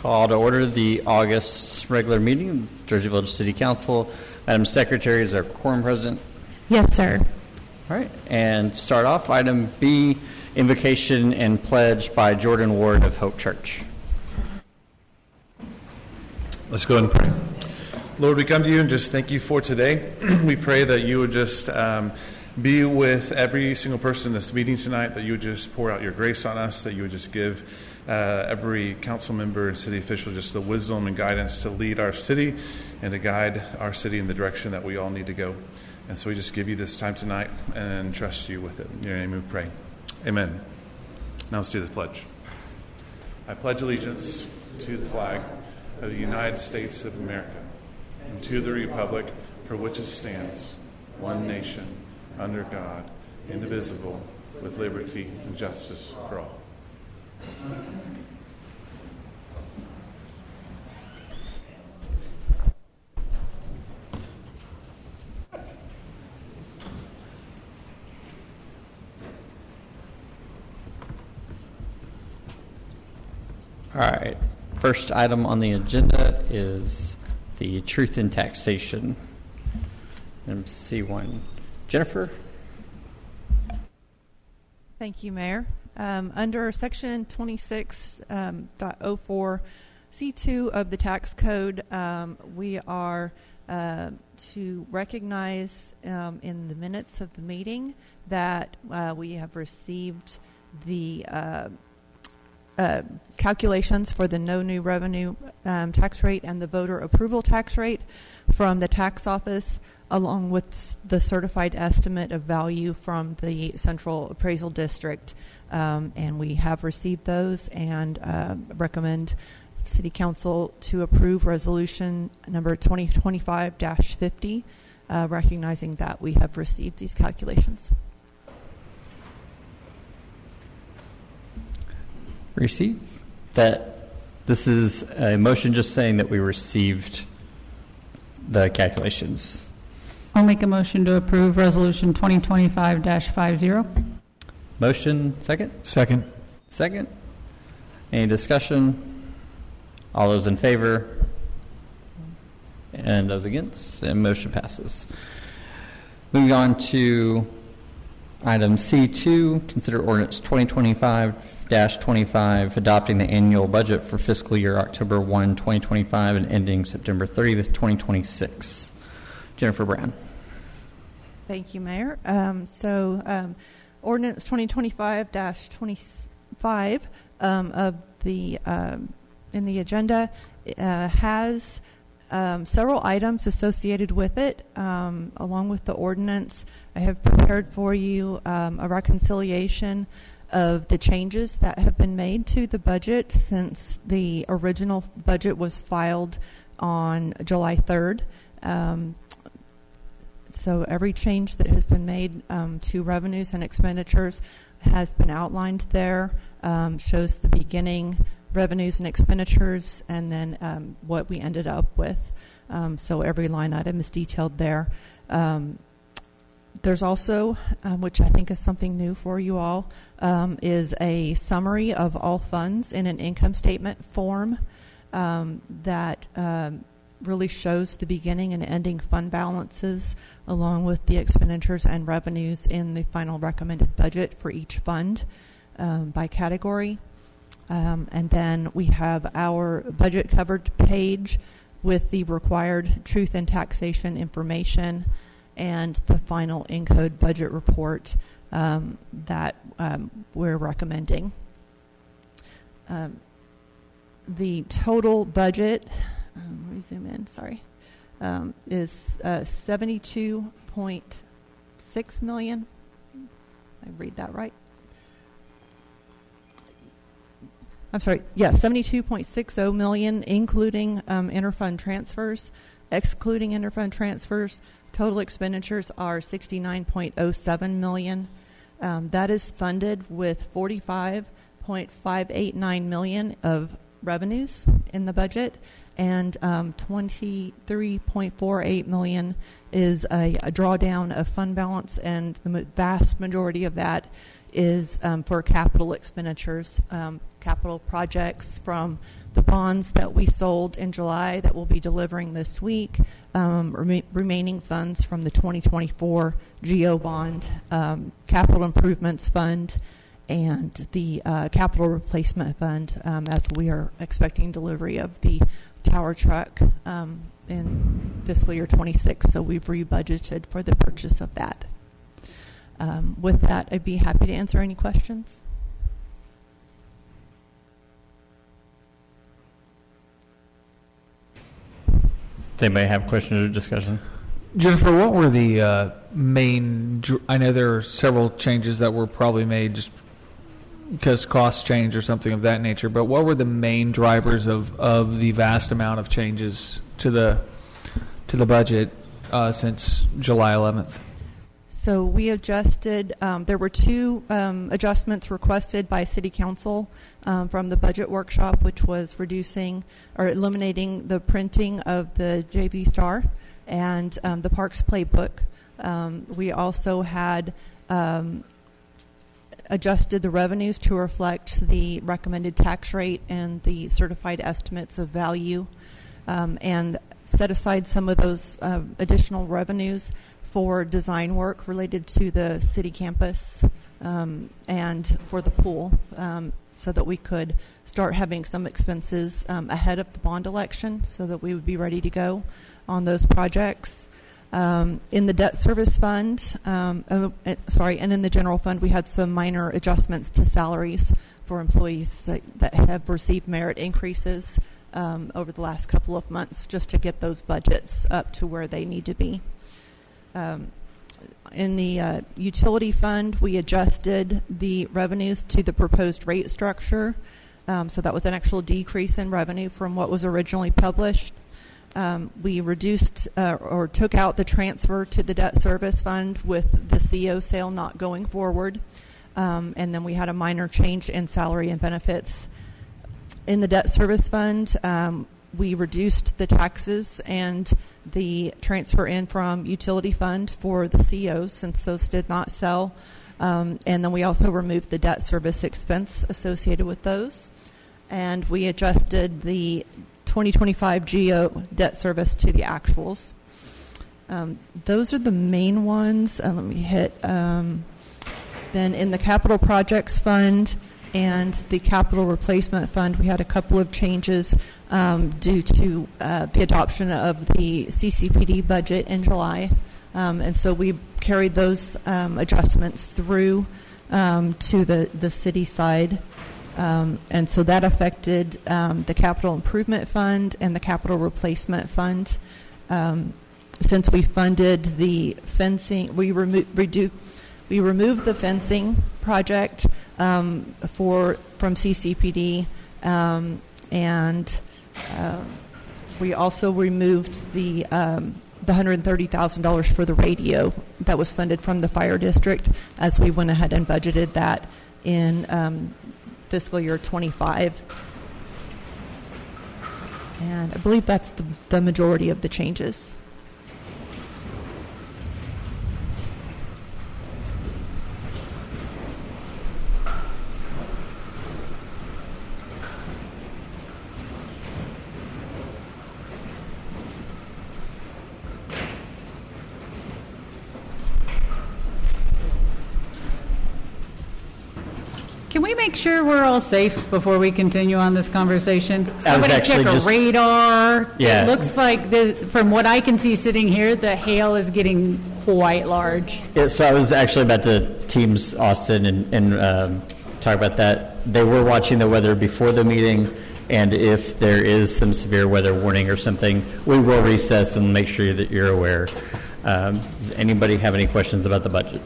Call to order the August regular meeting of Jersey Village City Council. Madam Secretary, is our quorum present? Yes, sir. All right, and start off, item B, invocation and pledge by Jordan Ward of Hope Church. Let's go ahead and pray. Lord, we come to you and just thank you for today. We pray that you would just be with every single person in this meeting tonight, that you would just pour out your grace on us, that you would just give every council member and city official just the wisdom and guidance to lead our city and to guide our city in the direction that we all need to go. And so we just give you this time tonight and trust you with it. In your name we pray. Amen. Now let's do the pledge. I pledge allegiance to the flag of the United States of America and to the republic for which it stands, one nation, under God, indivisible, with liberty and justice for all. All right, first item on the agenda is the truth in taxation. MC1. Jennifer? Thank you, Mayor. Under Section 26.04 C2 of the tax code, we are to recognize in the minutes of the meeting that we have received the calculations for the no new revenue tax rate and the voter approval tax rate from the tax office, along with the certified estimate of value from the Central Appraisal District. And we have received those and recommend City Council to approve resolution number 2025-50, recognizing that we have received these calculations. Receive that. This is a motion just saying that we received the calculations. I'll make a motion to approve resolution 2025-50. Motion, second? Second. Second. Any discussion? All those in favor? And those against? And motion passes. Moving on to item C2, consider ordinance 2025-25, adopting the annual budget for fiscal year October 1, 2025 and ending September 30th, 2026. Jennifer Brown. Thank you, Mayor. Ordinance 2025-25 of the in the agenda has several items associated with it. Along with the ordinance, I have prepared for you a reconciliation of the changes that have been made to the budget since the original budget was filed on July 3rd. So every change that has been made to revenues and expenditures has been outlined there, shows the beginning revenues and expenditures, and then what we ended up with. So every line item is detailed there. There's also, which I think is something new for you all, is a summary of all funds in an income statement form that really shows the beginning and ending fund balances along with the expenditures and revenues in the final recommended budget for each fund by category. And then we have our budget covered page with the required truth and taxation information and the final in-code budget report that we're recommending. The total budget, let me zoom in, sorry, is $72.6 million. I read that right? I'm sorry, yeah, $72.60 million, including interfund transfers. Excluding interfund transfers, total expenditures are $69.07 million. That is funded with $45.589 million of revenues in the budget, and $23.48 million is a drawdown of fund balance, and the vast majority of that is for capital expenditures, capital projects from the bonds that we sold in July that we'll be delivering this week, remaining funds from the 2024 GO bond, capital improvements fund, and the capital replacement fund, as we are expecting delivery of the tower truck in fiscal year 26. So we've rebudgeted for the purchase of that. With that, I'd be happy to answer any questions. They may have questions or discussion. Jennifer, what were the I know there are several changes that were probably made just because costs change or something of that nature, but what were the main drivers of the vast amount of changes to the budget since July 11th? So we adjusted, there were two adjustments requested by City Council from the budget workshop, which was reducing or eliminating the printing of the JV Star and the Parks Playbook. We also had adjusted the revenues to reflect the recommended tax rate and the certified estimates of value, and set aside some of those additional revenues for design work related to the city campus and for the pool, so that we could start having some expenses ahead of the bond election so that we would be ready to go on those projects. In the debt service fund, and in the general fund, we had some minor adjustments to salaries for employees that have received merit increases over the last couple of months, just to get those budgets up to where they need to be. In the utility fund, we adjusted the revenues to the proposed rate structure. So that was an actual decrease in revenue from what was originally published. We reduced or took out the transfer to the debt service fund with the CO sale not going forward. And then we had a minor change in salary and benefits. In the debt service fund, we reduced the taxes and the transfer in from utility fund for the COs since those did not sell. And then we also removed the debt service expense associated with those. And we adjusted the 2025 GO debt service to the actuals. Those are the main ones. Let me hit. Then in the capital projects fund and the capital replacement fund, we had a couple of changes due to the adoption of the CCPD budget in July. And so we carried those adjustments through to the city side. And so that affected the capital improvement fund and the capital replacement fund. Since we funded the fencing, we removed the fencing project from CCPD, and we also removed the $130,000 for the radio that was funded from the fire district, as we went ahead and budgeted that in fiscal year 25. And I believe that's the majority of the changes. Can we make sure we're all safe before we continue on this conversation? Somebody actually check a just- radar. Yeah. It looks like, from what I can see sitting here, the hail is getting quite large. Yeah, so I was actually about to teams Austin and talk about that. They were watching the weather before the meeting, and if there is some severe weather warning or something, we will recess and make sure that you're aware. Does anybody have any questions about the budget?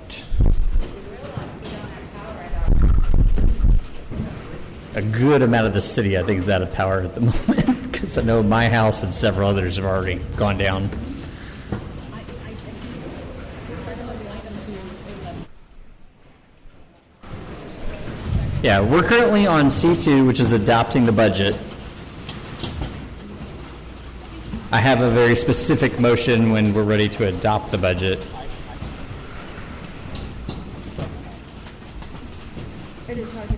A good amount of the city, I think, is out of power at the moment, because I know my house and several others have already gone down. Yeah, we're currently on C2, which is adopting the budget. I have a very specific motion when we're ready to adopt the budget. It is hard.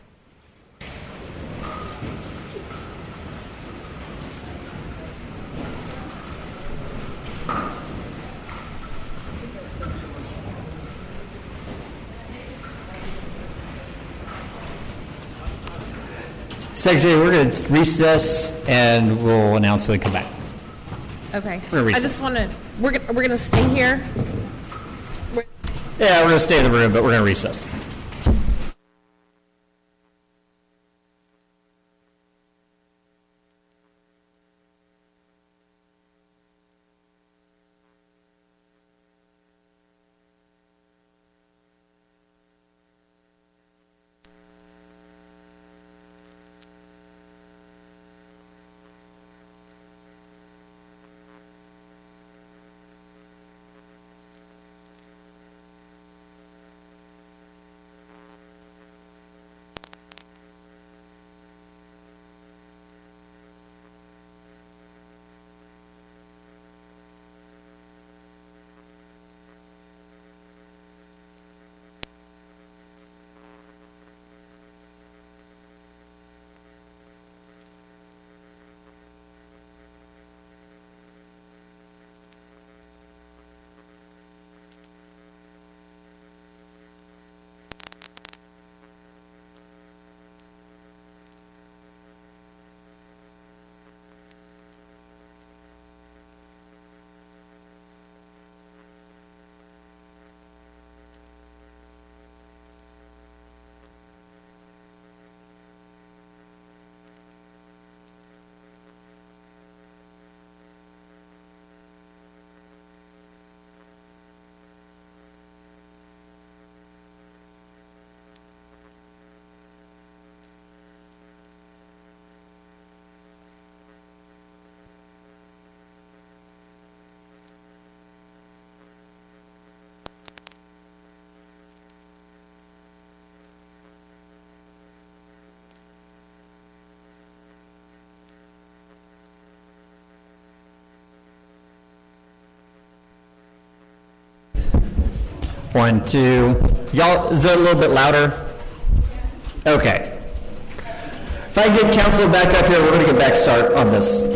Secretary, we're going to recess, and we'll announce when we come back. Okay. We're gonna I just want to. We're gonna stay here. Yeah, we're going to stay in the room, but we're going to recess. One, two. Y'all, is that a little bit louder? Okay. If I get council back up here, we're going to get back start on this.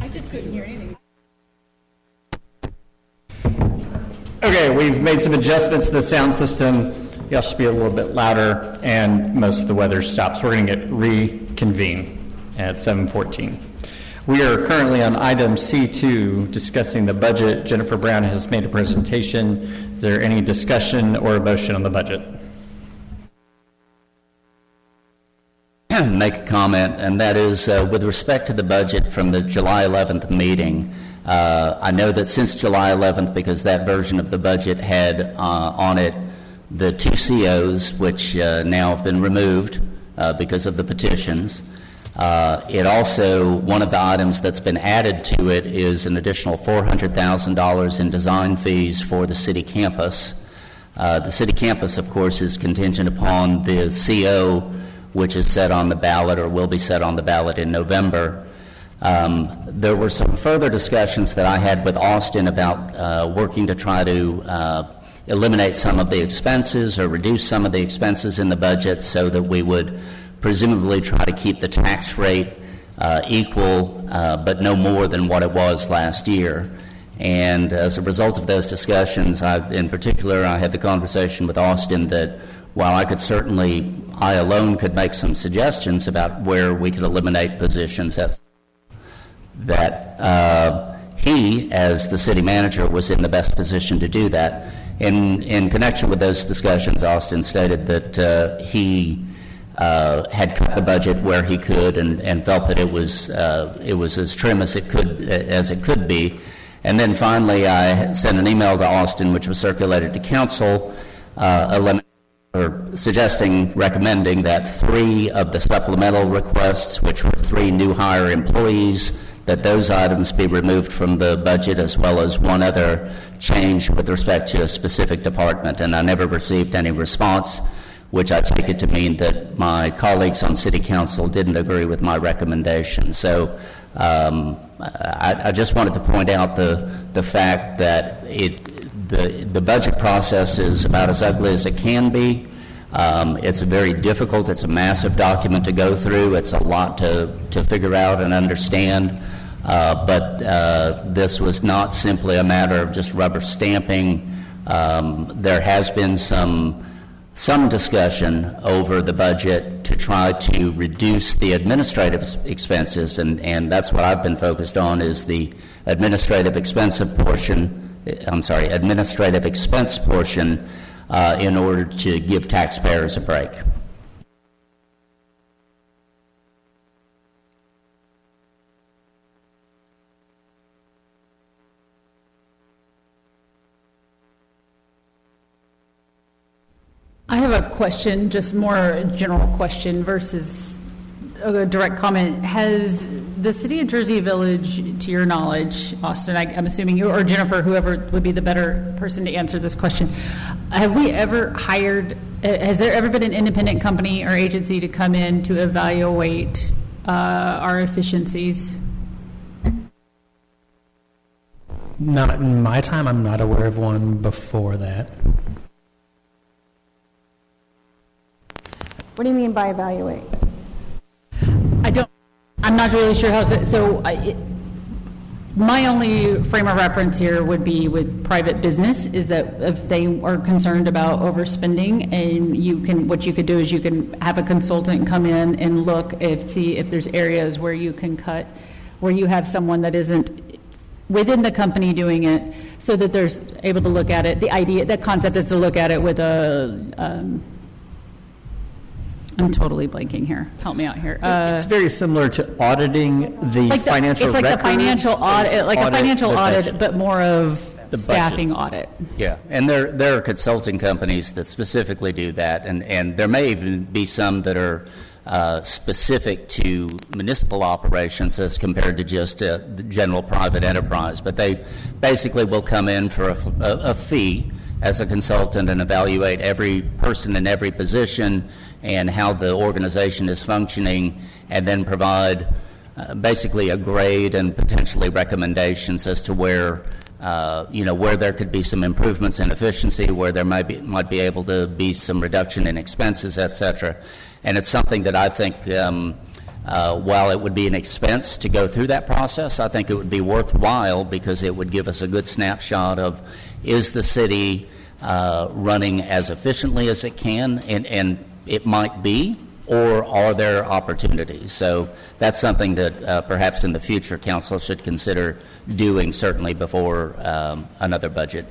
I just couldn't hear anything. Okay, we've made some adjustments to the sound system. Y'all should be a little bit louder, and most of the weather stops. We're going to get reconvene at 7:14. We are currently on item C2, discussing the budget. Jennifer Brown has made a presentation. Is there any discussion or a motion on the budget? Make a comment, and that is with respect to the budget from the July 11th meeting. I know that since July 11th, because that version of the budget had on it the two COs, which now have been removed because of the petitions. It also, one of the items that's been added to it is an additional $400,000 in design fees for the city campus. The city campus, of course, is contingent upon the CO, which is set on the ballot or will be set on the ballot in November. There were some further discussions that I had with Austin about working to try to eliminate some of the expenses or reduce some of the expenses in the budget so that we would presumably try to keep the tax rate equal, but no more than what it was last year. And as a result of those discussions, in particular, I had the conversation with Austin that while I alone could make some suggestions about where we could eliminate positions, that he, as the city manager, was in the best position to do that. In connection with those discussions, Austin stated that he had cut the budget where he could and felt that it was as trim as it could be. And then finally, I sent an email to Austin, which was circulated to council, recommending that 3 of the supplemental requests, which were 3 new hire employees, that those items be removed from the budget, as well as 1 other change with respect to a specific department. And I never received any response, which I take it to mean that my colleagues on City Council didn't agree with my recommendation. So I just wanted to point out the fact that the budget process is about as ugly as it can be. It's very difficult. It's a massive document to go through. It's a lot to figure out and understand. But this was not simply a matter of just rubber stamping. There has been some discussion over the budget to try to reduce the administrative expenses, and that's what I've been focused on, is the administrative expense portion in order to give taxpayers a break. I have a question, just more a general question versus a direct comment. Has the City of Jersey Village, to your knowledge, Austin, I'm assuming you or Jennifer, whoever would be the better person to answer this question, have we ever hired, has there ever been an independent company or agency to come in to evaluate our efficiencies? Not in my time. I'm not aware of one before that. What do you mean by evaluate? I'm not really sure how to, my only frame of reference here would be with private business, is that if they are concerned about overspending, and what you could do is you can have a consultant come in and see if there's areas where you can cut, where you have someone that isn't within the company doing it, so that there's able to look at it. The concept is to look at it with I'm totally blanking here. Help me out here. It's very similar to auditing the financial records. It's like the financial audit, a financial audit, but more of the staffing budget. audit. Yeah, and there are consulting companies that specifically do that, and there may even be some that are specific to municipal operations as compared to just the general private enterprise. But they basically will come in for a fee as a consultant and evaluate every person in every position and how the organization is functioning, and then provide basically a grade and potentially recommendations as to where there could be some improvements in efficiency, where there might be able to be some reduction in expenses, et cetera. And it's something that I think, while it would be an expense to go through that process, I think it would be worthwhile, because it would give us a good snapshot of, is the city running as efficiently as it can, and it might be, or are there opportunities? So that's something that perhaps in the future council should consider doing, certainly before another budget.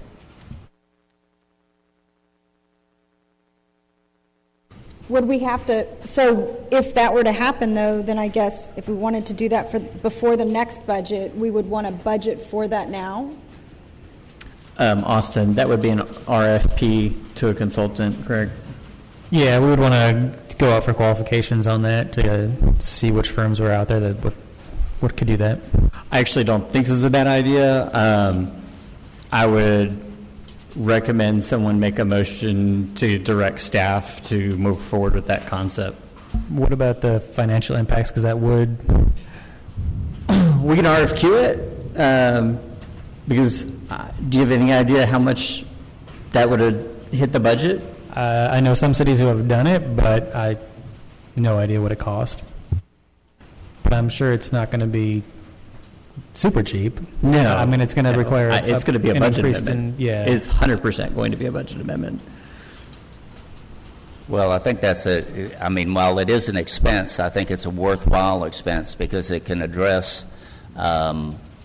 Would we have to, so if that were to happen though, then I guess if we wanted to do that before the next budget, we would want to budget for that now? Austin, that would be an RFP to a consultant, correct? Yeah, we would want to go out for qualifications on that to see which firms were out there that what could do that. I actually don't think this is a bad idea. I would recommend someone make a motion to direct staff to move forward with that concept. What about the financial impacts? Because that would... We can RFQ it, because do you have any idea how much that would have hit the budget? I know some cities who have done it, but I have no idea what it cost. But I'm sure it's not going to be super cheap. No. I mean, it's going to require it's going to be a budget amendment. It's 100% going to be a budget amendment. Well, I think while it is an expense, I think it's a worthwhile expense, because it can address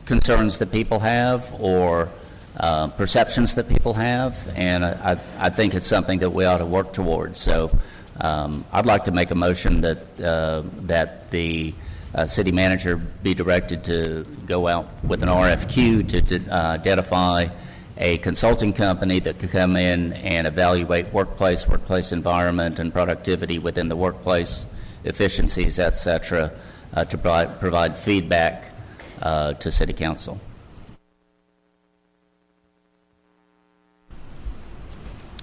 concerns that people have, or perceptions that people have, and I think it's something that we ought to work towards. So I'd like to make a motion that the city manager be directed to go out with an RFQ to identify a consulting company that could come in and evaluate workplace environment, and productivity within the workplace, efficiencies, et cetera, to provide feedback to City Council.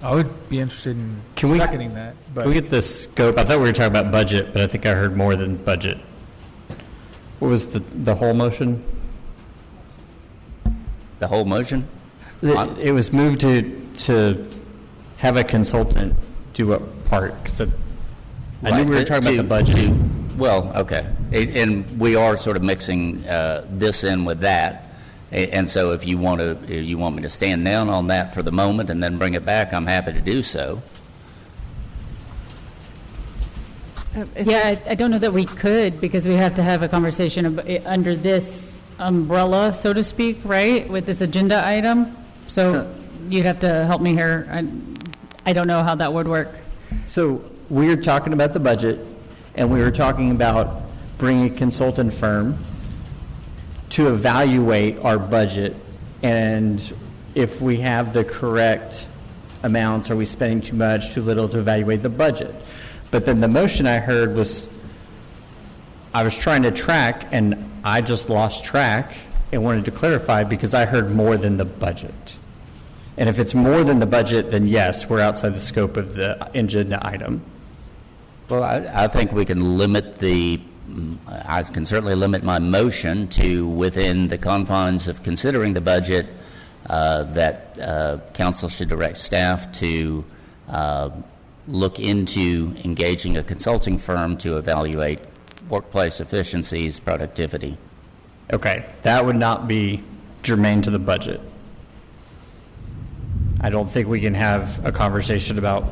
I would be interested in seconding that. But Can we get the scope? I thought we were talking about budget, but I think I heard more than budget. What was the whole motion? The whole motion? It was moved to have a consultant do what part? Because I knew we were talking about the budget. Well, okay. And we are sort of mixing this in with that. And so if you want me to stand down on that for the moment and then bring it back, I'm happy to do so. Yeah, I don't know that we could, because we have to have a conversation under this umbrella, so to speak, right, with this agenda item. So you'd have to help me here. I don't know how that would work. So we were talking about the budget, and we were talking about bringing a consultant firm to evaluate our budget, and if we have the correct amounts, are we spending too much, too little to evaluate the budget? But then the motion I heard was, I was trying to track, and I just lost track and wanted to clarify, because I heard more than the budget. And if it's more than the budget, then yes, we're outside the scope of the agenda item. Well, I think we can limit I can certainly limit my motion to within the confines of considering the budget, that council should direct staff to look into engaging a consulting firm to evaluate workplace efficiencies, productivity. Okay, that would not be germane to the budget. I don't think we can have a conversation about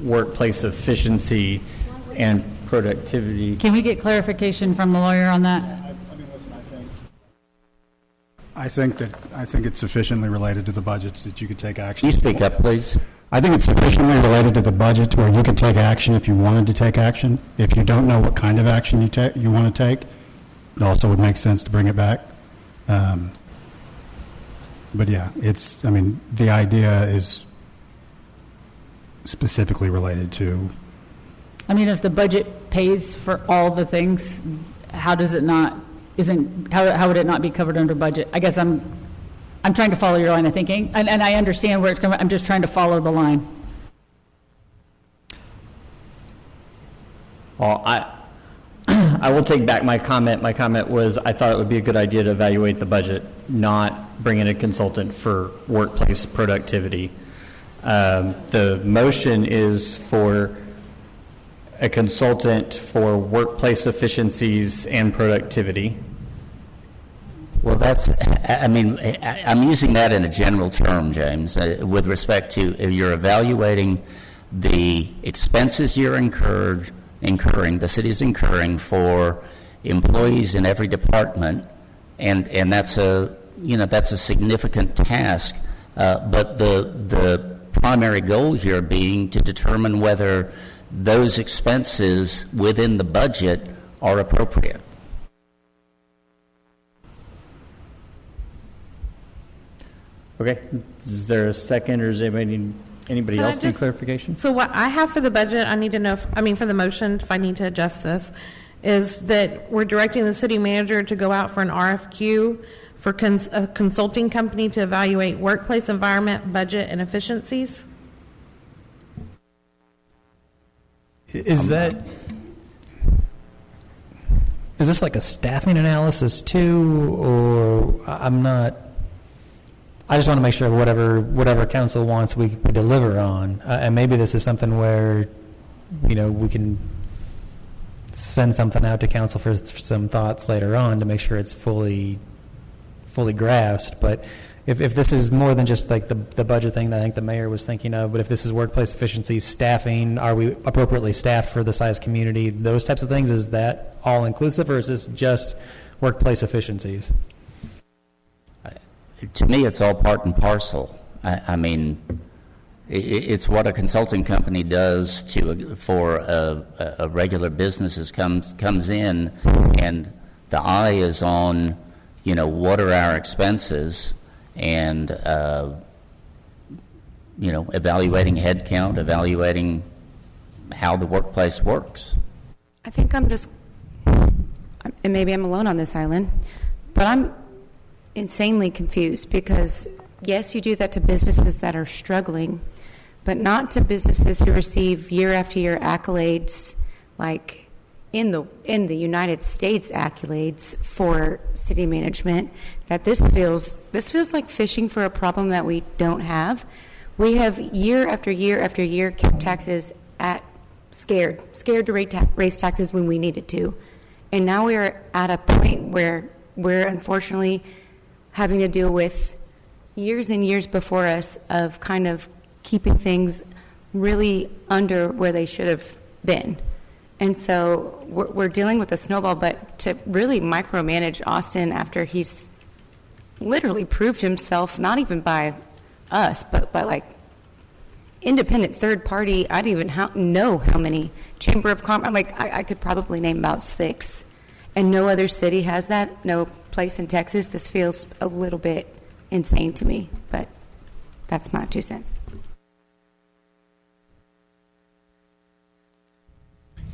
workplace efficiency and productivity. Can we get clarification from the lawyer on that? I think it's sufficiently related to the budgets that you could take action. Can you speak up, please? I think it's sufficiently related to the budget where you could take action if you wanted to take action. If you don't know what kind of action you want to take, it also would make sense to bring it back. But yeah, the idea is specifically related to. I mean, if the budget pays for all the things, how would it not be covered under budget? I guess I'm trying to follow your line of thinking, and I understand where it's coming. I'm just trying to follow the line. Well, I will take back my comment. My comment was I thought it would be a good idea to evaluate the budget, not bring in a consultant for workplace productivity. The motion is for a consultant for workplace efficiencies and productivity. Well, I'm using that in a general term, James, with respect to if you're evaluating the expenses you're incurring, the city's incurring for employees in every department, and that's a significant task. But the primary goal here being to determine whether those expenses within the budget are appropriate. Okay. Is there a second, or does anybody else need clarification? So what I have for the budget, I need to know, for the motion, if I need to adjust this, is that we're directing the city manager to go out for an RFQ for a consulting company to evaluate workplace environment, budget, and efficiencies. Is this like a staffing analysis too, or I just want to make sure whatever council wants we deliver on, and maybe this is something where, we can send something out to council for some thoughts later on to make sure it's fully grasped. But if this is more than just like the budget thing that I think the mayor was thinking of, but if this is workplace efficiency, staffing, are we appropriately staffed for the size community, those types of things, is that all inclusive, or is this just workplace efficiencies? To me, it's all part and parcel. It's what a consulting company does for a regular business comes in, and the eye is on, what are our expenses, and evaluating headcount, evaluating how the workplace works. I think I'm just, and maybe I'm alone on this island, but I'm insanely confused because, yes, you do that to businesses that are struggling, but not to businesses who receive year after year accolades, like in the United States accolades for city management. That this feels like fishing for a problem that we don't have. We have year after year after year kept taxes at scared to raise taxes when we needed to, and now we are at a point where we're unfortunately having to deal with years and years before us of kind of keeping things really under where they should have been. And so we're dealing with a snowball, but to really micromanage Austin after he's literally proved himself, not even by us, but by like independent third party. I don't even know how many Chamber of Commerce. I could probably name about 6, and no other city has that. No place in Texas. This feels a little bit insane to me, but that's my 2 cents.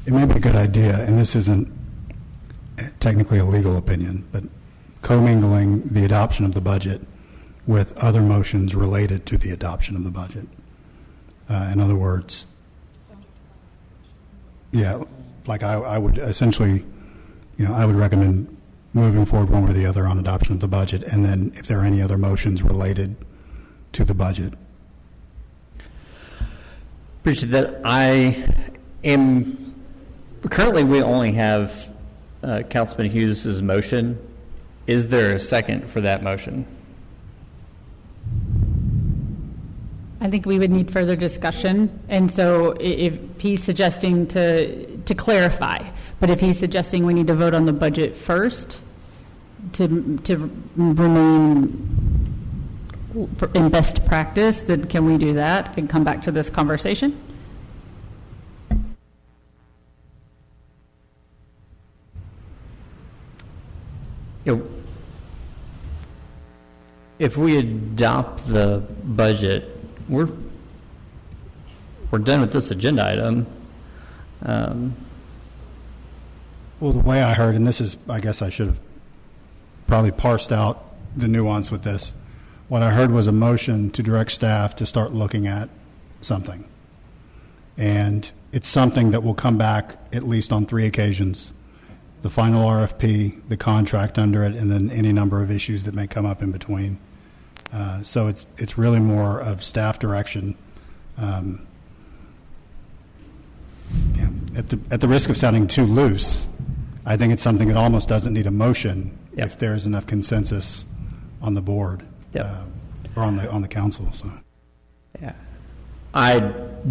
It may be a good idea, and this isn't technically a legal opinion, but commingling the adoption of the budget with other motions related to the adoption of the budget. In other words, yeah, like I would essentially, I would recommend moving forward one way or the other on adoption of the budget, and then if there are any other motions related to the budget. Appreciate that. I am currently, we only have Councilman Hughes' motion. Is there a second for that motion? I think we would need further discussion, and so if he's suggesting to clarify, but if he's suggesting we need to vote on the budget first to remain in best practice, then can we do that and come back to this conversation? If we adopt the budget, we're done with this agenda item. Well, the way I heard, and this is, I guess I should have probably parsed out the nuance with this. What I heard was a motion to direct staff to start looking at something. And it's something that will come back at least on 3 occasions. The final RFP, the contract under it, and then any number of issues that may come up in between. So it's really more of staff direction. At the risk of sounding too loose, I think it's something that almost doesn't need a motion if there's enough consensus on the board or on the council. So. Yeah. I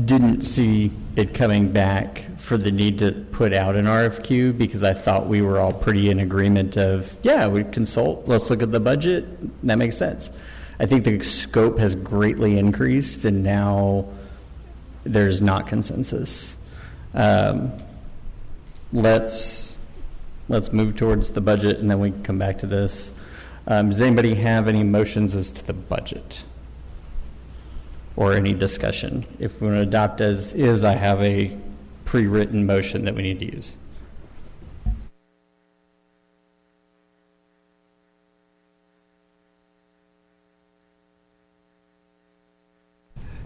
didn't see it coming back for the need to put out an RFQ because I thought we were all pretty in agreement of, we consult, let's look at the budget. That makes sense. I think the scope has greatly increased and now there's not consensus. Let's move towards the budget and then we can come back to this. Does anybody have any motions as to the budget? Or any discussion? If we want to adopt as is, I have a pre-written motion that we need to use.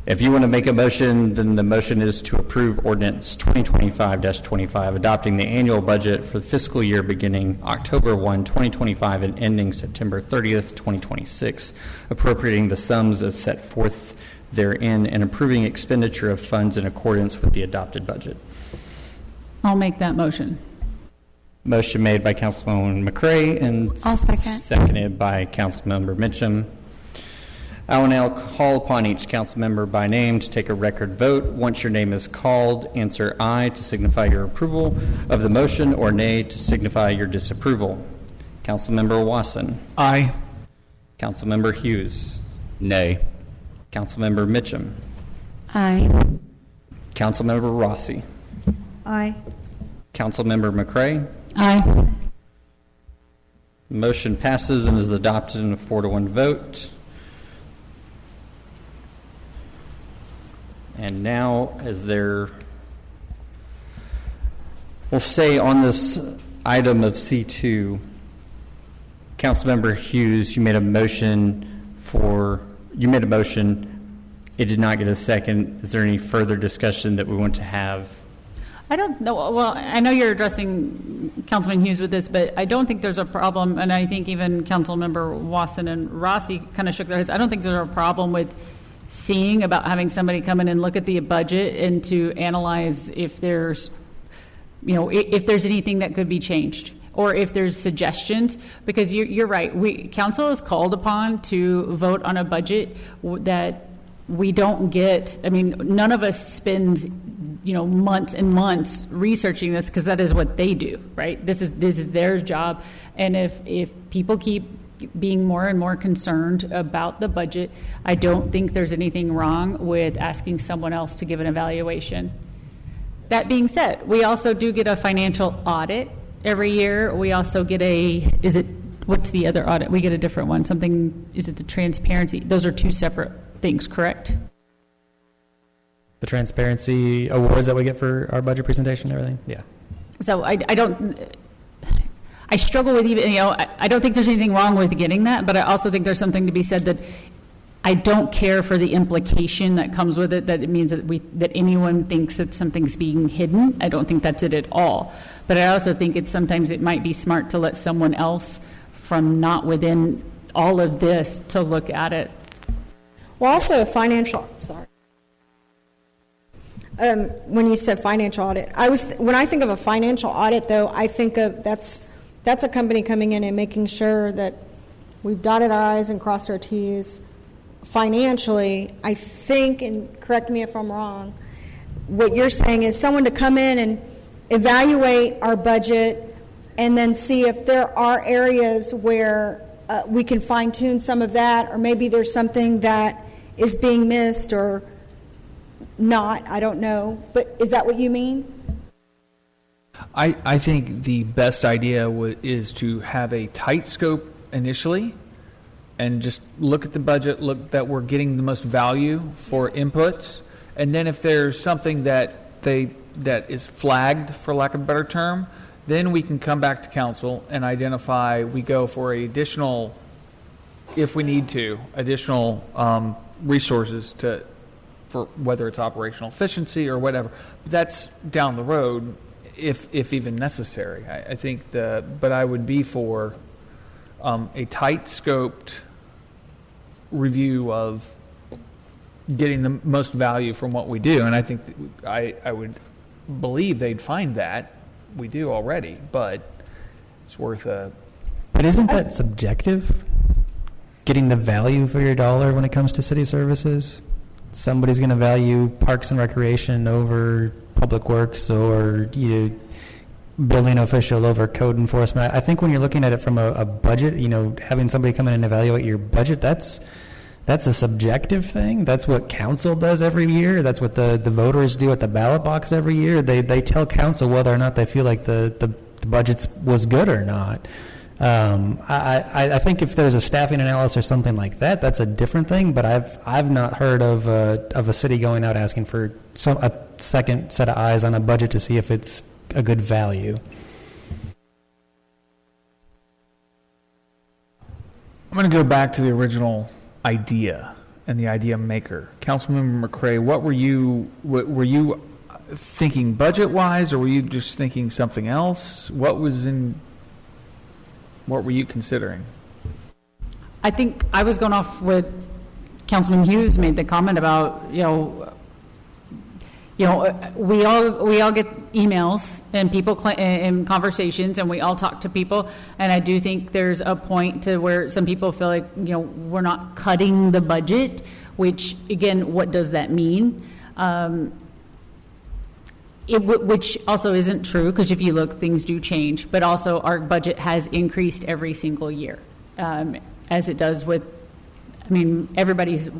If you want to make a motion, then the motion is to approve ordinance 2025-25, adopting the annual budget for the fiscal year beginning October 1, 2025 and ending September 30th, 2026, appropriating the sums as set forth therein and approving expenditure of funds in accordance with the adopted budget. I'll make that motion. Motion made by Councilwoman McCray and I'll second. Seconded by Councilmember Mitchum. I will now call upon each council member by name to take a record vote. Once your name is called, answer aye to signify your approval of the motion or nay to signify your disapproval. Councilmember Wasson. Aye. Councilmember Hughes. Nay. Councilmember Mitchum. Aye. Councilmember Rossi. Aye. Councilmember McCray. Aye. Motion passes and is adopted in a 4-1 vote. And now, we'll stay on this item of C2. Councilmember Hughes, you made a motion. It did not get a second. Is there any further discussion that we want to have? I don't know. Well, I know you're addressing Councilman Hughes with this, but I don't think there's a problem, and I think even Councilmember Wasson and Rossi kind of shook their heads. I don't think there's a problem with seeing about having somebody come in and look at the budget and to analyze if there's, if there's anything that could be changed or if there's suggestions, because you're right. Council is called upon to vote on a budget that we don't get. I mean, none of us spends months and months researching this, because that is what they do, right? This is their job. And if people keep being more and more concerned about the budget, I don't think there's anything wrong with asking someone else to give an evaluation. That being said, we also do get a financial audit every year. We also get what's the other audit? We get a different one. Is it the transparency? Those are two separate things, correct? The transparency awards that we get for our budget presentation and everything? Yeah. So I struggle with I don't think there's anything wrong with getting that, but I also think there's something to be said that I don't care for the implication that comes with it, that it means that anyone thinks that something's being hidden. I don't think that's it at all. But I also think sometimes it might be smart to let someone else from not within all of this to look at it. Well, also when you said financial audit, when I think of a financial audit, though, I think of that's a company coming in and making sure that we've dotted our I's and crossed our T's. Financially, I think, and correct me if I'm wrong, what you're saying is someone to come in and evaluate our budget and then see if there are areas where we can fine-tune some of that, or maybe there's something that is being missed or not. I don't know. But is that what you mean? I think the best idea is to have a tight scope initially and just look at the budget, look that we're getting the most value for inputs, and then if there's something that is flagged, for lack of a better term, then we can come back to council and identify, we go for additional, if we need to, additional resources for whether it's operational efficiency or whatever. That's down the road, if even necessary. I think but I would be for a tight scoped review of getting the most value from what we do, and I think I would believe they'd find that we do already, but it's worth a. But isn't that subjective? Getting the value for your dollar when it comes to city services? Somebody's going to value Parks and Recreation over Public Works, or building official over code enforcement. I think when you're looking at it from a budget, having somebody come in and evaluate your budget, that's a subjective thing. That's what council does every year. That's what the voters do at the ballot box every year. They tell council whether or not they feel like the budget was good or not. I think if there's a staffing analysis or something like that, that's a different thing. But I've not heard of a city going out asking for a second set of eyes on a budget to see if it's a good value. I'm going to go back to the original idea and the idea maker. Councilmember McCray, what were you thinking budget-wise, or were you just thinking something else? What were you considering? I think I was going off with Councilman Hughes made the comment about, we all get emails and people and conversations, and we all talk to people. And I do think there's a point to where some people feel like, we're not cutting the budget, which, again, what does that mean? Which also isn't true, because if you look, things do change. But also, our budget has increased every single year, as it does with, everybody's,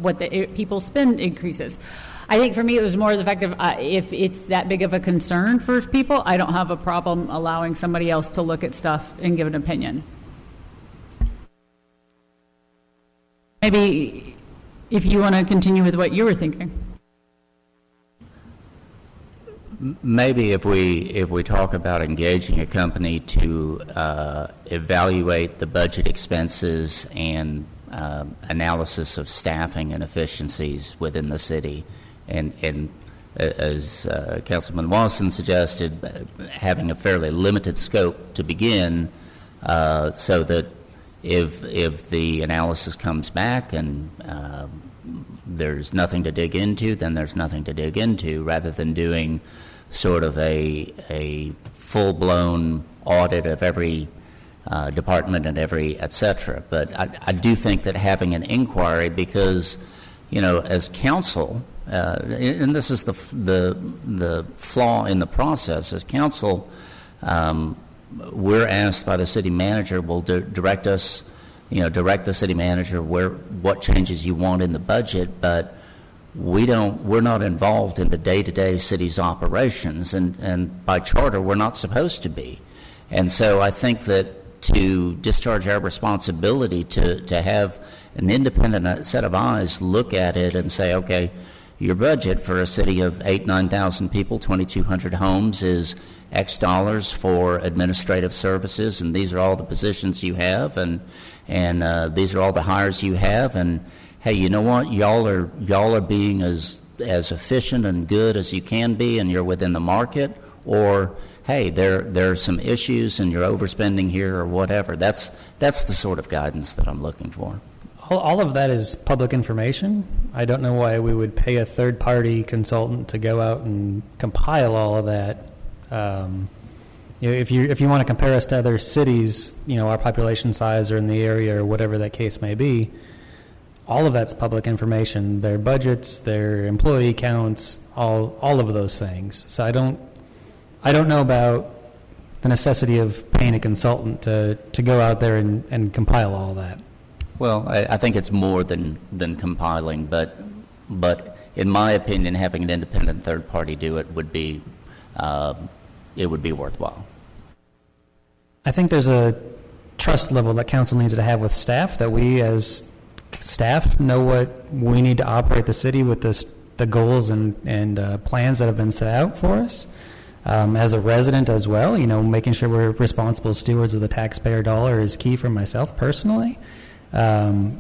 people spend increases. I think for me, it was more the fact of if it's that big of a concern for people, I don't have a problem allowing somebody else to look at stuff and give an opinion. Maybe if you want to continue with what you were thinking. Maybe if we talk about engaging a company to evaluate the budget expenses and analysis of staffing and efficiencies within the city, and as Councilman Watson suggested, having a fairly limited scope to begin, so that if the analysis comes back and there's nothing to dig into, then there's nothing to dig into, rather than doing sort of a full-blown audit of every department and every et cetera. But I do think that having an inquiry, because, as council, and this is the flaw in the process, as council, we're asked by the city manager, will direct the city manager what changes you want in the budget, but we're not involved in the day-to-day city's operations, and by charter we're not supposed to be. And so I think that to discharge our responsibility to have an independent set of eyes look at it and say, okay, your budget for a city of 9,000 people, 2,200 homes, is X dollars for administrative services, and these are all the positions you have, and these are all the hires you have, and hey, you know what? Y'all are being as efficient and good as you can be, and you're within the market. Or hey, there are some issues, and you're overspending here, or whatever. That's the sort of guidance that I'm looking for. All of that is public information. I don't know why we would pay a third-party consultant to go out and compile all of that. If you want to compare us to other cities, our population size or in the area or whatever that case may be, all of that's public information. Their budgets, their employee counts, all of those things. So I don't know about the necessity of paying a consultant to go out there and compile all that. Well, I think it's more than compiling, but in my opinion, having an independent third party do it would be worthwhile. I think there's a trust level that council needs to have with staff, that we as staff know what we need to operate the city with the goals and plans that have been set out for us. As a resident as well, making sure we're responsible stewards of the taxpayer dollar is key for myself personally. If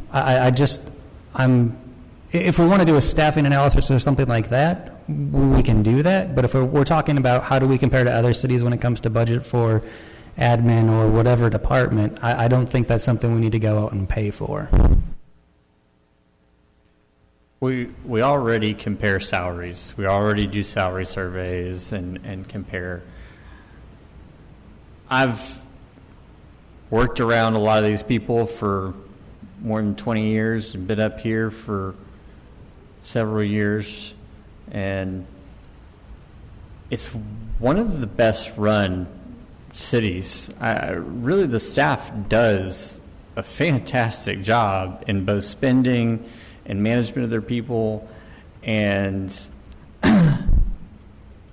we want to do a staffing analysis or something like that, we can do that. But if we're talking about how do we compare to other cities when it comes to budget for admin or whatever department, I don't think that's something we need to go out and pay for. We already compare salaries. We already do salary surveys and compare. I've worked around a lot of these people for more than 20 years and been up here for several years, and it's one of the best run cities. Really, the staff does a fantastic job in both spending and management of their people, and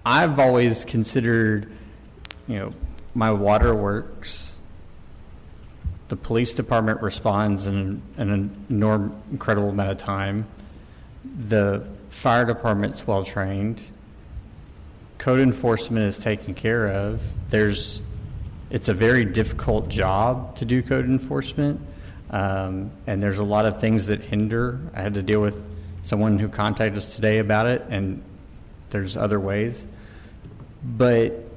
I've always considered, my waterworks, the police department responds in an incredible amount of time. The fire department's well trained. Code enforcement is taken care of. It's a very difficult job to do code enforcement, and there's a lot of things that hinder. I had to deal with someone who contacted us today about it, and there's other ways. But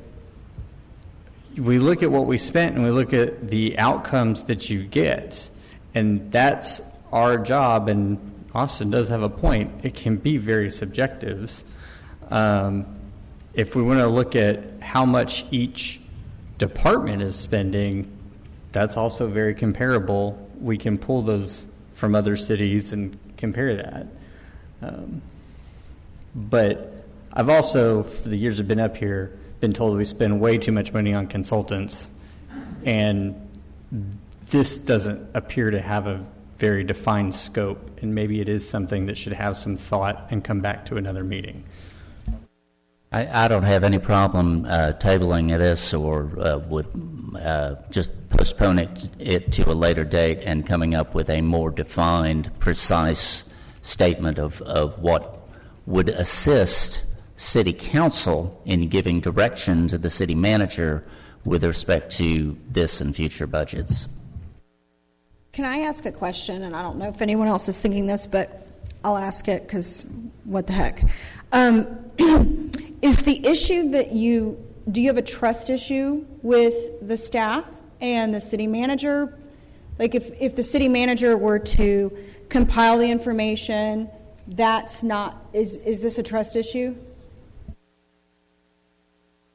we look at what we spent and we look at the outcomes that you get, and that's our job. And Austin does have a point. It can be very subjective. If we want to look at how much each department is spending, that's also very comparable. We can pull those from other cities and compare that. But I've also, for the years I've been up here, been told we spend way too much money on consultants, and this doesn't appear to have a very defined scope, and maybe it is something that should have some thought and come back to another meeting. I don't have any problem tabling this or with just postponing it to a later date and coming up with a more defined, precise statement of what would assist city council in giving direction to the city manager with respect to this and future budgets. Can I ask a question? And I don't know if anyone else is thinking this, but I'll ask it because what the heck. Is the issue that do you have a trust issue with the staff and the city manager? Like if the city manager were to compile the information, that's not, is this a trust issue?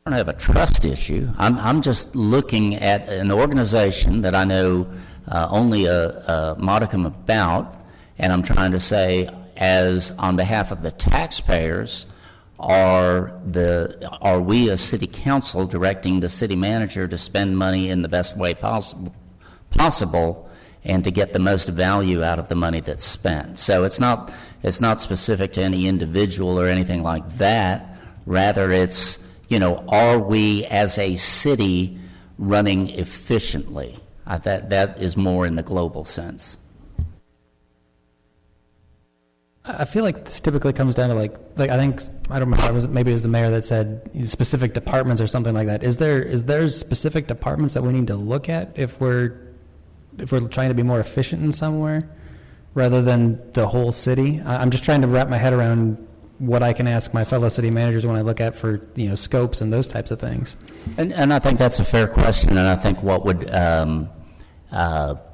I don't have a trust issue. I'm just looking at an organization that I know only a modicum about, and I'm trying to say, as on behalf of the taxpayers, are we as city council directing the city manager to spend money in the best way possible and to get the most value out of the money that's spent? So it's not specific to any individual or anything like that. Rather, it's, are we as a city running efficiently? That is more in the global sense. I feel like this typically comes down to like I think, I don't remember, maybe it was the mayor that said specific departments or something like that. Is there specific departments that we need to look at if we're trying to be more efficient in somewhere rather than the whole city? I'm just trying to wrap my head around what I can ask my fellow city managers when I look at for scopes and those types of things. And I think that's a fair question, and I think what would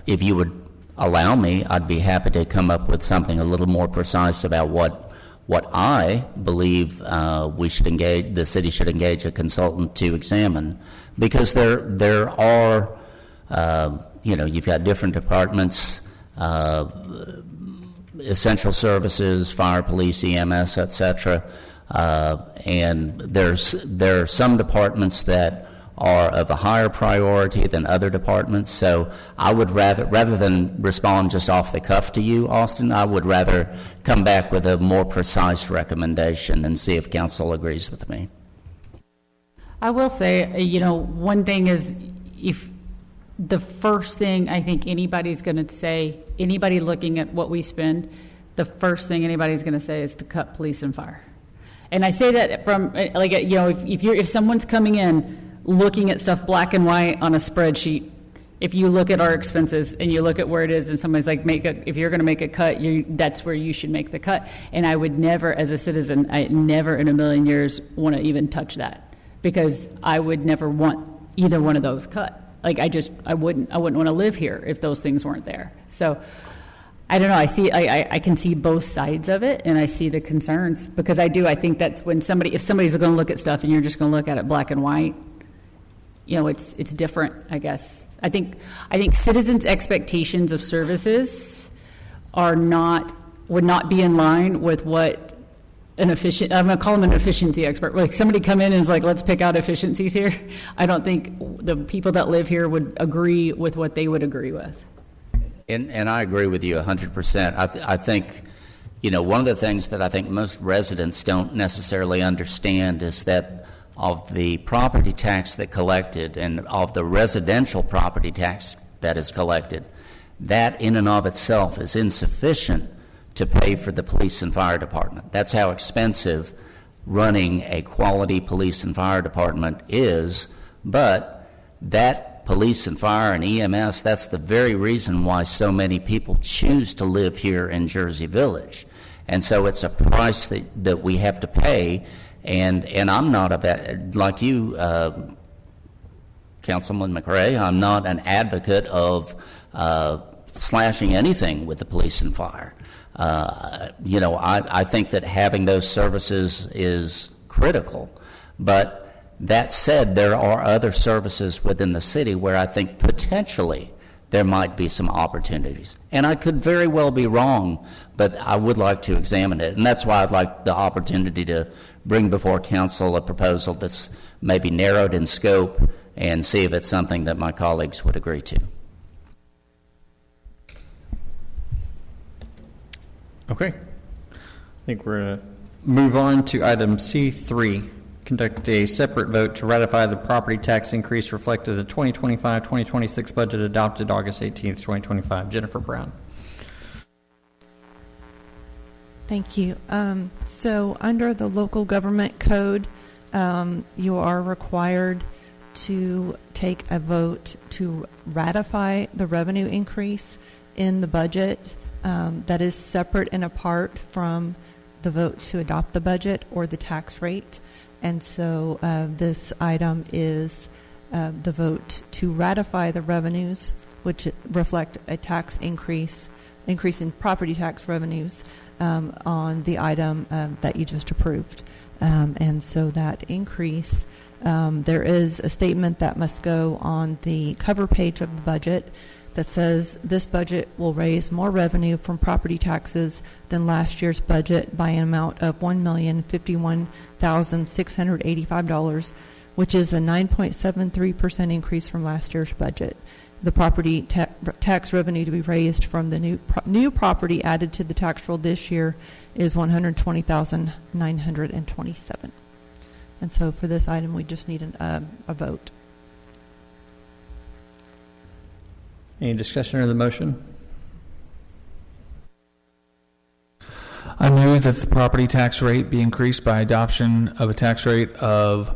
if you would allow me, I'd be happy to come up with something a little more precise about what I believe the city should engage a consultant to examine, because there are you've got different departments, essential services, fire, police, EMS, etc. And there are some departments that are of a higher priority than other departments. So I would rather than respond just off the cuff to you, Austin, I would rather come back with a more precise recommendation and see if council agrees with me. I will say, one thing is, if the first thing I think anybody's going to say, anybody looking at what we spend, the first thing anybody's going to say is to cut police and fire. And I say that from, if someone's coming in looking at stuff black and white on a spreadsheet, if you look at our expenses and you look at where it is and somebody's like, if you're going to make a cut, that's where you should make the cut. And I would never, as a citizen, I never in a million years want to even touch that, because I would never want either one of those cut. Like I wouldn't want to live here if those things weren't there. So I don't know. I can see both sides of it, and I see the concerns, because I think that's when if somebody's going to look at stuff and you're just going to look at it black and white, it's different, I guess. I think citizens' expectations of services would not be in line with what I'm going to call him an efficiency expert. Like somebody come in and is like, let's pick out efficiencies here. I don't think the people that live here would agree with what they would agree with. And I agree with you 100%. I think, one of the things that I think most residents don't necessarily understand is that of the property tax that collected and of the residential property tax that is collected, that in and of itself is insufficient to pay for the police and fire department. That's how expensive running a quality police and fire department is. But that police and fire and EMS, that's the very reason why so many people choose to live here in Jersey Village. And so it's a price that we have to pay. And I'm not like you, Councilman McRae, I'm not an advocate of slashing anything with the police and fire. I think that having those services is critical. But that said, there are other services within the city where I think potentially there might be some opportunities. And I could very well be wrong, but I would like to examine it. And that's why I'd like the opportunity to bring before council a proposal that's maybe narrowed in scope and see if it's something that my colleagues would agree to. Okay. I think we're going to move on to item C3. Conduct a separate vote to ratify the property tax increase reflected in the 2025-2026 budget adopted August 18th, 2025. Jennifer Brown. Thank you. So under the local government code, you are required to take a vote to ratify the revenue increase in the budget. That is separate and apart from the vote to adopt the budget or the tax rate. And so this item is the vote to ratify the revenues, which reflect a tax increase in property tax revenues on the item that you just approved. And so that increase, there is a statement that must go on the cover page of the budget that says this budget will raise more revenue from property taxes than last year's budget by an amount of $1,051,685, which is a 9.73% increase from last year's budget. The property tax revenue to be raised from the new property added to the tax roll this year is $120,927. And so for this item, we just need a vote. Any discussion of the motion? I move that the property tax rate be increased by adoption of a tax rate of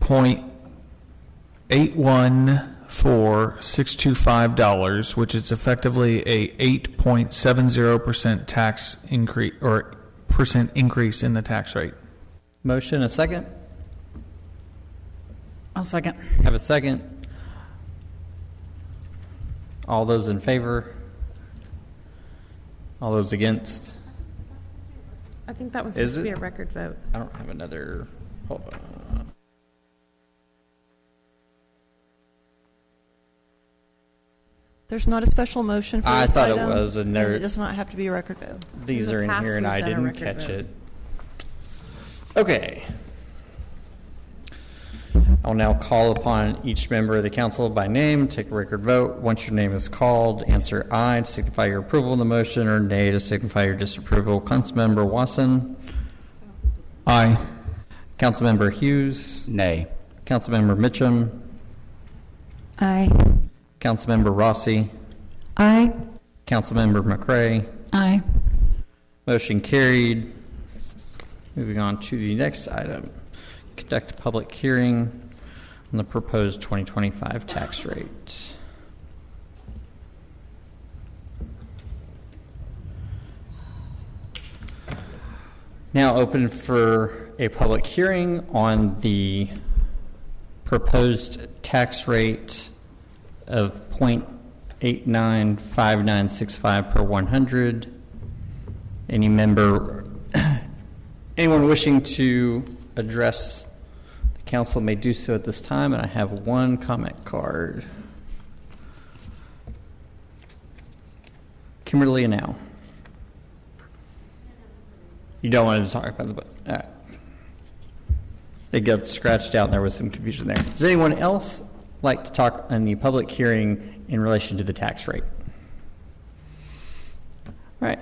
$0.814625, which is effectively a 8.70% tax increase or percent increase in the tax rate. Motion, a second? I'll second. Have a second. All those in favor? All those against? I think that was Is supposed to be it? a record vote. I don't have another. Hold on. There's not a special motion for I this thought it item. was, and there- it does not have to be a record vote. These In the are in past, here, and we've I done a didn't record catch vote. it. I'll now call upon each member of the council by name, take a record vote. Once your name is called, answer aye to signify your approval of the motion, or nay to signify your disapproval. Councilmember Wasson? Aye. Councilmember Hughes? Nay. Councilmember Mitchum? Aye. Councilmember Rossi? Aye. Councilmember McCray? Aye. Motion carried. Moving on to the next item. Conduct a public hearing on the proposed 2025 tax rate. Now open for a public hearing on the proposed tax rate of 0.895965 per 100. Any member, anyone wishing to address the council may do so at this time, and I have one comment card. Kimberly Now. You don't want to talk about the book. All right. It got scratched out and there was some confusion there. Does anyone else like to talk on the public hearing in relation to the tax rate? All right.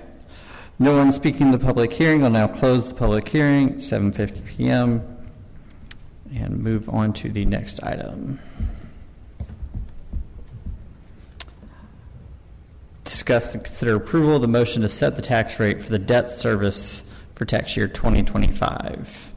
No one speaking in the public hearing. I'll now close the public hearing at 7:50 p.m. and move on to the next item. Discuss and consider approval of the motion to set the tax rate for the debt service for tax year 2025.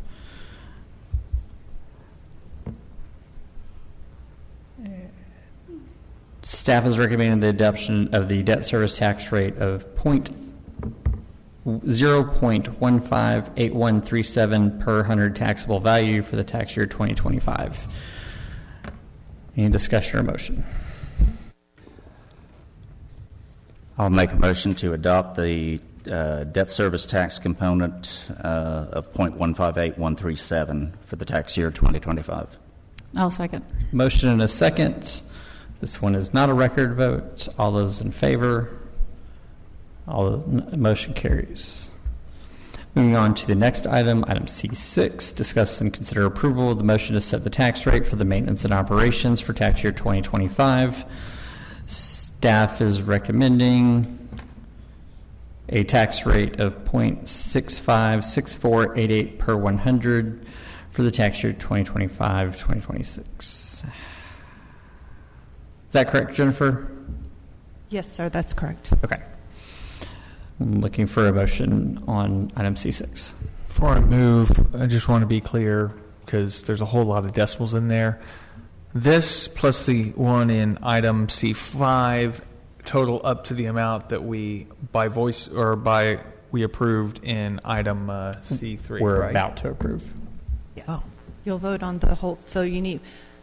Staff is recommending the adoption of the debt service tax rate of 0.158137 per 100 taxable value for the tax year 2025. Any discussion or motion? I'll make a motion to adopt the debt service tax component of 0.158137 for the tax year 2025. I'll second. Motion and a second. This one is not a record vote. All those in favor? Motion carries. Moving on to the next item, item C6, discuss and consider approval of the motion to set the tax rate for the maintenance and operations for tax year 2025. Staff is recommending a tax rate of 0.656488 per 100 for the tax year 2025-2026. Is that correct, Jennifer? Yes, sir, that's correct. Okay. I'm looking for a motion on item C6. Before I move, I just want to be clear because there's a whole lot of decimals in there. This plus the one in item C5 total up to the amount that we by voice or by we approved in item C3. We're right? about to approve. Yes. Oh. You'll vote on the whole, so you need,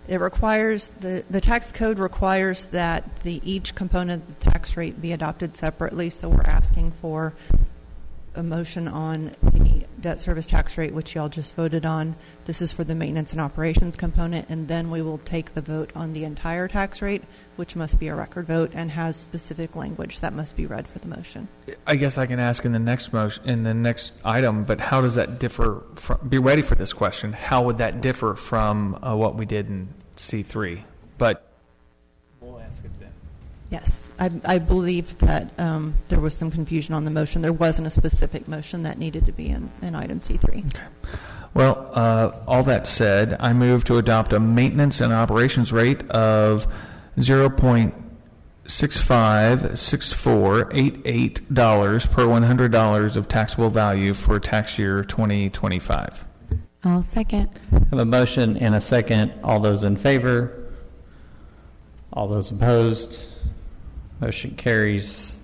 it requires, the tax code requires that each component of the tax rate be adopted separately, so we're asking for a motion on the debt service tax rate, which y'all just voted on. This is for the maintenance and operations component, and then we will take the vote on the entire tax rate, which must be a record vote and has specific language that must be read for the motion. I guess I can ask in the next motion, in the next item, but how does that differ from, be ready for this question, how would that differ from what we did in C3? But we'll ask it then. Yes, I believe that there was some confusion on the motion. There wasn't a specific motion that needed to be in item C3. Okay. Well, all that said, I move to adopt a maintenance and operations rate of $0.656488 per $100 of taxable value for tax year 2025. I'll second. I have a motion and a second. All those in favor? All those opposed? Motion carries.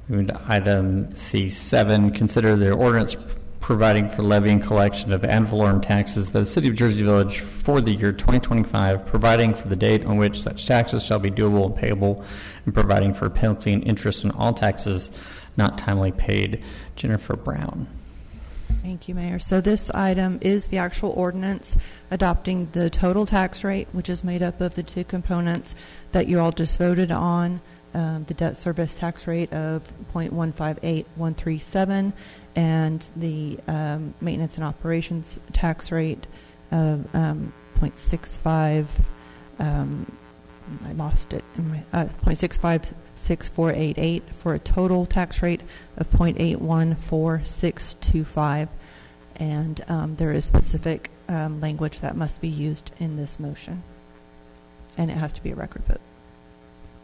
Moving to item C7, consider the ordinance providing for levy and collection of ad valorem taxes by the City of Jersey Village for the year 2025, providing for the date on which such taxes shall be duable and payable, and providing for penalty and interest on all taxes not timely paid. Jennifer Brown. Thank you, Mayor. So this item is the actual ordinance adopting the total tax rate, which is made up of the two components that you all just voted on, the debt service tax rate of 0.158137 and the maintenance and operations tax rate of 0.65, I lost it, 0.656488 for a total tax rate of 0.814625. And there is specific language that must be used in this motion. And it has to be a record vote.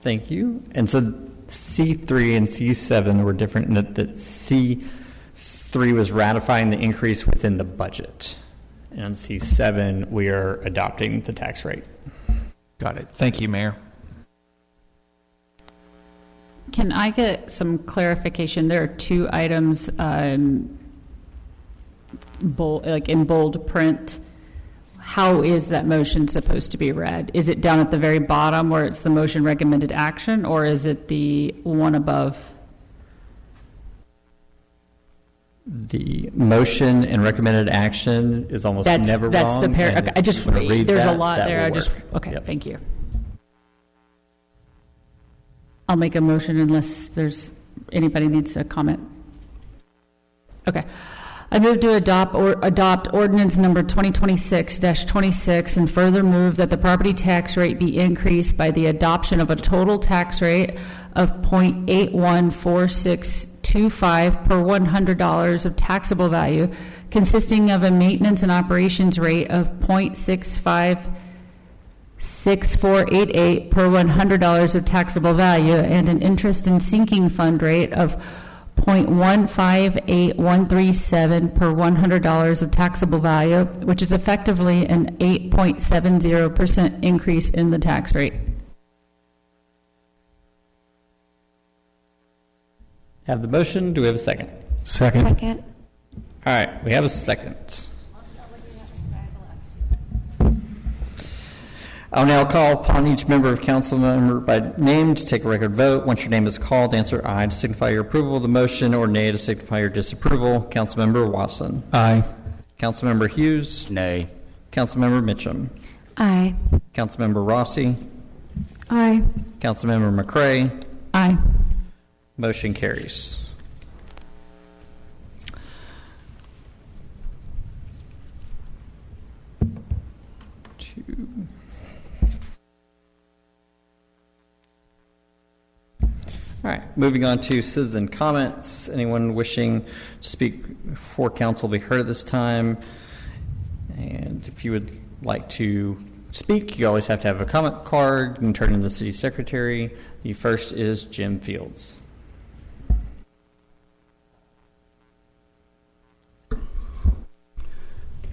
Thank you. And so C3 and C7 were different in that C3 was ratifying the increase within the budget. And on C7, we are adopting the tax rate. Got it. Thank you, Mayor. Can I get some clarification? There are two items in bold print. How is that motion supposed to be read? Is it down at the very bottom where it's the motion recommended action, or is it the one above? The motion and recommended action is almost never wrong. That's the paragraph. Okay, I just read there's that, a lot there. Okay. Yep. Thank you. I'll make a motion unless there's anybody needs a comment. Okay. I move to adopt ordinance number 2026-26 and further move that the property tax rate be increased by the adoption of a total tax rate of 0.814625 per $100 of taxable value, consisting of a maintenance and operations rate of 0.656488 per $100 of taxable value, and an interest and sinking fund rate of 0.158137 per $100 of taxable value, which is effectively an 8.70% increase in the tax rate. Have the motion. Do we have a second? Second. Second. All right. We have a second. I'll now call upon each member of council member by name to take a record vote. Once your name is called, answer aye to signify your approval of the motion, or nay to signify your disapproval. Councilmember Watson. Aye. Councilmember Hughes. Nay. Councilmember Mitchum. Aye. Councilmember Rossi. Aye. Councilmember McCray. Aye. Motion carries. All right, moving on to citizen comments. Anyone wishing to speak for council will be heard at this time. And if you would like to speak, you always have to have a comment card. You can turn in the city secretary. The first is Jim Fields.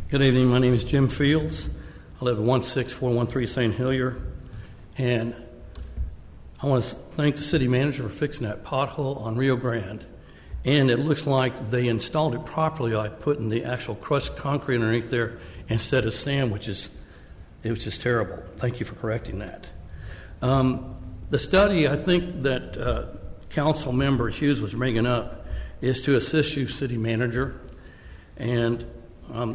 Good evening. My name is Jim Fields. I live at 16413 St. Helier, and I want to thank the city manager for fixing that pothole on Rio Grande. And it looks like they installed it properly by putting the actual crushed concrete underneath there instead of sand, it was just terrible. Thank you for correcting that. The study, I think that Council Member Hughes was bringing up, is to assist you, city manager. And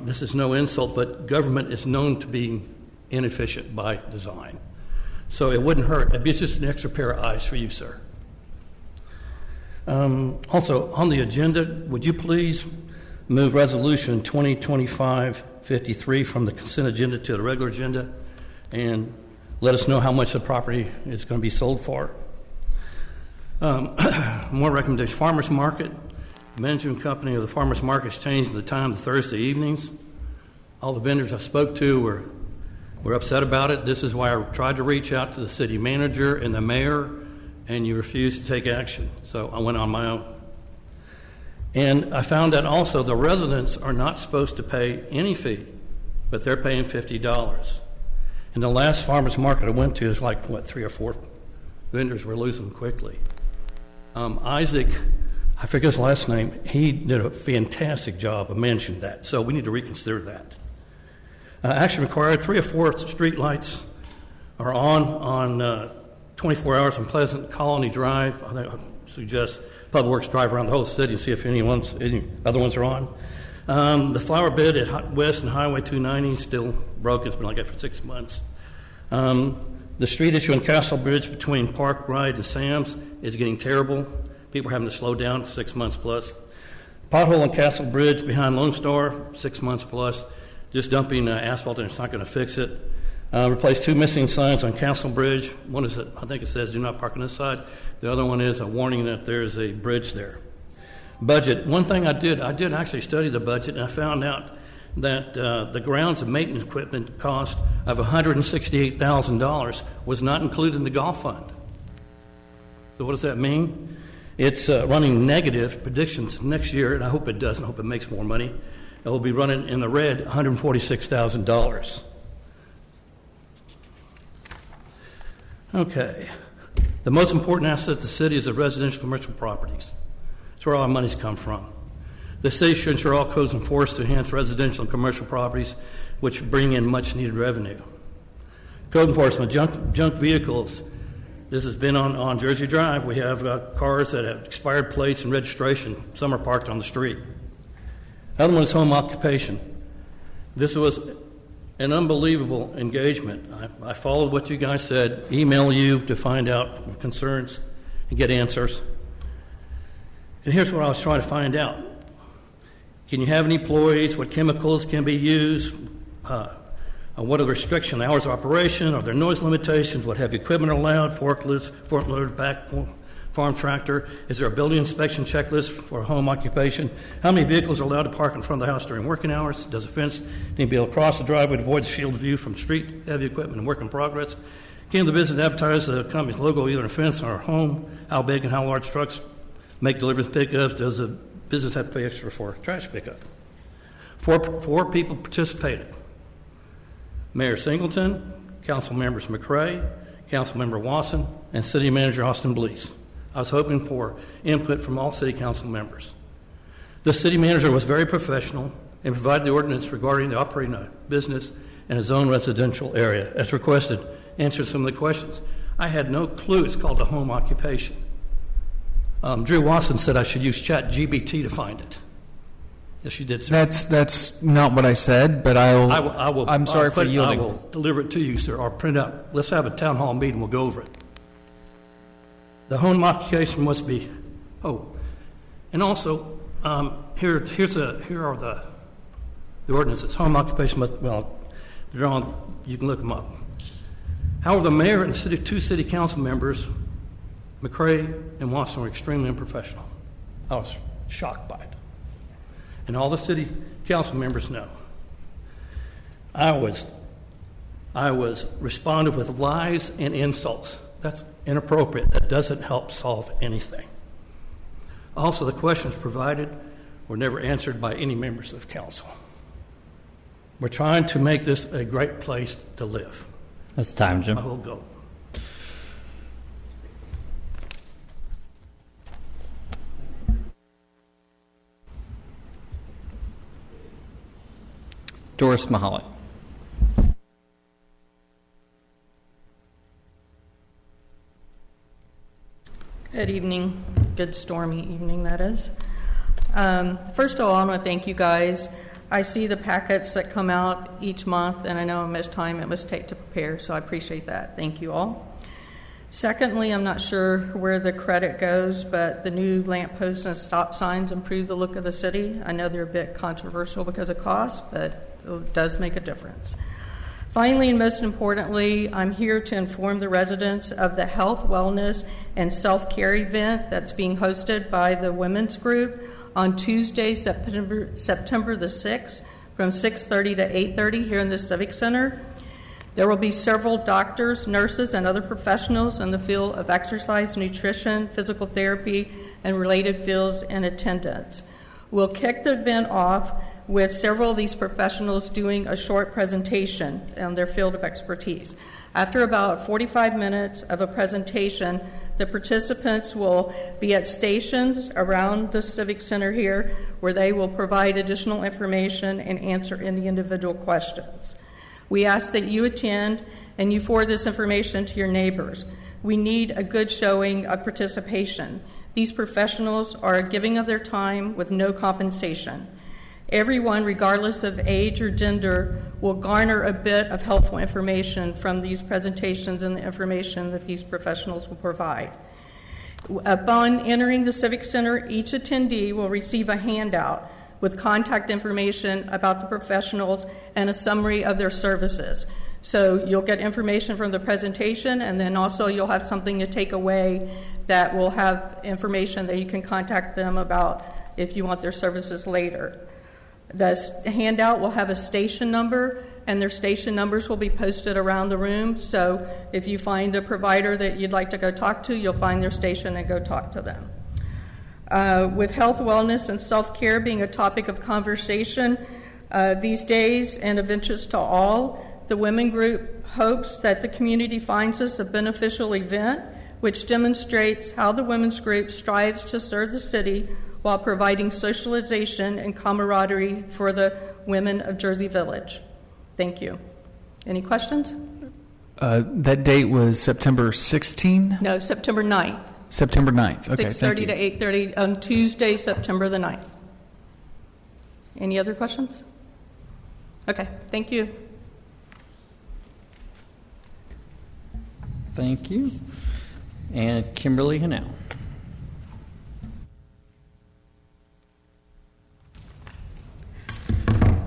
this is no insult, but government is known to be inefficient by design. So it wouldn't hurt. It'd be just an extra pair of eyes for you, sir. Also, on the agenda, would you please move Resolution 2025-53 from the consent agenda to the regular agenda and let us know how much the property is going to be sold for? More recommendation. Farmers Market. The management company of the Farmers Market has changed the time to Thursday evenings. All the vendors I spoke to were upset about it. This is why I tried to reach out to the city manager and the mayor, and you refused to take action. So I went on my own. And I found out also the residents are not supposed to pay any fee, but they're paying $50. And the last farmers market I went to is like, 3 or 4 vendors were losing quickly. Isaac, I forget his last name, he did a fantastic job of mentioning that. So we need to reconsider that. Action required. 3 or 4 street lights are on 24 hours on Pleasant Colony Drive. I suggest Public Works drive around the whole city and see if any other ones are on. The flower bed at West and Highway 290 is still broken. It's been like that for 6 months. The street issue on Castle Bridge between Park Ride and Sam's is getting terrible. People are having to slow down 6 months plus. Pothole on Castle Bridge behind Lone Star, 6 months plus. Just dumping asphalt and it's not going to fix it. Replace 2 missing signs on Castle Bridge. One is, I think it says, do not park on this side. The other one is a warning that there's a bridge there. Budget. One thing I did actually study the budget, and I found out that the grounds and maintenance equipment cost of $168,000 was not included in the golf fund. So what does that mean? It's running negative predictions next year, and I hope it doesn't. I hope it makes more money. It will be running in the red, $146,000. Okay. The most important asset of the city is the residential commercial properties. That's where all our money's come from. The city should ensure all codes enforced to enhance residential and commercial properties, which bring in much-needed revenue. Code enforcement, junk vehicles. This has been on Jersey Drive. We have cars that have expired plates and registration. Some are parked on the street. Other one is home occupation. This was an unbelievable engagement. I followed what you guys said, email you to find out concerns and get answers. And here's what I was trying to find out. Can you have any employees? What chemicals can be used? What are the restrictions, hours of operation? Are there noise limitations? What heavy equipment are allowed? Forklifts, forklift, back farm tractor? Is there a building inspection checklist for home occupation? How many vehicles are allowed to park in front of the house during working hours? Does a fence need to be able to cross the driveway to avoid the shield view from street, heavy equipment, and work in progress? Can the business advertise the company's logo either on a fence or a home? How big and how large trucks make deliveries pickups? Does the business have to pay extra for trash pickup? Four people participated. Mayor Singleton, Council Members McCray, Council Member Wasson, and City Manager Austin Blease. I was hoping for input from all City Council members. The City Manager was very professional and provided the ordinance regarding the operating a business in a zone residential area. As requested, answered some of the questions. I had no clue it's called a home occupation. Drew Wasson said I should use ChatGPT to find it. Yes, you did, sir. That's not what I said, but I will. I'm sorry for yielding. I will deliver it to you, sir, or print out. Let's have a town hall meeting. We'll go over it. The home occupation must be. Oh, and also here are the ordinances. Home occupation must. Well, they're on. You can look them up. However, the mayor and the 2 city council members, McCray and Watson, were extremely unprofessional. I was shocked by it. And all the city council members know. I was responded with lies and insults. That's inappropriate. That doesn't help solve anything. Also, the questions provided were never answered by any members of council. We're trying to make this a great place to live. That's time, Jim. My whole goal. Doris Mahalik. Good evening. Good stormy evening, that is. First of all, I want to thank you guys. I see the packets that come out each month, and I know how much time it must take to prepare, so I appreciate that. Thank you all. Secondly, I'm not sure where the credit goes, but the new lampposts and stop signs improve the look of the city. I know they're a bit controversial because of cost, but it does make a difference. Finally, and most importantly, I'm here to inform the residents of the health, wellness, and self-care event that's being hosted by the Women's Group on Tuesday, September the 6th, from 6:30 to 8:30 here in the Civic Center. There will be several doctors, nurses, and other professionals in the field of exercise, nutrition, physical therapy, and related fields in attendance. We'll kick the event off with several of these professionals doing a short presentation on their field of expertise. After about 45 minutes of a presentation, the participants will be at stations around the Civic Center here where they will provide additional information and answer any individual questions. We ask that you attend and you forward this information to your neighbors. We need a good showing of participation. These professionals are giving of their time with no compensation. Everyone, regardless of age or gender, will garner a bit of helpful information from these presentations and the information that these professionals will provide. Upon entering the Civic Center, each attendee will receive a handout with contact information about the professionals and a summary of their services. So you'll get information from the presentation, and then also you'll have something to take away that will have information that you can contact them about if you want their services later. The handout will have a station number, and their station numbers will be posted around the room. So if you find a provider that you'd like to go talk to, you'll find their station and go talk to them. With health, wellness, and self-care being a topic of conversation these days and of interest to all, the Women Group hopes that the community finds this a beneficial event, which demonstrates how the Women's Group strives to serve the city while providing socialization and camaraderie for the women of Jersey Village. Thank you. Any questions? That date was September 16? No, September 9th. September 9th. Okay, 6:30 to 8:30 on Tuesday, September the 9th. Any other questions? Okay, thank you. Thank you. And Kimberly Hanel.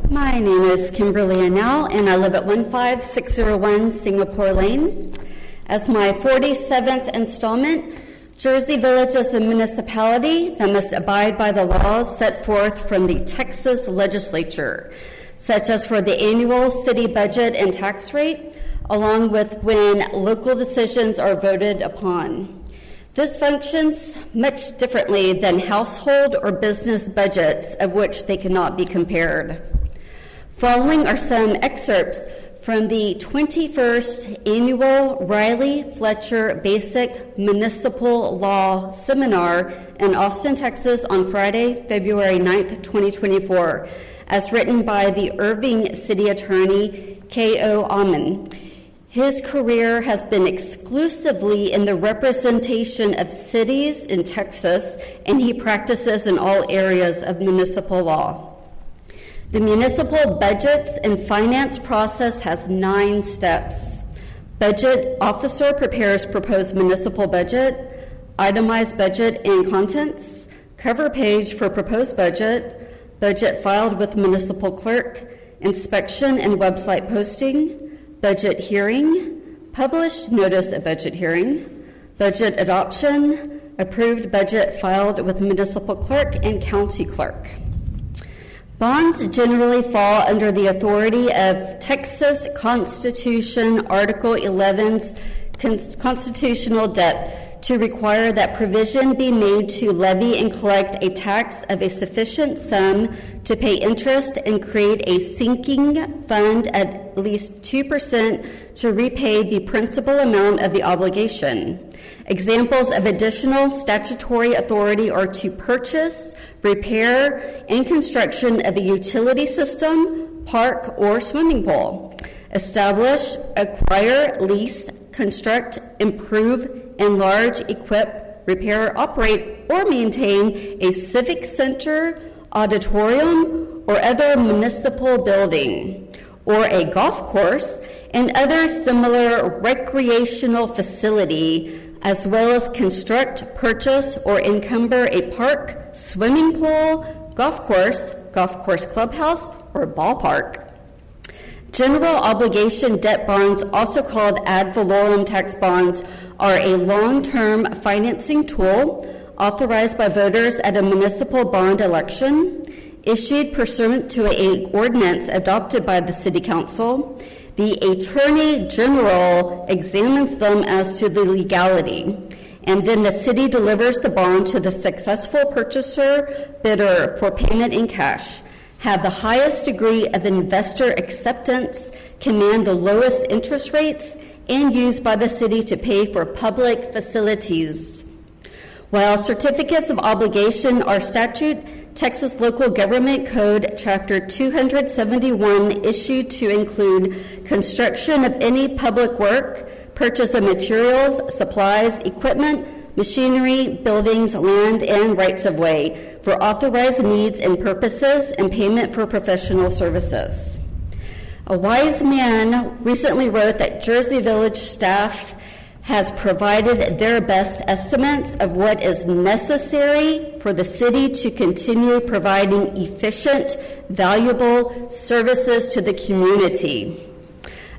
My name is Kimberly Anell, and I live at 15601 Singapore Lane. As my 47th installment, Jersey Village is a municipality that must abide by the laws set forth from the Texas legislature, such as for the annual city budget and tax rate, along with when local decisions are voted upon. This functions much differently than household or business budgets, of which they cannot be compared. Following are some excerpts from the 21st Annual Riley Fletcher Basic Municipal Law Seminar in Austin, Texas on Friday, February 9th, 2024, as written by the Irving City Attorney K.O. Amon. His career has been exclusively in the representation of cities in Texas, and he practices in all areas of municipal law. The municipal budgets and finance process has 9 steps. Budget officer prepares proposed municipal budget, itemized budget and contents, cover page for proposed budget, budget filed with municipal clerk, inspection and website posting, budget hearing, published notice of budget hearing, budget adoption, approved budget filed with municipal clerk and county clerk. Bonds generally fall under the authority of Texas Constitution Article 11's constitutional debt to require that provision be made to levy and collect a tax of a sufficient sum to pay interest and create a sinking fund at least 2% to repay the principal amount of the obligation. Examples of additional statutory authority are to purchase, repair, and construction of a utility system, park, or swimming pool. Establish, acquire, lease, construct, improve, enlarge, equip, repair, operate, or maintain a civic center, auditorium, or other municipal building, or a golf course and other similar recreational facility, as well as construct, purchase, or encumber a park, swimming pool, golf course clubhouse, or ballpark. General obligation debt bonds, also called ad valorem tax bonds, are a long-term financing tool authorized by voters at a municipal bond election, issued pursuant to an ordinance adopted by the City Council. The Attorney General examines them as to the legality, and then the city delivers the bond to the successful purchaser bidder for payment in cash, have the highest degree of investor acceptance, command the lowest interest rates, and used by the city to pay for public facilities. While certificates of obligation are statute, Texas Local Government Code, Chapter 271, issued to include construction of any public work, purchase of materials, supplies, equipment, machinery, buildings, land, and rights of way for authorized needs and purposes, and payment for professional services. A wise man recently wrote that Jersey Village staff has provided their best estimates of what is necessary for the city to continue providing efficient, valuable services to the community,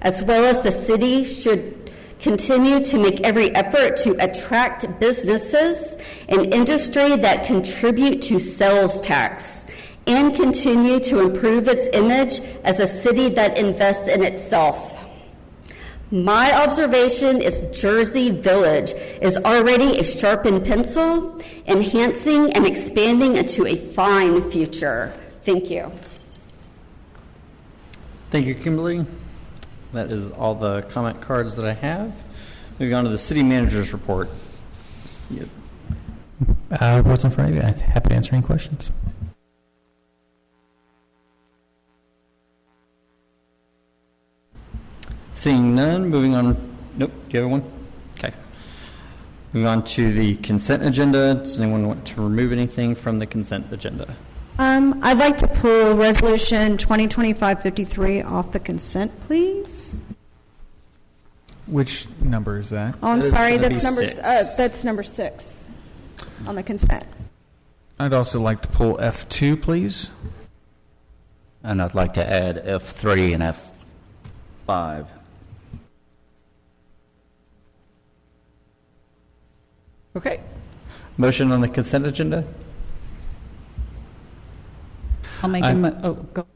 as well as the city should continue to make every effort to attract businesses and industry that contribute to sales tax and continue to improve its image as a city that invests in itself. My observation is Jersey Village is already a sharpened pencil, enhancing and expanding into a fine future. Thank you. Thank you, Kimberly. That is all the comment cards that I have. Moving on to the city manager's report. Yep. Reports on Friday. I'm happy to answer any questions. Seeing none, moving on. Nope, do you have one? Okay. Moving on to the consent agenda. Does anyone want to remove anything from the consent agenda? I'd like to pull Resolution 2025-53 off the consent, please. Which number is that? Oh, I'm sorry. That's Number 6 on the consent. I'd also like to pull F2, please. And I'd like to add F3 and F5. Okay. Motion on the consent agenda? I'll make go.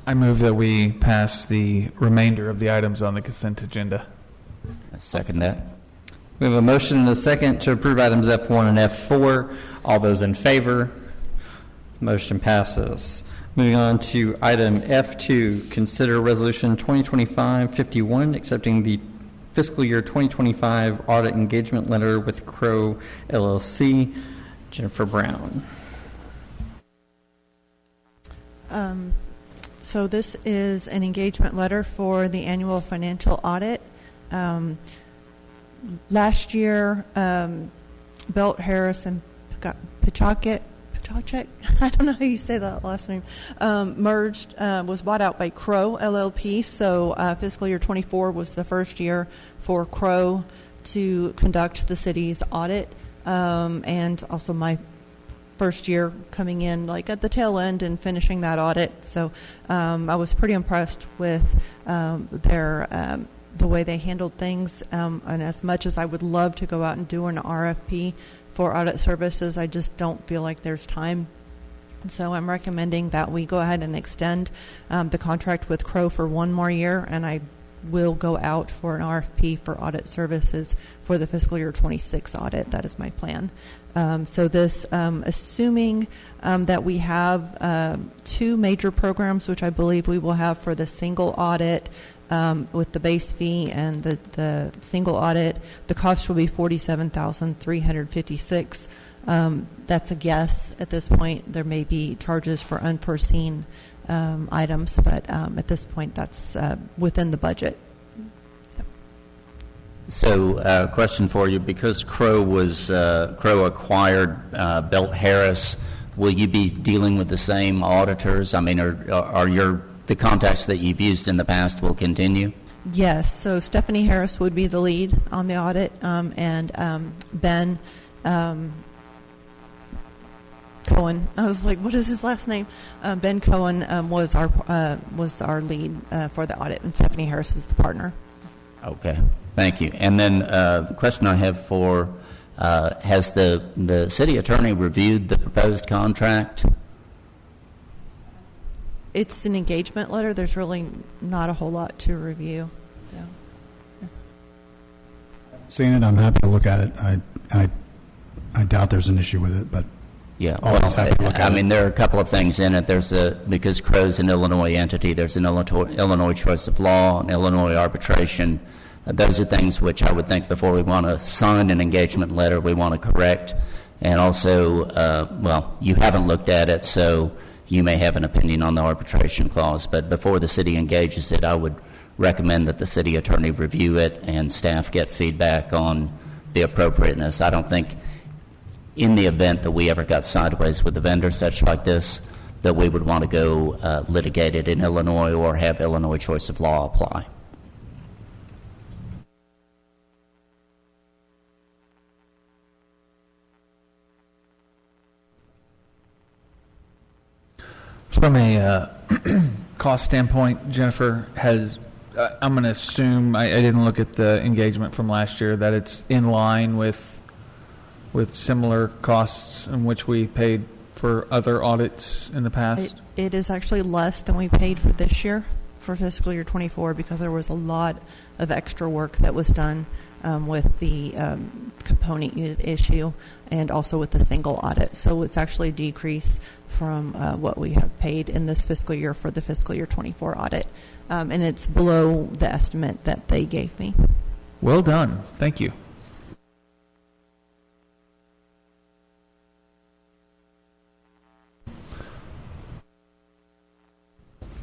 I move that we pass the remainder of the items on the consent agenda. I second that. We have a motion and a second to approve items F1 and F4. All those in favor? Motion passes. Moving on to item F2, consider resolution 2025-51, accepting the fiscal year 2025 audit engagement letter with Crow LLC. Jennifer Brown. So this is an engagement letter for the annual financial audit. Last year, Belt Harris and Pachacek, I don't know how you say that last name, merged, was bought out by Crow LLP. So fiscal year 24 was the first year for Crow to conduct the city's audit, and also my first year coming in like at the tail end and finishing that audit. So I was pretty impressed with the way they handled things, and as much as I would love to go out and do an RFP for audit services, I just don't feel like there's time. And so I'm recommending that we go ahead and extend the contract with Crow for one more year, and I will go out for an RFP for audit services for the fiscal year 26 audit. That is my plan. So this, assuming that we have 2 major programs, which I believe we will have for the single audit with the base fee and the single audit, the cost will be $47,356. That's a guess at this point. There may be charges for unforeseen items, but at this point, that's within the budget. So, question for you: because Crow acquired Belt Harris, will you be dealing with the same auditors? I mean, are the contacts that you've used in the past will continue? Yes. So Stephanie Harris would be the lead on the audit, and Ben Cohen. I was like, what is his last name? Ben Cohen was our lead for the audit, and Stephanie Harris is the partner. Okay, thank you. And then the question I have for, has the city attorney reviewed the proposed contract? It's an engagement letter. There's really not a whole lot to review. So, Seeing it, I'm happy to look at it. I doubt there's an issue with it, but yeah, always happy to look at it. I mean, there are a couple of things in it. Because Crow's an Illinois entity, there's an Illinois choice of law, an Illinois arbitration. Those are things which I would think before we want to sign an engagement letter, we want to correct. And also, well, you haven't looked at it, so you may have an opinion on the arbitration clause. But before the city engages it, I would recommend that the city attorney review it and staff get feedback on the appropriateness. I don't think in the event that we ever got sideways with a vendor such like this, that we would want to go litigate it in Illinois or have Illinois choice of law apply. From a cost standpoint, Jennifer, I'm going to assume, I didn't look at the engagement from last year, that it's in line with similar costs in which we paid for other audits in the past? It is actually less than we paid for this year, for fiscal year 24, because there was a lot of extra work that was done with the component unit issue and also with the single audit. So it's actually a decrease from what we have paid in this fiscal year for the fiscal year 24 audit. And it's below the estimate that they gave me. Well done. Thank you.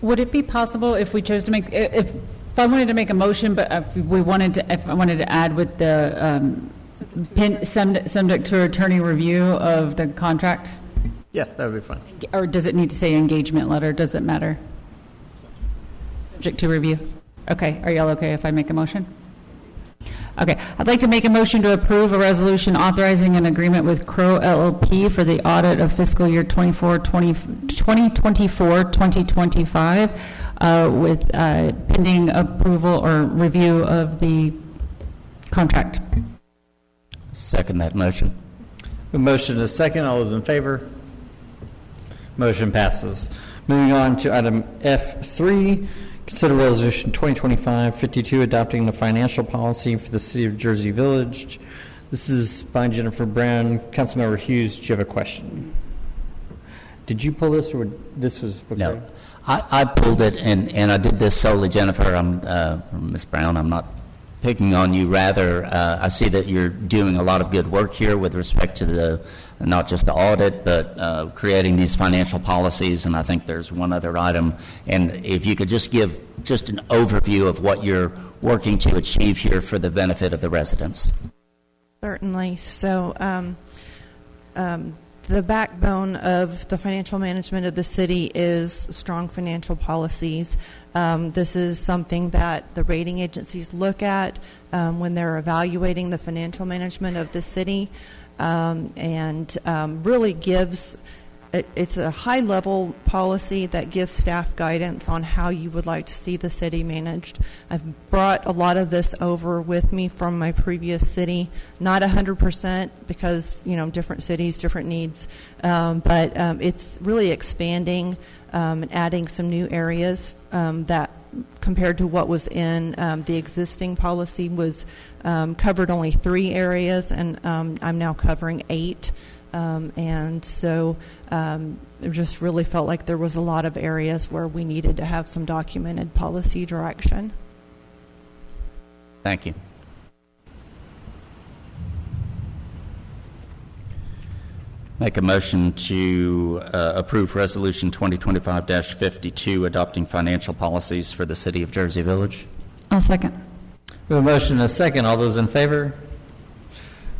Would it be possible if we chose to make, if I wanted to make a motion, but if I wanted to add with the subject to attorney review of the contract? Yeah, that would be fine. Or does it need to say engagement letter? Does it matter? Subject to review. Okay. Are y'all okay if I make a motion? Okay. I'd like to make a motion to approve a resolution authorizing an agreement with Crow LLP for the audit of fiscal year 2024-2025 with pending approval or review of the contract. Second that motion. A motion and a second. All those in favor? Motion passes. Moving on to item F3. Consider Resolution 2025-52, adopting the financial policy for the City of Jersey Village. This is by Jennifer Brown. Councilmember Hughes, do you have a question? Did you pull this, or this was prepared? No. I pulled it, and I did this solely, Jennifer. Ms. Brown, I'm not picking on you. Rather, I see that you're doing a lot of good work here with respect to not just the audit, but creating these financial policies, and I think there's one other item. And if you could just give just an overview of what you're working to achieve here for the benefit of the residents. Certainly. So the backbone of the financial management of the city is strong financial policies. This is something that the rating agencies look at when they're evaluating the financial management of the city, and really gives, it's a high-level policy that gives staff guidance on how you would like to see the city managed. I've brought a lot of this over with me from my previous city, not 100% because, different cities, different needs, but it's really expanding and adding some new areas that compared to what was in the existing policy, was covered only 3 areas, and I'm now covering 8. And so it just really felt like there was a lot of areas where we needed to have some documented policy direction. Thank you. Make a motion to approve Resolution 2025-52, adopting financial policies for the City of Jersey Village. I'll second. We have a motion and a second. All those in favor?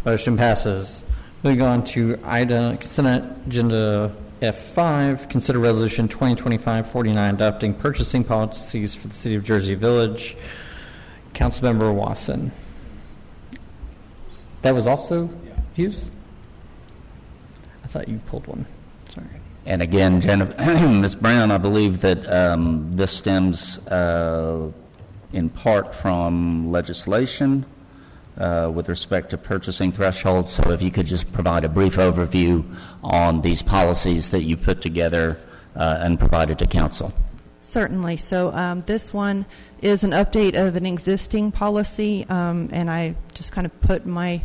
Motion passes. Moving on to consent agenda F5, consider Resolution 2025-49, adopting purchasing policies for the City of Jersey Village. Councilmember Wasson. That was also Hughes? I thought you pulled one. Sorry. And again, Ms. Brown, I believe that this stems in part from legislation with respect to purchasing thresholds. So if you could just provide a brief overview on these policies that you put together and provided to council. Certainly. So this one is an update of an existing policy, and I just kind of put my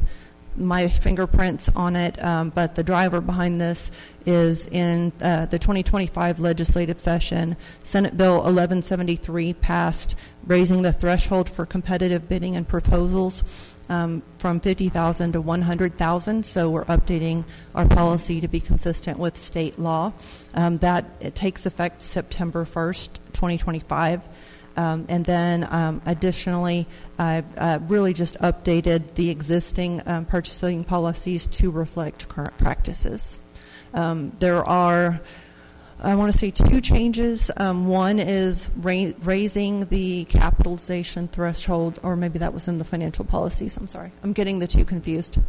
fingerprints on it, but the driver behind this is in the 2025 legislative session. Senate Bill 1173 passed, raising the threshold for competitive bidding and proposals from $50,000 to $100,000. So we're updating our policy to be consistent with state law. It takes effect September 1st, 2025. And then additionally, I really just updated the existing purchasing policies to reflect current practices. There are, I want to say, 2 changes. One is raising the capitalization threshold, or maybe that was in the financial policies. I'm sorry. I'm getting the 2 confused.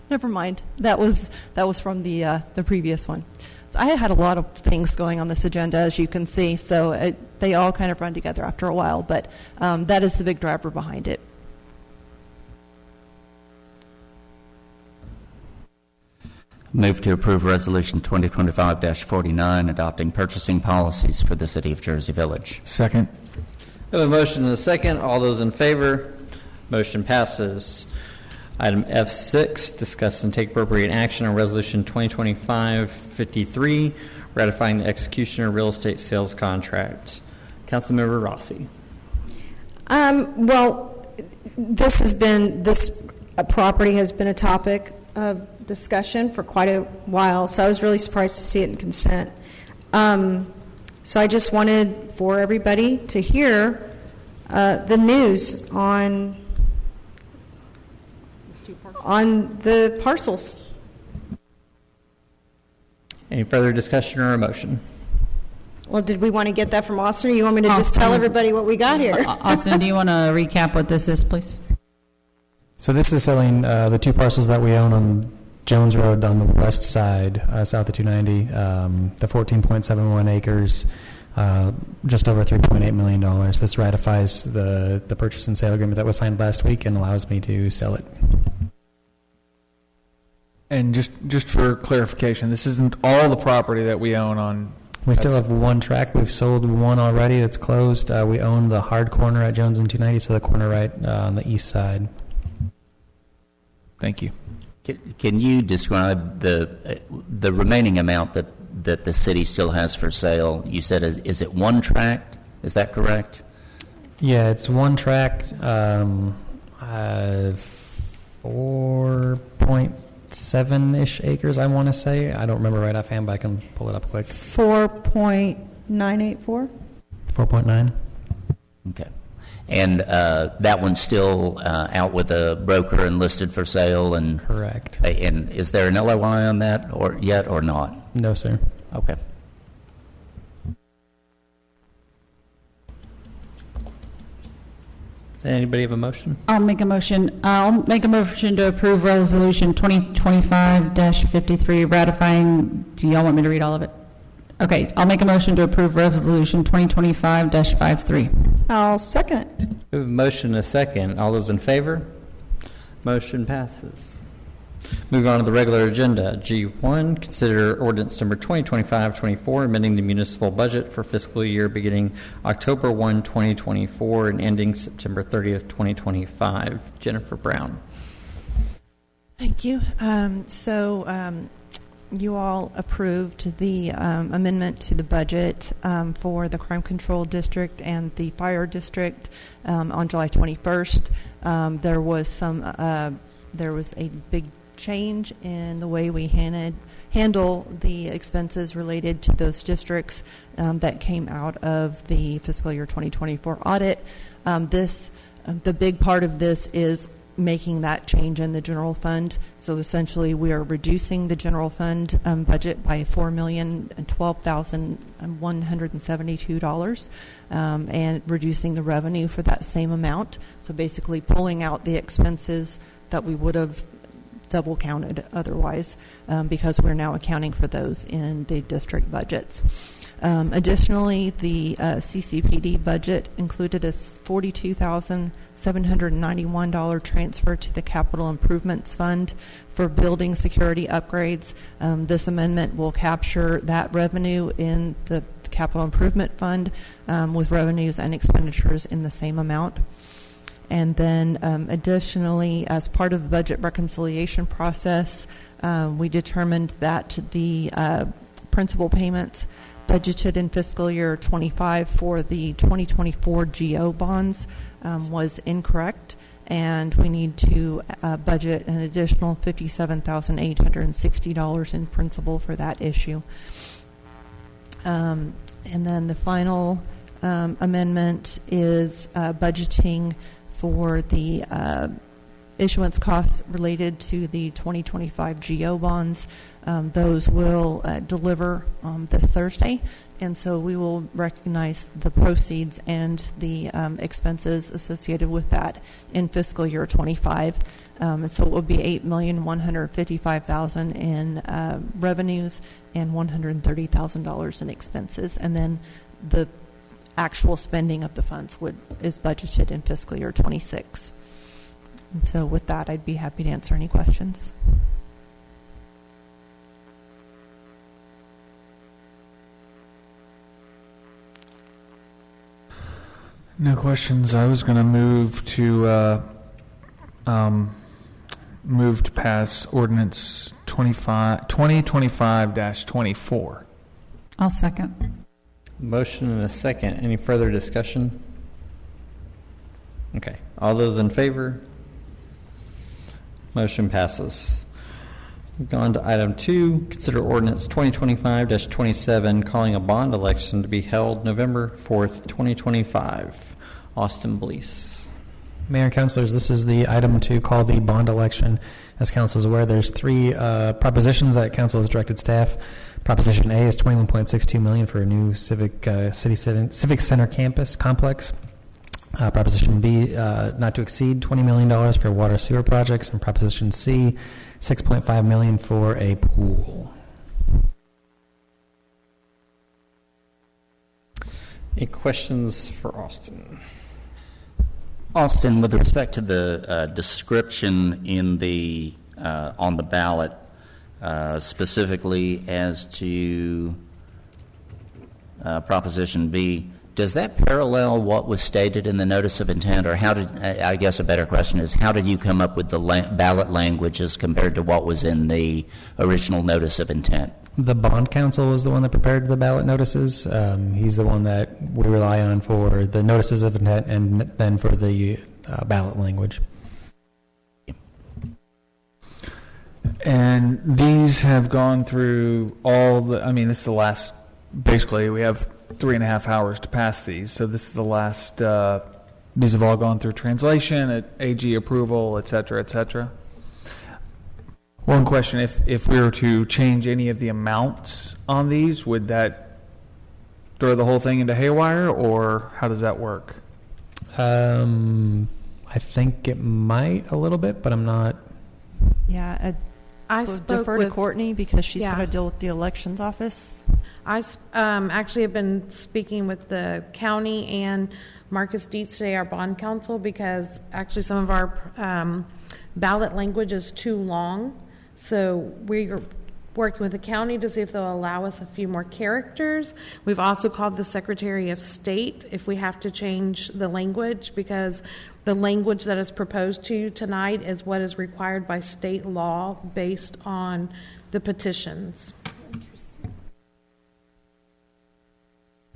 Never mind. That was from the previous one. I had a lot of things going on this agenda, as you can see, so they all kind of run together after a while, but that is the big driver behind it. Move to approve Resolution 2025-49, adopting purchasing policies for the City of Jersey Village. Second. We have a motion and a second. All those in favor? Motion passes. Item F6, discuss and take appropriate action on Resolution 2025-53, ratifying the execution of real estate sales contract. Councilmember Rossi. Well, this property has been a topic of discussion for quite a while, so I was really surprised to see it in consent. So I just wanted for everybody to hear the news on the parcels. Any further discussion or a motion? Well, did we want to get that from Austin, or you want me to just tell everybody what we got here? Austin, do you want to recap what this is, please? So this is selling the 2 parcels that we own on Jones Road on the west side, south of 290, the 14.71 acres, just over $3.8 million. This ratifies the purchase and sale agreement that was signed last week and allows me to sell it. And just for clarification, this isn't all the property that we own on. We still have 1 tract. We've sold 1 already. It's closed. We own the hard corner at Jones and 290, so the corner right on the east side. Thank you. Can you describe the remaining amount that the city still has for sale? You said, is it 1 tract? Is that correct? Yeah, it's 1 tract, 4.7-ish acres, I want to say. I don't remember right offhand, but I can pull it up quick. 4.984? 4.9. Okay. And that one's still out with a broker and listed for sale? And correct. And is there an LOI on that yet or not? No, sir. Okay. Does anybody have a motion? I'll make a motion to approve Resolution 2025-53, ratifying. Do y'all want me to read all of it? Okay, I'll make a motion to approve Resolution 2025-53. I'll second it. We have a motion and a second. All those in favor? Motion passes. Moving on to the regular agenda, G1, consider ordinance number 2025-24, amending the municipal budget for fiscal year beginning October 1, 2024 and ending September 30th, 2025. Jennifer Brown. Thank you. You all approved the amendment to the budget for the Crime Control District and the Fire District on July 21st. There was a big change in the way we handle the expenses related to those districts that came out of the fiscal year 2024 audit. The big part of this is making that change in the general fund. So essentially we are reducing the general fund budget by $4,012,172 and reducing the revenue for that same amount. So basically pulling out the expenses that we would have double counted otherwise because we're now accounting for those in the district budgets. Additionally, the CCPD budget included a $42,791 transfer to the Capital Improvements Fund for building security upgrades. This amendment will capture that revenue in the Capital Improvement Fund with revenues and expenditures in the same amount. And then additionally, as part of the budget reconciliation process, we determined that the principal payments budgeted in fiscal year 25 for the 2024 GO bonds was incorrect, and we need to budget an additional $57,860 in principal for that issue. And then the final amendment is budgeting for the issuance costs related to the 2025 GO bonds. Those will deliver this Thursday, and so we will recognize the proceeds and the expenses associated with that in fiscal year 25. And so it will be $8,155,000 in revenues and $130,000 in expenses, and then the actual spending of the funds is budgeted in fiscal year 26. And so with that, I'd be happy to answer any questions. No questions. I was going to move to pass ordinance 2025-24. I'll second. Motion and a second. Any further discussion? Okay. All those in favor? Motion passes. We've gone to item 2. Consider ordinance 2025-27, calling a bond election to be held November 4th, 2025. Austin Blease. Mayor and councilors, this is the item to call the bond election. As council is aware, there's 3 propositions that council has directed staff. Proposition A is $21.62 million for a new civic center campus complex. Proposition B, not to exceed $20 million for water sewer projects, and Proposition C, $6.5 million for a pool. Any questions for Austin? Austin, with respect to the description in the on the ballot, specifically as to Proposition B, does that parallel what was stated in the notice of intent, or how did, I guess a better question is, how did you come up with the ballot language as compared to what was in the original notice of intent? The bond counsel was the one that prepared the ballot notices. He's the one that we rely on for the notices of intent and then for the ballot language. And these have gone through all the, I mean, this is the last, basically we have 3.5 hours to pass these. So this is the last, these have all gone through translation, AG approval, et cetera, et cetera. One question, if we were to change any of the amounts on these, would that throw the whole thing into haywire, or how does that work? I think it might a little bit, but I'm not. Yeah, I will spoke defer to with Courtney because she's Yeah. going to deal with the elections office. I actually have been speaking with the county and Marcus Dietz today, our bond counsel, because actually some of our ballot language is too long. So we're working with the county to see if they'll allow us a few more characters. We've also called the Secretary of State if we have to change the language, because the language that is proposed to you tonight is what is required by state law based on the petitions.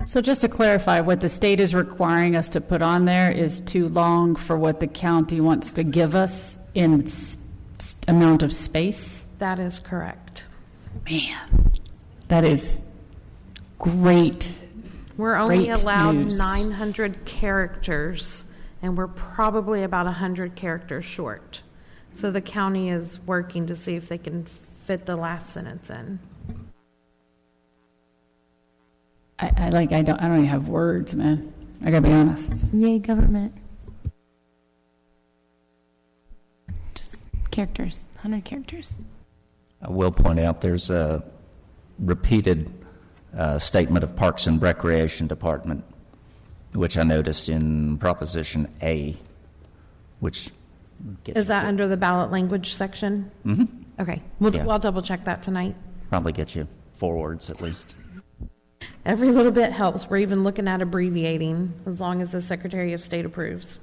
So just to clarify, what the state is requiring us to put on there is too long for what the county wants to give us in amount of space? That is correct. Man, that is great. We're only Great allowed news. 900 characters, and we're probably about 100 characters short. So the county is working to see if they can fit the last sentence in. I don't even have words, man. I gotta be honest. Yay, government. Just characters, 100 characters. I will point out there's a repeated statement of Parks and Recreation Department, which I noticed in Proposition A, which gets Is that under the ballot language section? Mm-hmm. Okay, Yeah. I'll double check that tonight. Probably get you 4 words at least. Every little bit helps. We're even looking at abbreviating as long as the Secretary of State approves.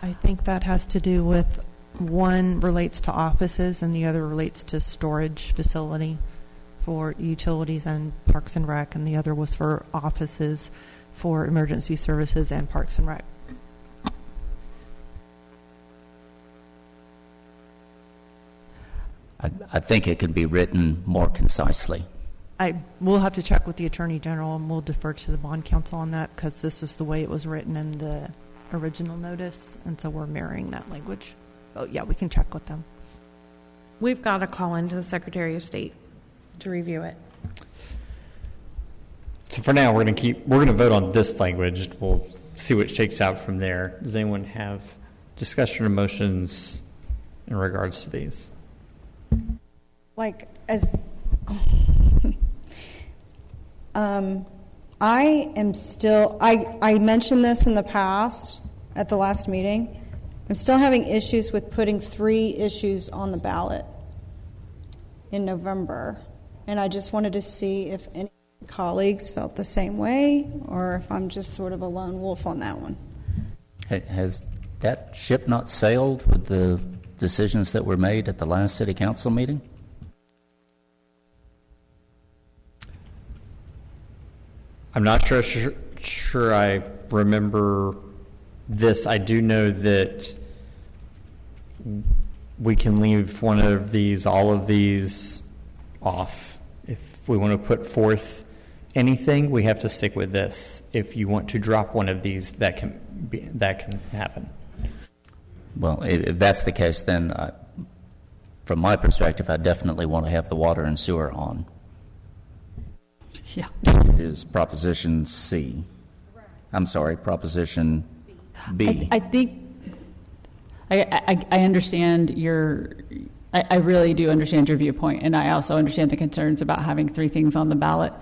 I think that has to do with one relates to offices and the other relates to storage facility for utilities and Parks and Rec, and the other was for offices for emergency services and Parks and Rec. I think it could be written more concisely. I will have to check with the Attorney General, and we'll defer to the bond counsel on that because this is the way it was written in the original notice, and so we're mirroring that language. Oh, yeah, we can check with them. We've got to call into the Secretary of State to review it. So for now, we're going to vote on this language. We'll see what shakes out from there. Does anyone have discussion or motions in regards to these? Like, as I am still, I mentioned this in the past at the last meeting. I'm still having issues with putting 3 issues on the ballot in November. And I just wanted to see if any colleagues felt the same way or if I'm just sort of a lone wolf on that one. Has that ship not sailed with the decisions that were made at the last City Council meeting? I'm not sure I remember this. I do know that we can leave one of these, all of these off. If we want to put forth anything, we have to stick with this. If you want to drop one of these, that can happen. Well, if that's the case, then from my perspective, I definitely want to have the water and sewer on. Yeah. Is Proposition C. I'm sorry, Proposition B. I think I understand I really do understand your viewpoint, and I also understand the concerns about having 3 things on the ballot.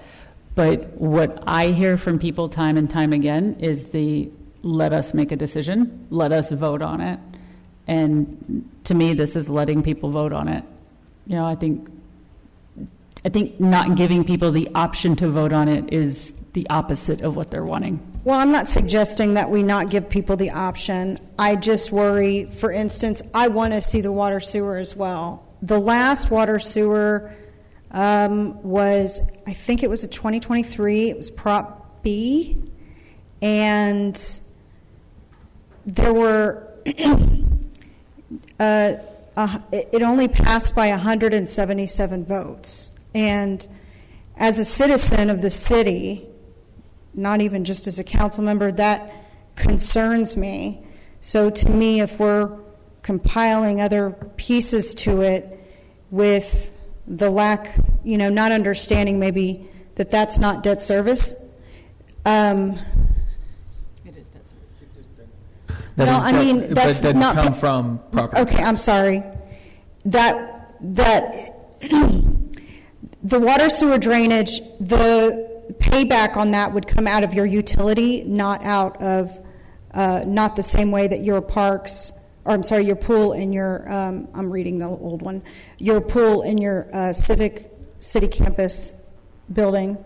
But what I hear from people time and time again is let us make a decision, let us vote on it. And to me, this is letting people vote on it. You know, I think not giving people the option to vote on it is the opposite of what they're wanting. Well, I'm not suggesting that we not give people the option. I just worry, for instance, I want to see the water sewer as well. The last water sewer was, I think it was a 2023, it was Prop B, and there were, it only passed by 177 votes. And as a citizen of the city, not even just as a council member, that concerns me. So to me, if we're compiling other pieces to it with the lack, not understanding maybe that that's not debt service. It is debt service. That's but not come from property. Okay, I'm sorry. That the water sewer drainage, the payback on that would come out of your utility, not out of, not the same way that your parks or I'm sorry, your pool in your, I'm reading the old one, your pool in your civic city campus building.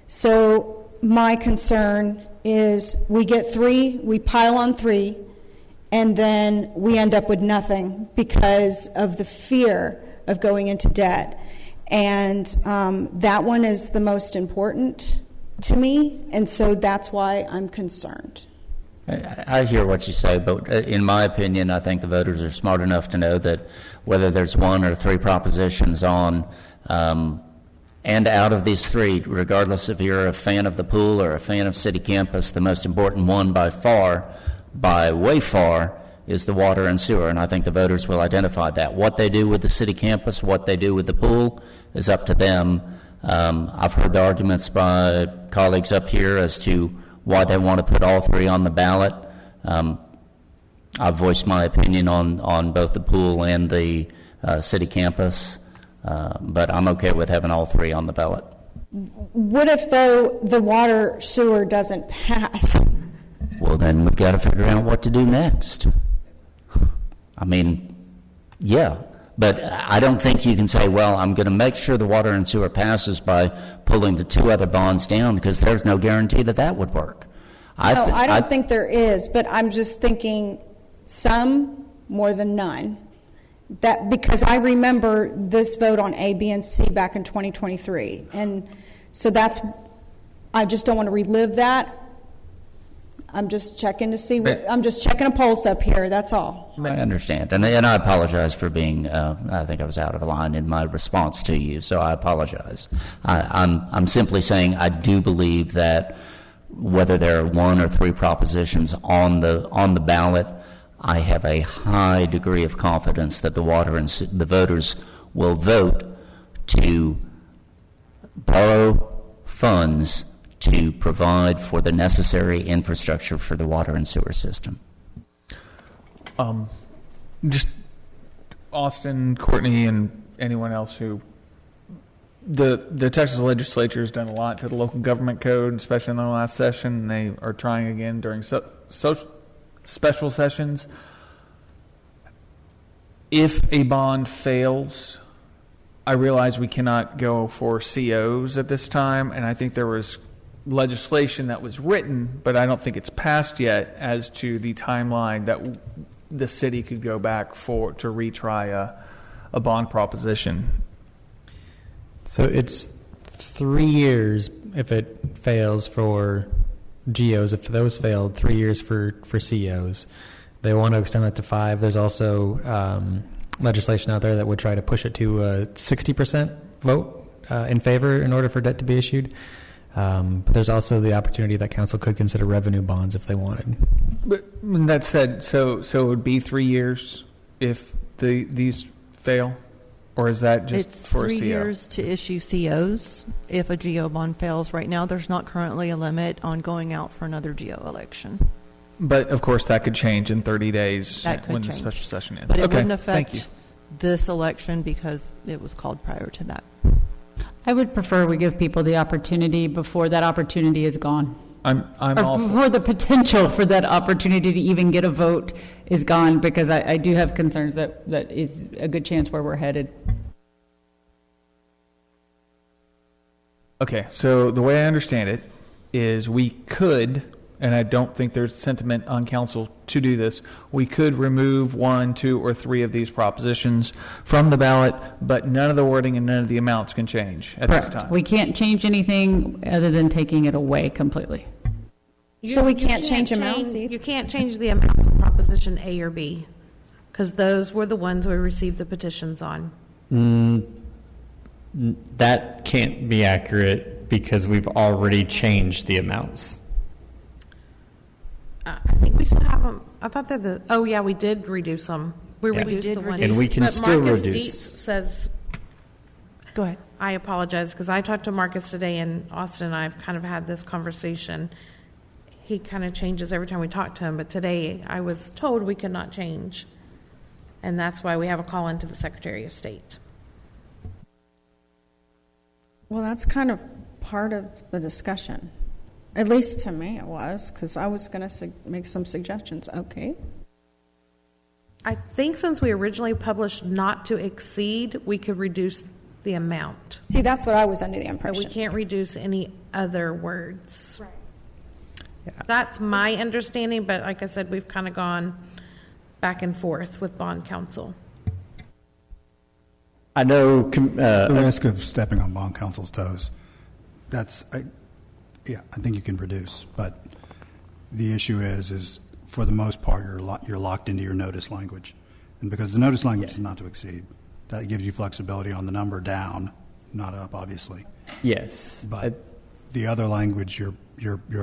So my concern is we get 3, we pile on 3, and then we end up with nothing because of the fear of going into debt. And that one is the most important to me, and so that's why I'm concerned. I hear what you say, but in my opinion, I think the voters are smart enough to know that whether there's 1 or 3 propositions on, and out of these 3, regardless if you're a fan of the pool or a fan of city campus, the most important one by way far, is the water and sewer, and I think the voters will identify that. What they do with the city campus, what they do with the pool, is up to them. I've heard the arguments by colleagues up here as to why they want to put all 3 on the ballot. I've voiced my opinion on both the pool and the city campus, but I'm okay with having all 3 on the ballot. What if, though, the water sewer doesn't pass? Well, then we've got to figure out what to do next. I mean, yeah, but I don't think you can say, well, I'm going to make sure the water and sewer passes by pulling the 2 other bonds down, because there's no guarantee that would work. I don't think there is, but I'm just thinking some more than none. That because I remember this vote on A, B, and C back in 2023, and so I just don't want to relive that. I'm just checking to see. I'm just checking a pulse up here. That's all. I understand, and I apologize for being. I think I was out of line in my response to you, so I apologize. I'm simply saying I do believe that whether there are 1 or 3 propositions on the ballot, I have a high degree of confidence that the voters will vote to borrow funds to provide for the necessary infrastructure for the water and sewer system. Just Austin, Courtney, and anyone else who the Texas legislature has done a lot to the local government code, especially in the last session. They are trying again during special sessions. If a bond fails, I realize we cannot go for COs at this time, and I think there was legislation that was written, but I don't think it's passed yet, as to the timeline that the city could go back to retry a bond proposition. So it's 3 years if it fails for GOs. If those failed, 3 years for COs. They want to extend that to 5. There's also legislation out there that would try to push it to a 60% vote in favor in order for debt to be issued. But there's also the opportunity that council could consider revenue bonds if they wanted. But that said, so it would be 3 years if these fail, or is that just it's for a CO? It's 3 years to issue COs if a GO bond fails. Right now, there's not currently a limit on going out for another GO election. But of course, that could change in 30 days when the special session ends. But it okay, wouldn't affect thank you. this election because it was called prior to that. I would prefer we give people the opportunity before that opportunity is gone. I'm all before the potential for that opportunity to even get a vote is gone, because I do have concerns that is a good chance where we're headed. Okay, so the way I understand it is we could, and I don't think there's sentiment on council to do this, we could remove 1, 2, or 3 of these propositions from the ballot, but none of the wording and none of the amounts can change at Correct. this time. We can't change anything other than taking it away completely. So we can't change amounts either? You can't change the amounts of Proposition A or B, because those were the ones we received the petitions on. That can't be accurate because we've already changed the amounts. I think we still have them. I thought that oh yeah, we did reduce them. We Yeah. reduced the ones. And we can but still Marcus reduce. Dietz says, go ahead. I apologize, because I talked to Marcus today, and Austin and I have kind of had this conversation. He kind of changes every time we talk to him, but today I was told we could not change. And that's why we have a call into the Secretary of State. Well, that's kind of part of the discussion. At least to me it was, because I was going to make some suggestions. Okay. I think since we originally published not to exceed, we could reduce the amount. See, that's what I was under the But impression. we can't reduce any other words. That's my understanding, but like I said, we've kind of gone back and forth with bond counsel. I know. The risk of stepping on bond counsel's toes, I think you can reduce, but the issue is for the most part, you're locked into your notice language. And because the notice language is not to exceed, that gives you flexibility on the number down, not up, obviously. Yes. But the other language, you're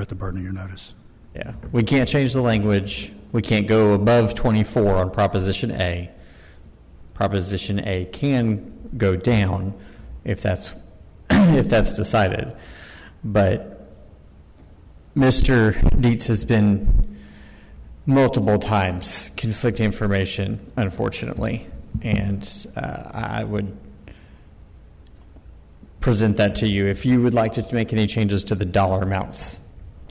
at the burden of your notice. Yeah. We can't change the language. We can't go above 24 on Proposition A. Proposition A can go down if that's if that's decided. But Mr. Dietz has been multiple times conflicting information, unfortunately, and I would present that to you. If you would like to make any changes to the dollar amounts,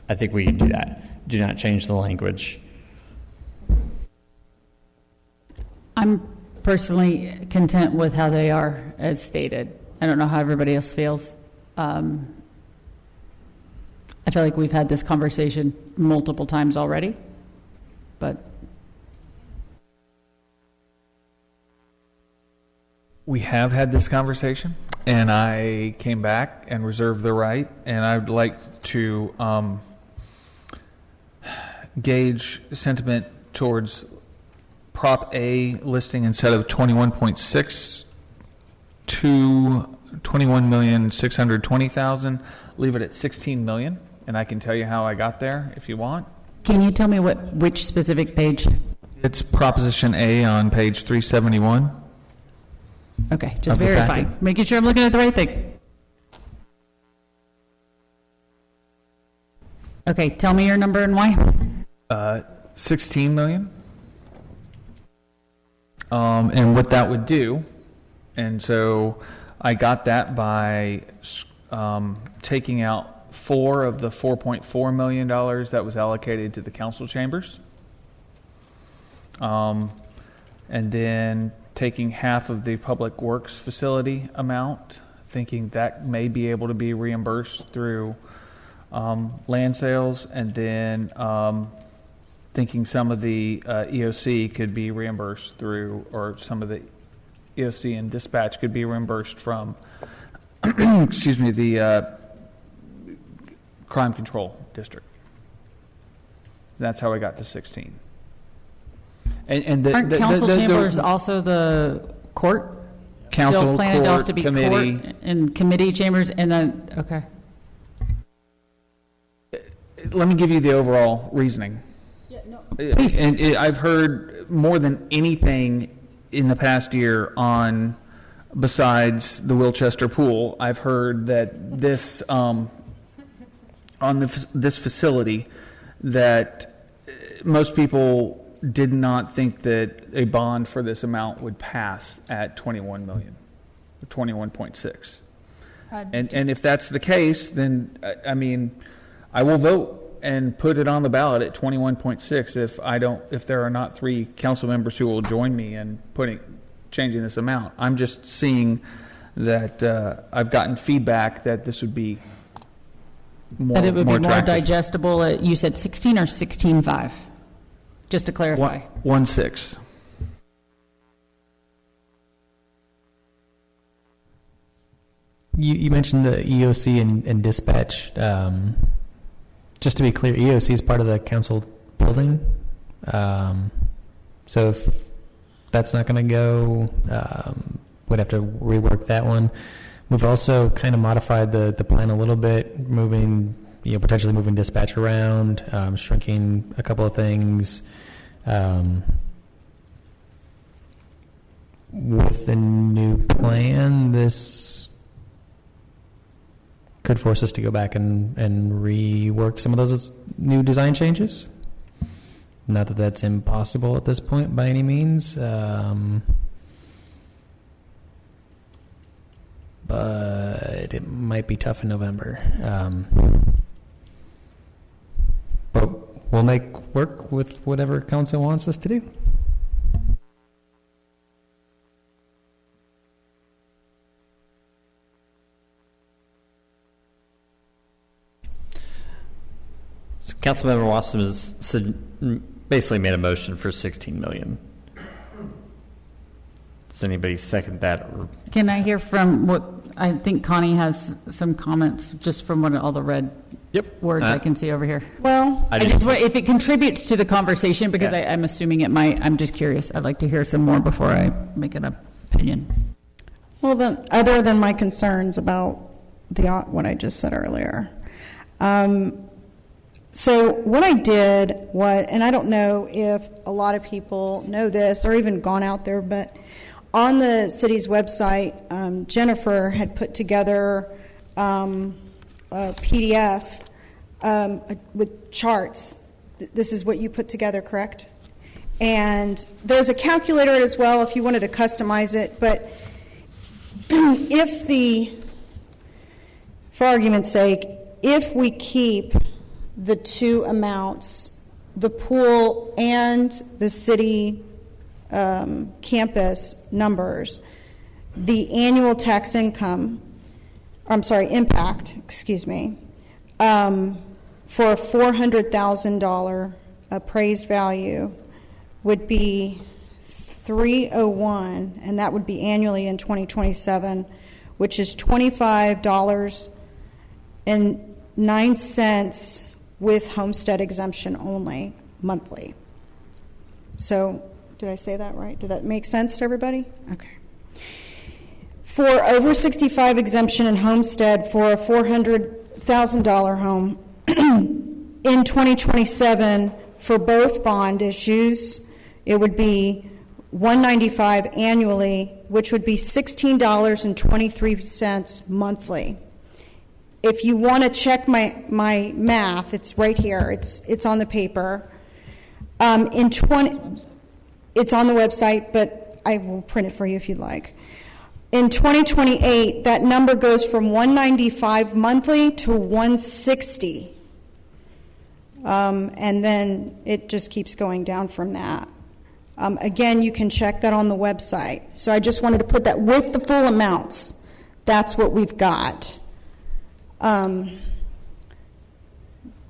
I think we can do that. Do not change the language. I'm personally content with how they are as stated. I don't know how everybody else feels. I feel like we've had this conversation multiple times already, but We have had this conversation, and I came back and reserved the right, and I'd like to gauge sentiment towards Prop A listing instead of 21.6 to 21,620,000. Leave it at 16 million, and I can tell you how I got there if you want. can you tell me which specific page? It's Proposition A on page 371. Okay, just Of the verifying, packet. making sure I'm looking at the right thing. Okay, tell me your number and why. 16 million. And what that would do, and so I got that by taking out 4 of the $4.4 million that was allocated to the council chambers. And then taking half of the public works facility amount, thinking that may be able to be reimbursed through land sales, and then thinking some of the EOC could be reimbursed through, or some of the EOC and dispatch could be reimbursed from, excuse me, the crime control district. That's how I got to 16. And Aren't council chambers also the court? Council, Still planned court, off to be committee. court and committee chambers, and then, okay. Let me give you the overall reasoning. Please. And I've heard more than anything in the past year on, besides the Wilchester pool, I've heard that this, on this facility, that most people did not think that a bond for this amount would pass at 21 million, 21.6. And if that's the case, then, I mean, I will vote and put it on the ballot at 21.6 if there are not 3 council members who will join me in changing this amount. I'm just seeing that I've gotten feedback that this would be more That it would be more attractive. digestible. You said 16 or 16.5? Just to clarify. 1.6. You mentioned the EOC and dispatch. Just to be clear, EOC is part of the council building. So if that's not going to go, we'd have to rework that one. We've also kind of modified the plan a little bit, potentially moving dispatch around, shrinking a couple of things. With the new plan, this could force us to go back and rework some of those new design changes. Not that that's impossible at this point by any means, but it might be tough in November. But we'll make work with whatever council wants us to do. Councilmember Watson has basically made a motion for $16 million. Does anybody second that? Or? Can I hear from what, I think Connie has some comments just from what all the red words I can see over here. Well, I just want, if it contributes to the conversation, because I'm assuming it might, I'm just curious. I'd like to hear some more before I make an opinion. well, then, other than my concerns about what I just said earlier. So what I did was, and I don't know if a lot of people know this or even gone out there, but on the city's website, Jennifer had put together a PDF with charts. This is what you put together, correct? And there's a calculator as well if you wanted to customize it, but for argument's sake, if we keep the two amounts, the pool and the city campus numbers, the annual tax impact, for a $400,000 appraised value would be $301, and that would be annually in 2027, which is $25.09 with homestead exemption only monthly. So, did I say that right? Did that make sense to everybody? Okay. For over 65 exemption and homestead for a $400,000 home in 2027 for both bond issues, it would be $195 annually, which would be $16.23 monthly. If you want to check my math, it's right here. It's on the paper. It's on the website, but I will print it for you if you'd like. In 2028, that number goes from $195 monthly to $160, and then it just keeps going down from that. Again, you can check that on the website. So I just wanted to put that with the full amounts. That's what we've got.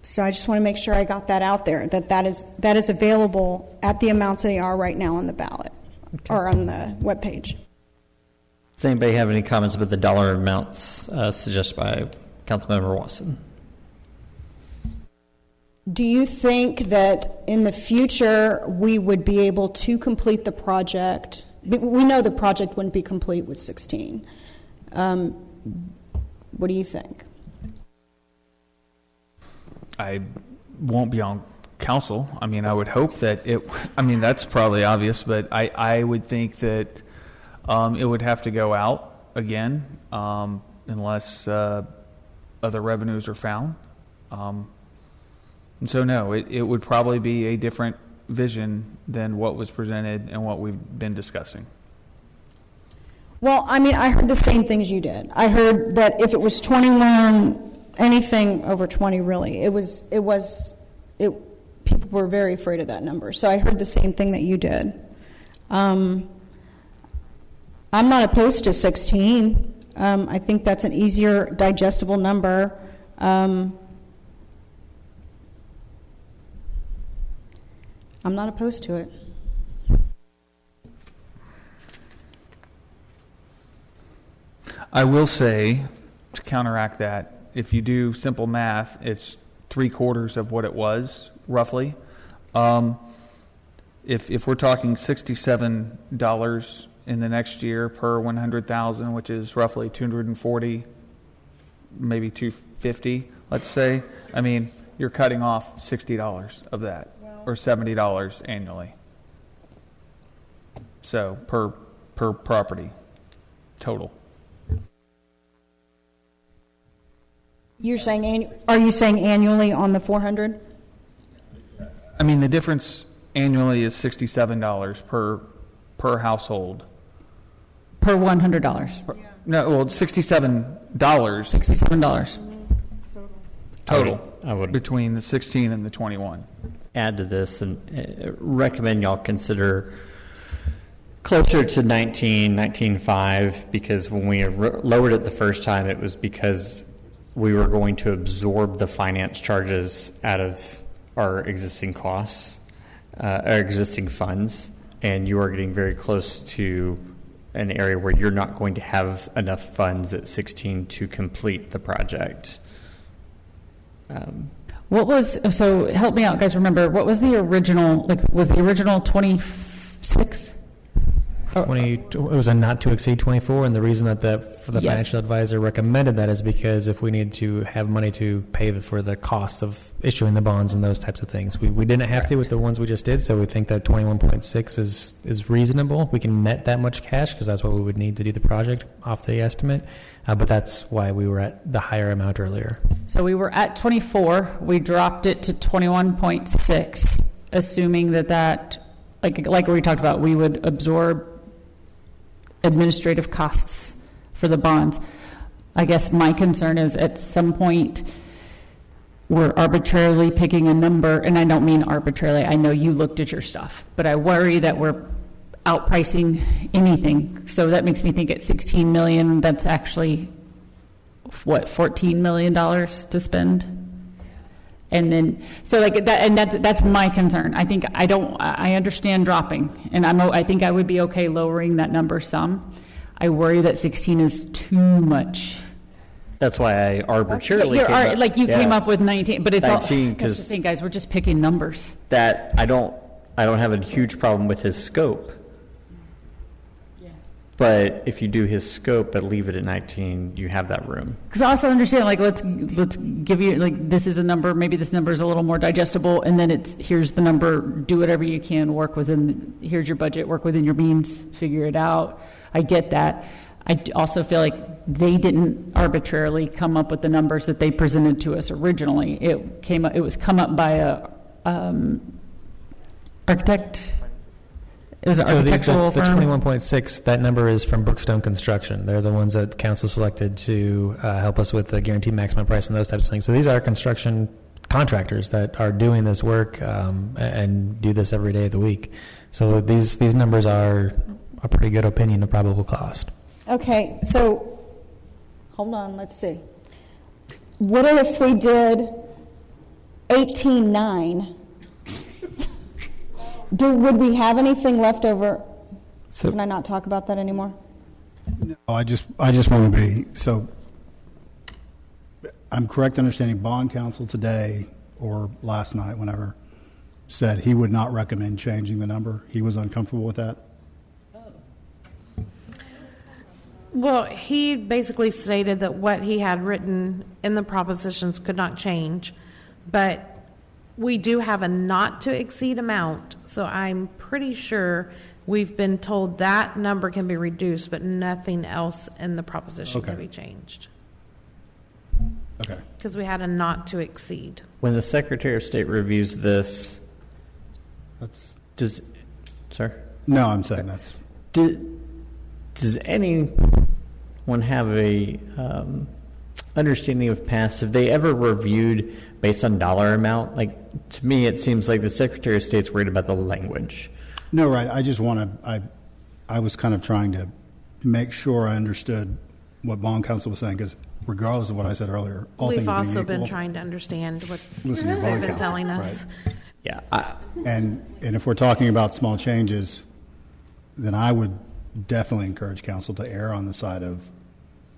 So I just want to make sure I got that out there, that is available at the amounts they are right now on the ballot or on the webpage. Does anybody have any comments about the dollar amounts suggested by Councilmember Watson? Do you think that in the future we would be able to complete the project? We know the project wouldn't be complete with 16. What do you think? I won't be on council. I mean, I would hope that that's probably obvious, but I would think that it would have to go out again unless other revenues are found. And so, no, it would probably be a different vision than what was presented and what we've been discussing. Well, I mean, I heard the same things you did. I heard that if it was 21, anything over 20, really, people were very afraid of that number. So I heard the same thing that you did. I'm not opposed to 16. I think that's an easier, digestible number. I'm not opposed to it. I will say, to counteract that, if you do simple math, it's 3/4 of what it was, roughly. If we're talking $67 in the next year per 100,000, which is roughly 240, maybe 250, let's say, I mean, you're cutting off $60 of that, or $70 annually. So per property, total. You're saying, are you saying annually on the 400? I mean, the difference annually is $67 per household. Per $100. No, well, $67. $67. Total. I would between the 16 and the 21. Add to this and recommend y'all consider closer to 19.5, because when we lowered it the first time, it was because we were going to absorb the finance charges out of our existing costs, our existing funds, and you are getting very close to an area where you're not going to have enough funds at 16 to complete the project. So help me out, guys, remember, what was the original, was the original 26? It was a not to exceed 24, and the reason that the Yes. financial advisor recommended that is because if we need to have money to pay for the costs of issuing the bonds and those types of things, we didn't have to with the ones we just did, so we think that 21.6 is reasonable. We can net that much cash because that's what we would need to do the project off the estimate, but that's why we were at the higher amount earlier. So we were at 24, we dropped it to 21.6, assuming that like we talked about, we would absorb administrative costs for the bonds. I guess my concern is at some point we're arbitrarily picking a number, and I don't mean arbitrarily, I know you looked at your stuff, but I worry that we're outpricing anything. So that makes me think at 16 million, that's actually what, $14 million to spend? And then, so like that, and that's my concern. I understand dropping, and I think I would be okay lowering that number some. I worry that 16 is too much. That's why I arbitrarily came up with 19, but it's 19, all, that's the thing, guys, we're just picking numbers. That I don't have a huge problem with his scope. But if you do his scope but leave it at 19, you have that room. Because I also understand, let's give you, this is a number, maybe this number is a little more digestible, and then here's the number, do whatever you can, here's your budget, work within your means, figure it out. I get that. I also feel like they didn't arbitrarily come up with the numbers that they presented to us originally. It was come up by a architect. It was an architectural firm. The 21.6, that number is from Brookstone Construction. They're the ones that council selected to help us with the guaranteed maximum price and those types of things. So these are construction contractors that are doing this work and do this every day of the week. So these numbers are a pretty good opinion of probable cost. Okay, so hold on, let's see. What if we did 18.9? Would we have anything left over? So, can I not talk about that anymore? No, I just want to be, so I'm correct in understanding bond counsel today or last night, whenever, said he would not recommend changing the number. He was uncomfortable with that. Well, he basically stated that what he had written in the propositions could not change, but we do have a not to exceed amount, so I'm pretty sure we've been told that number can be reduced, but nothing else in the proposition can be changed. Okay. Because we had a not to exceed. When the Secretary of State reviews this, No, I'm saying that's... Does anyone have a understanding of past? Have they ever reviewed based on dollar amount? To me, it seems like the Secretary of State's worried about the language. No, right. I just want to, I was kind of trying to make sure I understood what bond counsel was saying, because regardless of what I said earlier, all We've things being also been equal, trying to understand what listen to they've bond been counsel, telling us. right? Yeah. And if we're talking about small changes, then I would definitely encourage council to err on the side of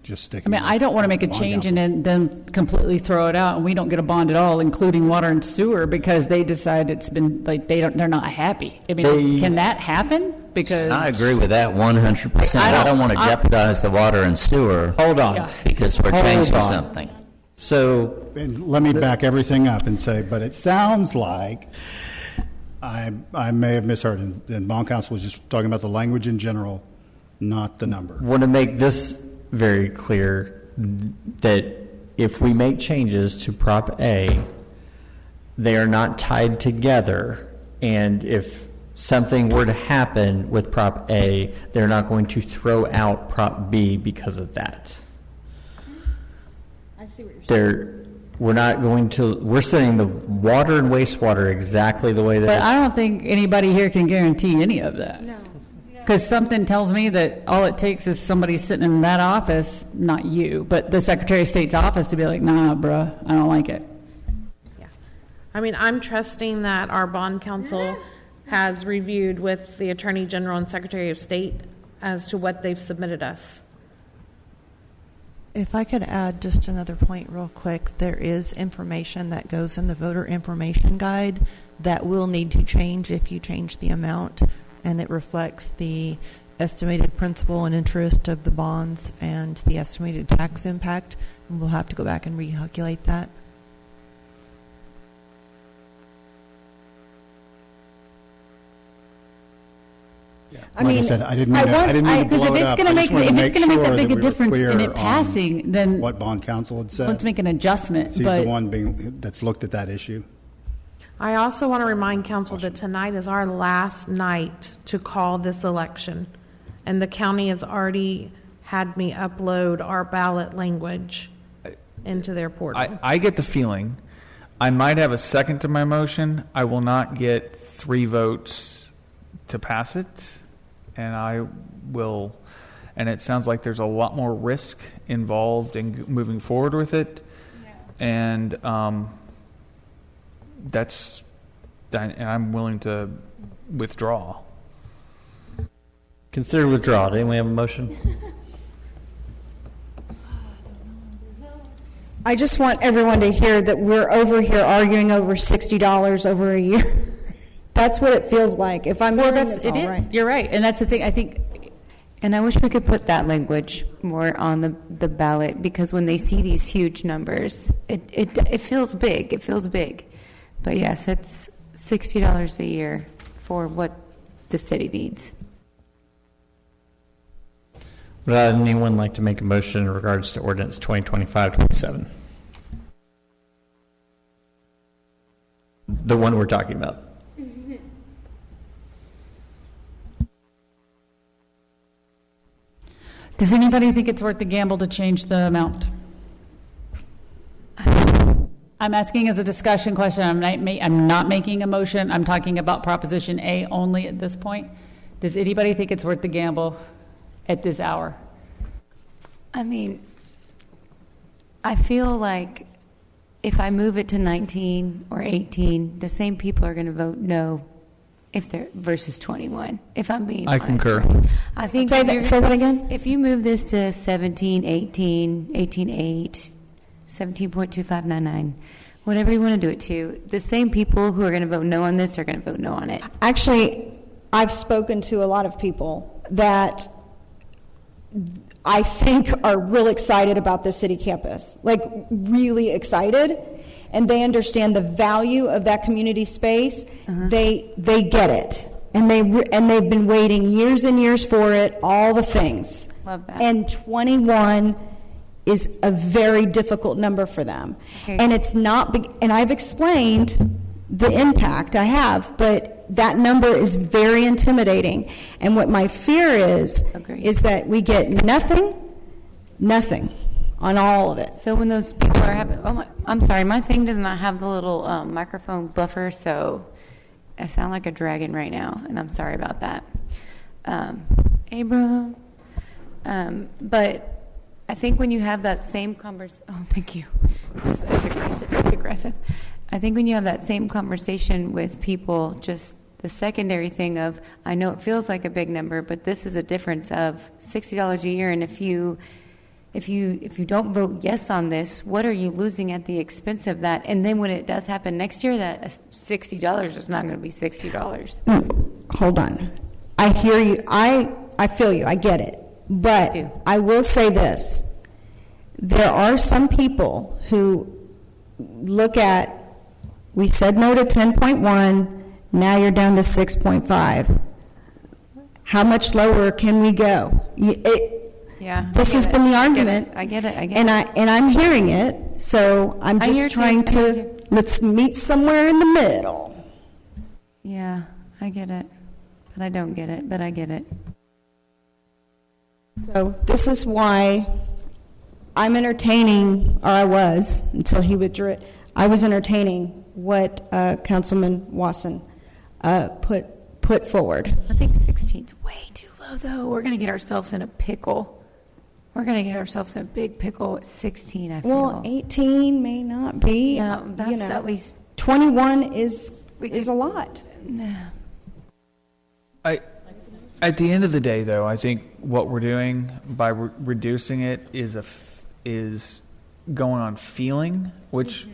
just sticking. I don't want to make a bond change counsel. and then completely throw it out, and we don't get a bond at all, including water and sewer, because they decide it's been they're not happy. Can that happen? Because I agree with that 100%. I don't want to jeopardize the water and sewer. Hold on. Because we're changing something. So, and let me back everything up and say, but it sounds like I may have misheard, and bond counsel was just talking about the language in general, not the number. Want to make this very clear that if we make changes to Prop A, they are not tied together, and if something were to happen with Prop A, they're not going to throw out Prop B because of that. I see what you're saying. We're setting the water and wastewater exactly the way that But I don't think anybody here can guarantee any of that. No. Because something tells me that all it takes is somebody sitting in that office, not you, but the Secretary of State's office to be like, nah, bruh, I don't like it. Yeah. I mean, I'm trusting that our bond counsel has reviewed with the Attorney General and Secretary of State as to what they've submitted us. If I could add just another point real quick, there is information that goes in the voter information guide that will need to change if you change the amount, and it reflects the estimated principal and interest of the bonds and the estimated tax impact, and we'll have to go back and recalculate that. I said, I didn't mean to because blow if it it's up. going to make that big a difference in it on passing, then what bond counsel had said. let's make an adjustment. He's But the one that's looked at that issue. I also want to remind council that tonight is our last night to call this election, and the county has already had me upload our ballot language into their portal. I get the feeling I might have a second to my motion. I will not get 3 votes to pass it, and I will, and it sounds like there's a lot more risk involved in moving forward with it, and I'm willing to withdraw. Consider withdrawal. Didn't we have a motion? I just want everyone to hear that we're over here arguing over $60 over a year. That's what it feels like. If I'm well, hearing that's this it all is. right. You're right, and that's the thing. I think. And I wish we could put that language more on the ballot, because when they see these huge numbers, it feels big. It feels big. But yes, it's $60 a year for what the city needs. Would anyone like to make a motion in regards to ordinance 2025-27? The one we're talking about. Does anybody think it's worth the gamble to change the amount? I'm asking as a discussion question. I'm not making a motion. I'm talking about Proposition A only at this point. Does anybody think it's worth the gamble at this hour? I mean, I feel like if I move it to 19 or 18, the same people are going to vote no if they're versus 21, if I'm being honest. I concur. Right? I think Say that again. If you move this to 17, 18, 18.8, 17.2599, whatever you want to do it to, the same people who are going to vote no on this are going to vote no on it. Actually, I've spoken to a lot of people that I think are real excited about the city campus, like really excited, and they understand the value of that community space. They get it, and they've been waiting years and years for it. All the things. Love that. And 21 is a very difficult number for them, and it's not. And I've explained the impact I have, but that number is very intimidating. And what my fear is that we get nothing on all of it. So when those people are having, I'm sorry, my thing does not have the little microphone buffer, so I sound like a dragon right now, and I'm sorry about that. Abram. But I think when you have that same thank you. It's aggressive. It's aggressive. I think when you have that same conversation with people, just the secondary thing of, I know it feels like a big number, but this is a difference of $60 a year, and if you don't vote yes on this, what are you losing at the expense of that? And then when it does happen next year, that $60 is not going to be $60. Hold on. I hear you. I feel you. I get it. But I will say this. There are some people who look at, we said no to 10.1, now you're down to 6.5. How much lower can we go? This has been the argument. I get it. And I'm hearing it, so I'm just trying to, let's meet somewhere in the middle. Yeah, I get it. But I don't get it, but I get it. So this is why I'm entertaining, or I was, until he withdrew it, I was entertaining what Councilman Wasson put forward. I think 16's way too low, though. We're going to get ourselves in a pickle. We're going to get ourselves in a big pickle at 16, I feel. Well, 18 may not be. No, that's at least 21 is a lot. At the end of the day, though, I think what we're doing by reducing it is going on feeling, which,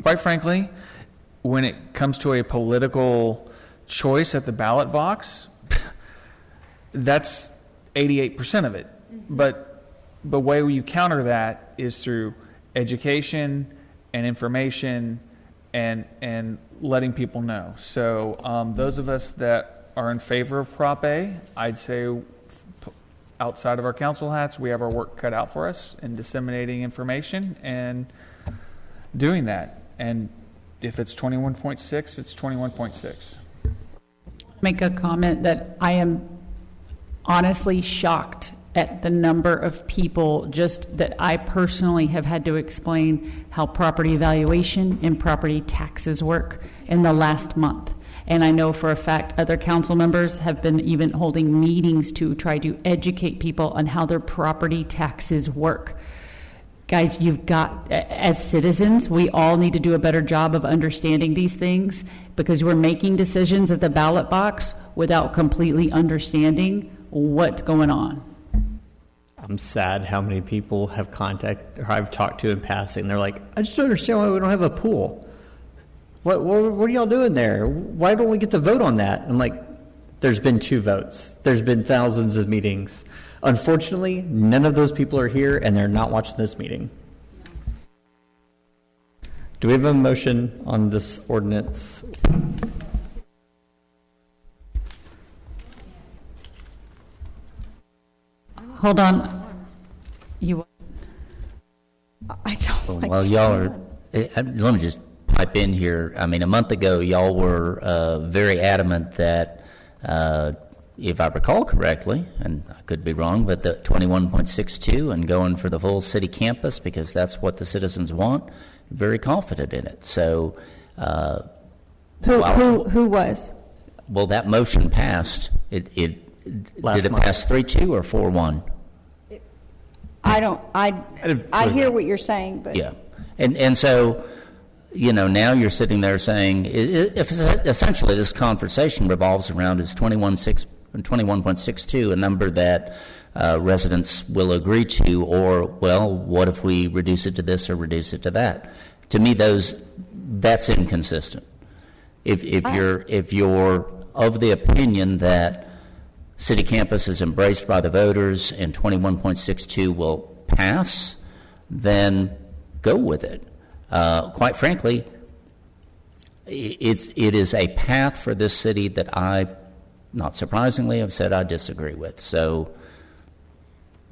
quite frankly, when it comes to a political choice at the ballot box, that's 88% of it. But the way you counter that is through education and information and letting people know. So those of us that are in favor of Prop A, I'd say outside of our council hats, we have our work cut out for us in disseminating information and doing that. And if it's 21.6, it's 21.6. Make a comment that I am honestly shocked at the number of people just that I personally have had to explain how property valuation and property taxes work in the last month. And I know for a fact other council members have been even holding meetings to try to educate people on how their property taxes work. Guys, you've got, as citizens, we all need to do a better job of understanding these things, because we're making decisions at the ballot box without completely understanding what's going on. I'm sad how many people have contacted, or I've talked to in passing. They're like, I just don't understand why we don't have a pool. What are y'all doing there? Why don't we get to vote on that? I'm like, there's been 2 votes. There's been thousands of meetings. Unfortunately, none of those people are here, and they're not watching this meeting. Do we have a motion on this ordinance? Hold on. I don't like Well, y'all are, let me just pipe in here. I mean, a month ago, y'all were very adamant that, if I recall correctly, and I could be wrong, but the 21.62 and going for the full city campus because that's what the citizens want, very confident in it. So, Who was? well, that motion passed. Did it pass 3-2 or 4-1? I hear what you're saying, but Yeah, and so, now you're sitting there saying, if essentially this conversation revolves around is 21.62, a number that residents will agree to, or, well, what if we reduce it to this or reduce it to that? To me, that's inconsistent. If you're of the opinion that city campus is embraced by the voters and 21.62 will pass, then go with it. Quite frankly, it is a path for this city that I, not surprisingly, have said I disagree with. So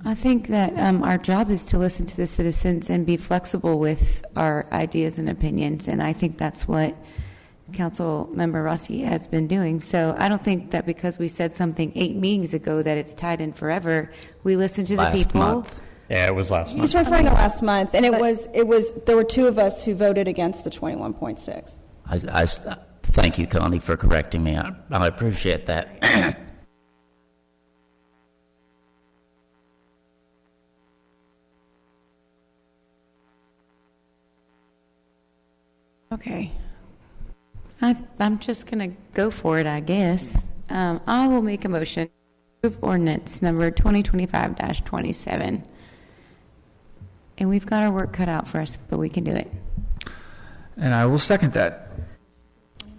I think that our job is to listen to the citizens and be flexible with our ideas and opinions, and I think that's what Council Member Rossi has been doing. So I don't think that because we said something 8 meetings ago that it's tied in forever. We listened to the people. Month. Yeah, it was last month. he's referring to last month, and it was there were 2 of us who voted against the 21.6. I thank you, Connie, for correcting me. I appreciate that. Okay. I'm just going to go for it, I guess. I will make a motion to approve ordinance number 2025-27. And we've got our work cut out for us, but we can do it. And I will second that.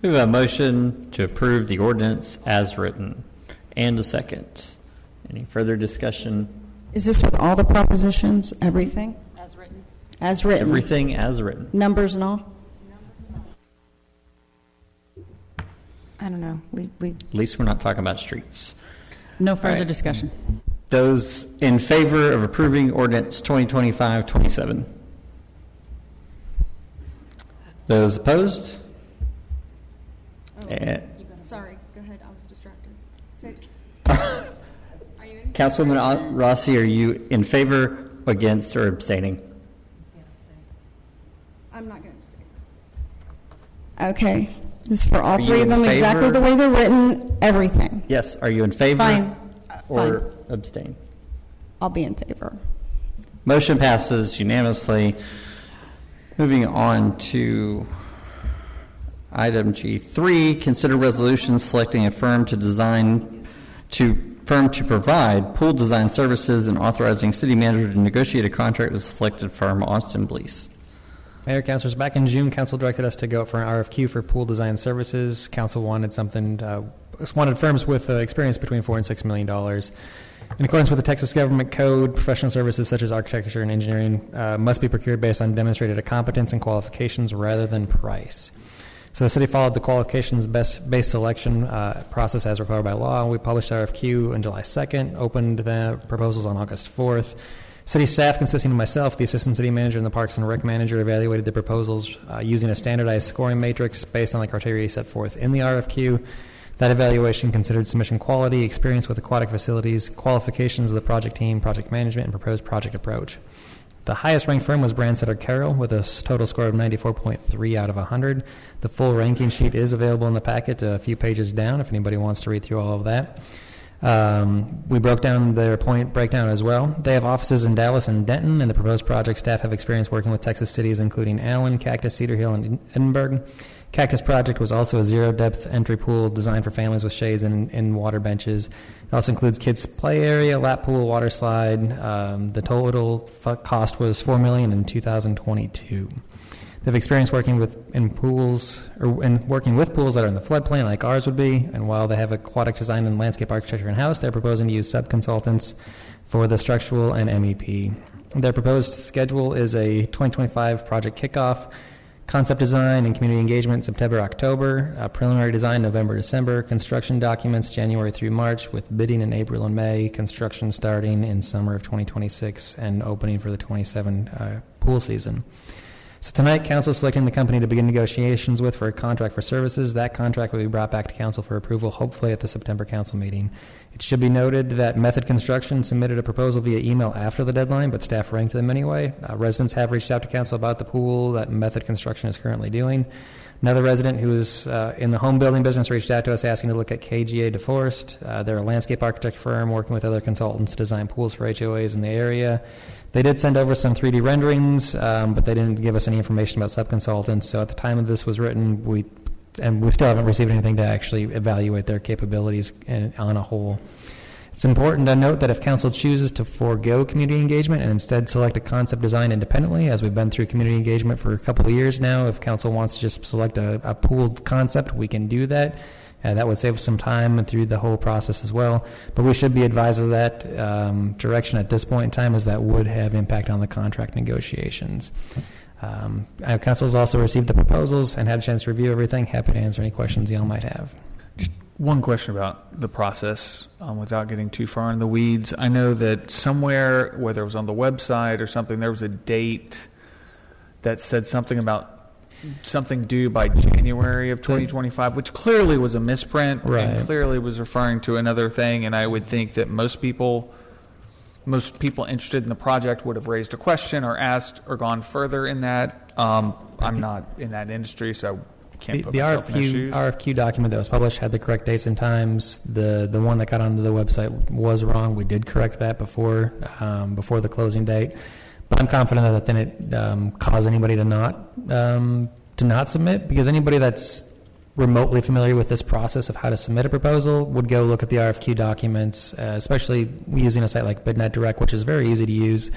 We have a motion to approve the ordinance as written, and a second. Any further discussion? Is this with all the propositions, everything? As written. As written. Everything as written. Numbers and all? I don't know. We At least we're not talking about streets. No further All right. discussion. Those in favor of approving ordinance 2025-27? Those opposed? Sorry, go ahead. I was distracted. Councilwoman Rossi, are you in favor, against, or abstaining? I'm not going to abstain. Okay. This is for all Are you 3 of in them, exactly favor? the way they're written, everything. Yes. Are you in favor? Fine. Or Fine. abstain? I'll be in favor. Motion passes unanimously. Moving on to Item G3, consider resolution selecting a firm to provide pool design services and authorizing city manager to negotiate a contract with the selected firm, Austin Blease. Mayor, councilors, back in June, council directed us to go out for an RFQ for pool design services. Council wanted wanted firms with experience between $4 and $6 million. In accordance with the Texas Government Code, professional services such as architecture and engineering must be procured based on demonstrated competence and qualifications rather than price. So the city followed the qualifications-based selection process as required by law. We published RFQ on July 2nd, opened the proposals on August 4th. City staff, consisting of myself, the assistant city manager, and the Parks and Rec manager, evaluated the proposals using a standardized scoring matrix based on the criteria set forth in the RFQ. That evaluation considered submission quality, experience with aquatic facilities, qualifications of the project team, project management, and proposed project approach. The highest ranked firm was Brandsetter Carroll with a total score of 94.3 out of 100. The full ranking sheet is available in the packet a few pages down if anybody wants to read through all of that. We broke down their point breakdown as well. They have offices in Dallas and Denton, and the proposed project staff have experience working with Texas cities including Allen, Cactus, Cedar Hill, and Edinburgh. Cactus project was also a zero-depth entry pool designed for families with shades and water benches. It also includes kids' play area, lap pool, water slide. The total cost was $4 million in 2022. They have experience working with pools that are in the floodplain like ours would be, and while they have aquatic design and landscape architecture in-house, they're proposing to use sub-consultants for the structural and MEP. Their proposed schedule is a 2025 project kickoff, concept design and community engagement September, October, preliminary design November, December, construction documents January through March with bidding in April and May, construction starting in summer of 2026 and opening for the 27 pool season. So tonight, council is selecting the company to begin negotiations with for a contract for services. That contract will be brought back to council for approval, hopefully at the September council meeting. It should be noted that Method Construction submitted a proposal via email after the deadline, but staff ranked them anyway. Residents have reached out to council about the pool that Method Construction is currently doing. Another resident who is in the home building business reached out to us asking to look at KGA DeForest. They're a landscape architect firm working with other consultants to design pools for HOAs in the area. They did send over some 3D renderings, but they didn't give us any information about sub-consultants. So at the time of this was written, we still haven't received anything to actually evaluate their capabilities on a whole. It's important to note that if council chooses to forego community engagement and instead select a concept design independently, as we've been through community engagement for a couple of years now, if council wants to just select a pooled concept, we can do that. That would save us some time through the whole process as well. But we should be advised of that direction at this point in time, as that would have impact on the contract negotiations. Council has also received the proposals and had a chance to review everything. Happy to answer any questions y'all might have. Just one question about the process without getting too far in the weeds. I know that somewhere, whether it was on the website or something, there was a date that said something about something due by January of 2025, which clearly was a misprint, right, and clearly was referring to another thing. And I would think that most people interested in the project would have raised a question or asked or gone further in that. I'm not in that industry, so I can't put myself in their shoes. The RFQ document that was published had the correct dates and times. The one that got onto the website was wrong. We did correct that before the closing date. But I'm confident that didn't cause anybody to not submit, because anybody that's remotely familiar with this process of how to submit a proposal would go look at the RFQ documents, especially using a site like BidNet Direct, which is very easy to use.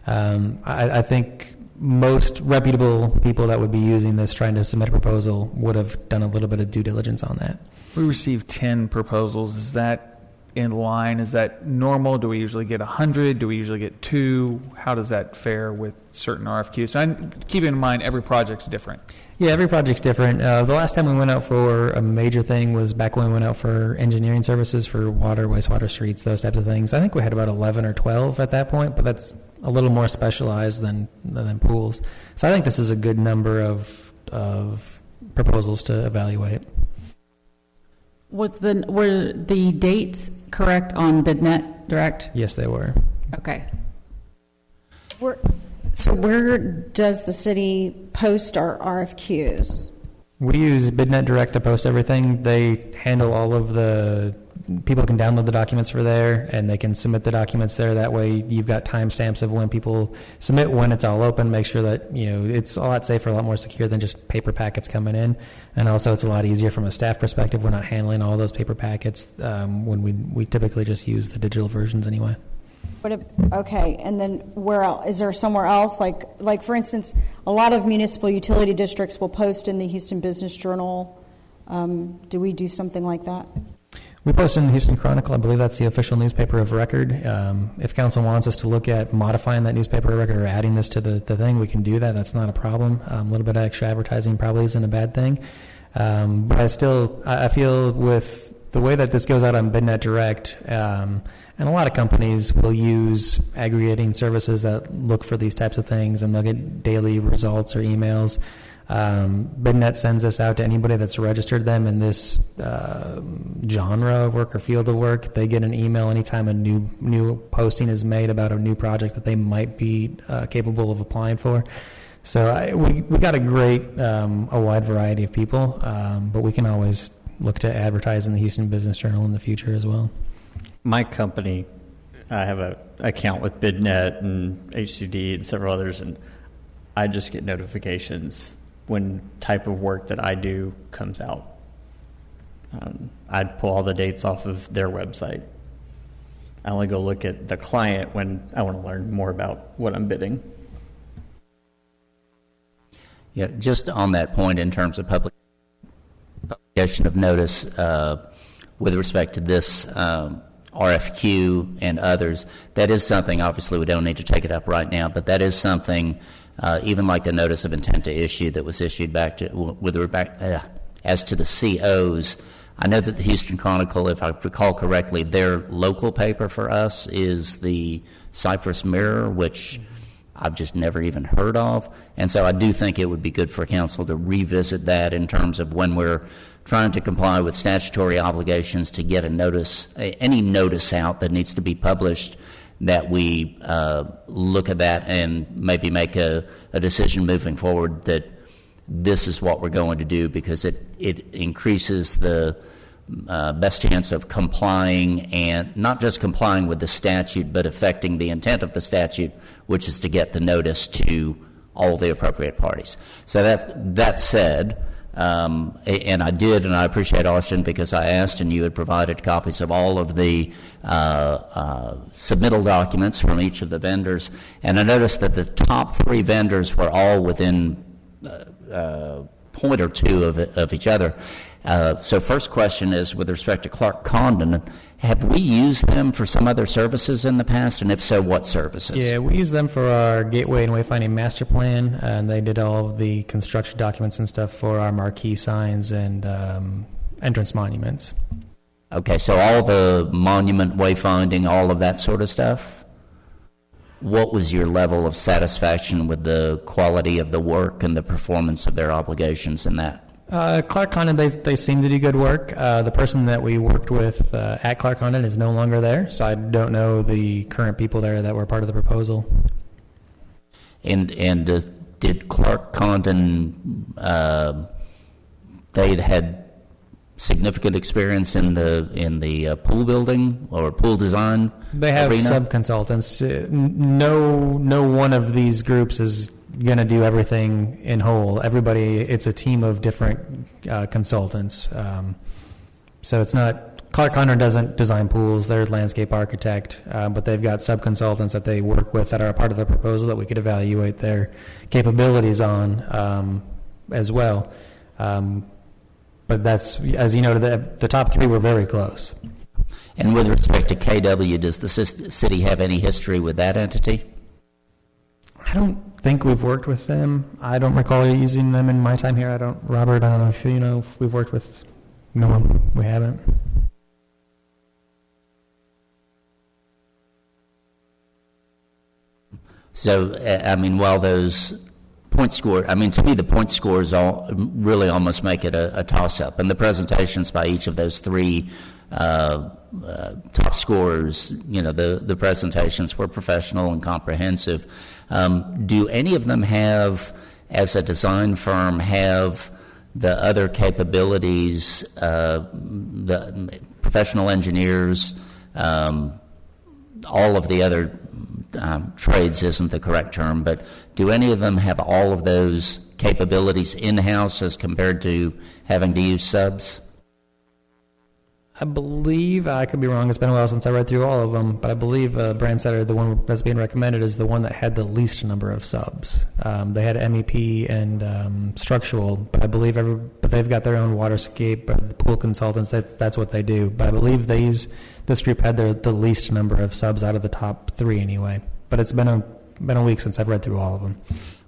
I think most reputable people that would be using this, trying to submit a proposal, would have done a little bit of due diligence on that. We received 10 proposals. Is that in line? Is that normal? Do we usually get 100? Do we usually get 2? How does that fare with certain RFQs? So keeping in mind every project's different. Yeah, every project's different. The last time we went out for a major thing was back when we went out for engineering services for water, wastewater, streets, those types of things. I think we had about 11 or 12 at that point, but that's a little more specialized than pools. So I think this is a good number of proposals to evaluate. Were the dates correct on BidNet Direct? Yes, they were. Okay. So where does the city post our RFQs? We use BidNet Direct to post everything. They handle all of the people can download the documents for there, and they can submit the documents there. That way, you've got timestamps of when people submit, when it's all open. Make sure that it's a lot safer, a lot more secure than just paper packets coming in. And also, it's a lot easier from a staff perspective. We're not handling all those paper packets when we typically just use the digital versions anyway. Okay, and then where else? Is there somewhere else? Like for instance, a lot of municipal utility districts will post in the Houston Business Journal. Do we do something like that? We post in the Houston Chronicle. I believe that's the official newspaper of record. If council wants us to look at modifying that newspaper of record or adding this to the thing, we can do that. That's not a problem. A little bit of extra advertising probably isn't a bad thing. But I feel with the way that this goes out on BidNet Direct, and a lot of companies will use aggregating services that look for these types of things, and they'll get daily results or emails. BidNet sends this out to anybody that's registered them in this genre of work or field of work. They get an email anytime a new posting is made about a new project that they might be capable of applying for. So we got a wide variety of people, but we can always look to advertise in the Houston Business Journal in the future as well. My company, I have an account with BidNet and HCD and several others, and I just get notifications when type of work that I do comes out. I'd pull all the dates off of their website. I only go look at the client when I want to learn more about what I'm bidding. Yeah, just on that point in terms of publication of notice with respect to this RFQ and others, that is something, obviously we don't need to take it up right now, but that is something, even like the notice of intent to issue that was issued back to, as to the COs. I know that the Houston Chronicle, if I recall correctly, their local paper for us is the Cypress Mirror, which I've just never even heard of. And so I do think it would be good for council to revisit that in terms of when we're trying to comply with statutory obligations to get a notice, any notice out that needs to be published, that we look at that and maybe make a decision moving forward that this is what we're going to do, because it increases the best chance of complying, and not just complying with the statute, but affecting the intent of the statute, which is to get the notice to all the appropriate parties. So that said, and I appreciate Austin, because I asked and you had provided copies of all of the submittal documents from each of the vendors, and I noticed that the top three vendors were all within point or two of each other. So first question is with respect to Clark Condon, have we used them for some other services in the past, and if so, what services? Yeah, we use them for our Gateway and Wayfinding Master Plan, and they did all of the construction documents and stuff for our marquee signs and entrance monuments. Okay, so all the monument wayfinding, all of that sort of stuff? What was your level of satisfaction with the quality of the work and the performance of their obligations in that? Clark Condon, they seem to do good work. The person that we worked with at Clark Condon is no longer there, so I don't know the current people there that were part of the proposal. And did Clark Condon, they'd had significant experience in the pool building or pool design? They have arena? Sub-consultants. No one of these groups is going to do everything in whole. Everybody, it's a team of different consultants. So it's not, Clark Condon doesn't design pools, they're a landscape architect, but they've got sub-consultants that they work with that are a part of the proposal that we could evaluate their capabilities on as well. But that's, as you noted, the top three were very close. And with respect to KW, does the city have any history with that entity? I don't think we've worked with them. I don't recall using them in my time here. Robert, I don't know if you know if we've worked with. No, we haven't. So, I mean, while those point score, I mean, to me, the point scores all really almost make it a toss-up. And the presentations by each of those three top scorers, you know, the presentations were professional and comprehensive. Do any of them have, as a design firm, have the other capabilities, the professional engineers, all of the other trades isn't the correct term, but do any of them have all of those capabilities in-house as compared to having to use subs? I believe, I could be wrong, it's been a while since I read through all of them, but I believe Brandsetter, the one that's being recommended, is the one that had the least number of subs. They had MEP and structural, but I believe but they've got their own waterscape, pool consultants, that's what they do. But I believe this group had the least number of subs out of the top 3 anyway. But it's been a week since I've read through all of them.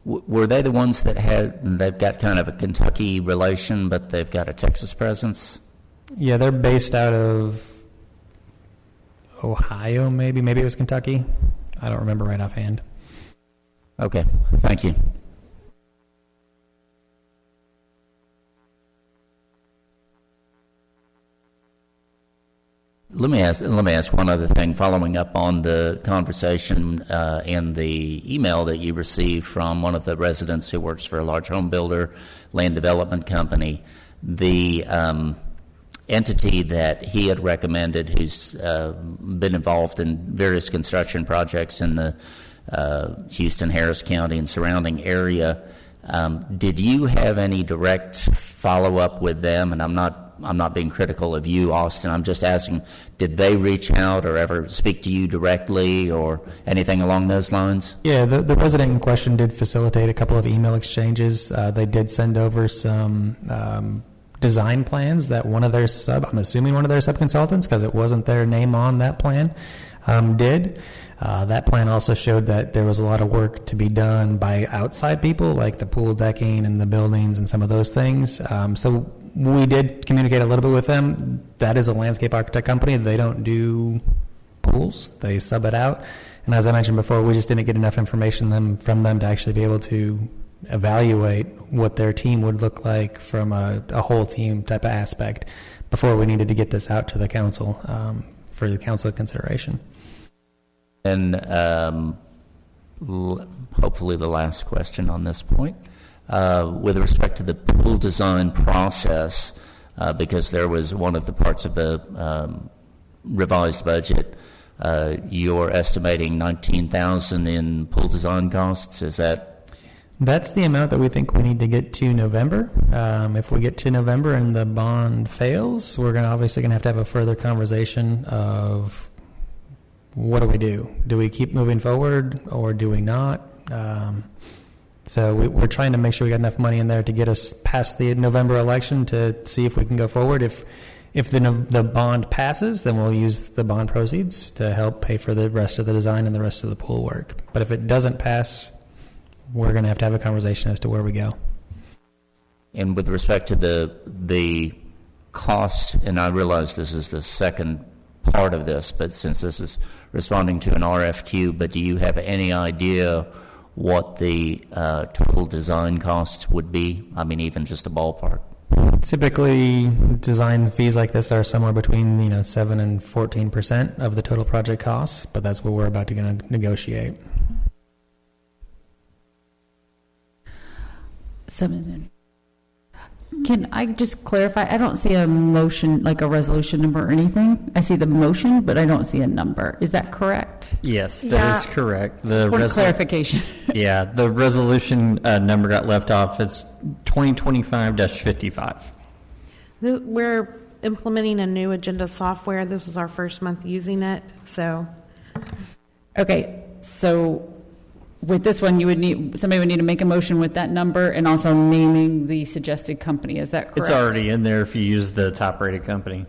Were they the ones that they've got kind of a Kentucky relation, but they've got a Texas presence? Yeah, they're based out of Ohio, maybe. Maybe it was Kentucky. I don't remember right offhand. Okay, thank you. Let me ask one other thing, following up on the conversation and the email that you received from one of the residents who works for a large home builder, land development company. The entity that he had recommended, who's been involved in various construction projects in the Houston, Harris County, and surrounding area, did you have any direct follow-up with them? And I'm not being critical of you, Austin. I'm just asking, did they reach out or ever speak to you directly or anything along those lines? Yeah, the resident in question did facilitate a couple of email exchanges. They did send over some design plans that I'm assuming one of their sub-consultants, because it wasn't their name on that plan, did. That plan also showed that there was a lot of work to be done by outside people, like the pool decking and the buildings and some of those things. So we did communicate a little bit with them. That is a landscape architect company. They don't do pools. They sub it out. And as I mentioned before, we just didn't get enough information from them to actually be able to evaluate what their team would look like from a whole team type of aspect before we needed to get this out to the council for the council consideration. And hopefully the last question on this point, with respect to the pool design process, because there was one of the parts of the revised budget, you're estimating $19,000 in pool design costs. Is that? That's the amount that we think we need to get to November. If we get to November and the bond fails, we're obviously going to have a further conversation of what do we do? Do we keep moving forward or do we not? So we're trying to make sure we got enough money in there to get us past the November election to see if we can go forward. If the bond passes, then we'll use the bond proceeds to help pay for the rest of the design and the rest of the pool work. But if it doesn't pass, we're going to have a conversation as to where we go. And with respect to the cost, and I realize this is the second part of this, but since this is responding to an RFQ, but do you have any idea what the total design costs would be? I mean, even just a ballpark. Typically, design fees like this are somewhere between 7 and 14% of the total project costs, but that's what we're about to going to negotiate. 7. Can I just clarify? I don't see a motion, like a resolution number or anything. I see the motion, but I don't see a number. Is that correct? Yes, that is correct. Clarification. Yeah, the resolution number got left off. It's 2025-55. We're implementing a new agenda software. This was our first month using it, so. Okay, so with this one, somebody would need to make a motion with that number and also naming the suggested company. Is that correct? It's already in there if you use the top-rated company.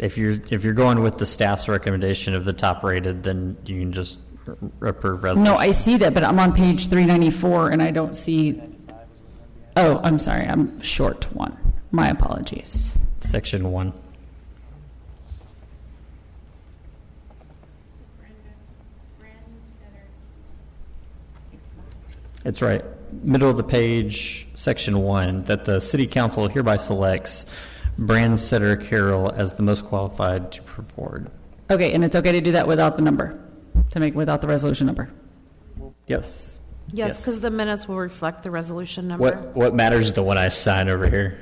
If you're going with the staff's recommendation of the top-rated, then you can just approve resolution. No, I see that, but I'm on page 394 and I don't see. Oh, I'm sorry. I'm short one. My apologies. Section 1. It's right. Middle of the page, section 1, that the city council hereby selects Brandsetter Carroll as the most qualified to move forward. Okay, and it's okay to do that without the number, without the resolution number? Yes. Yes, because the minutes will reflect the resolution number. What matters is the one I signed over here.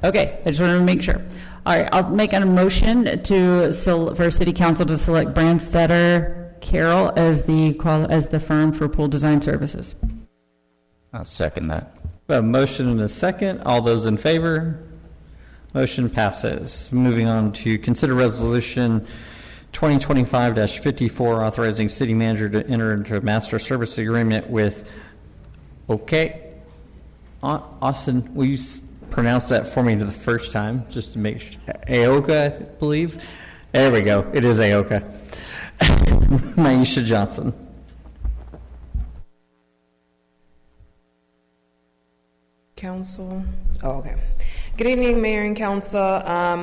Okay, I just wanted to make sure. All right, I'll make a motion for City Council to select Brandstetter Carroll as the firm for pool design services. I'll second that. A motion and a second. All those in favor? Motion passes. Moving on to consider resolution 2025-54, authorizing city manager to enter into a master service agreement with Austin, will you pronounce that for me the first time, just to make sure? Aoka, I believe. There we go. It is Aoka. Maisha Johnson. Council. Oh, okay. Good evening, Mayor and Council.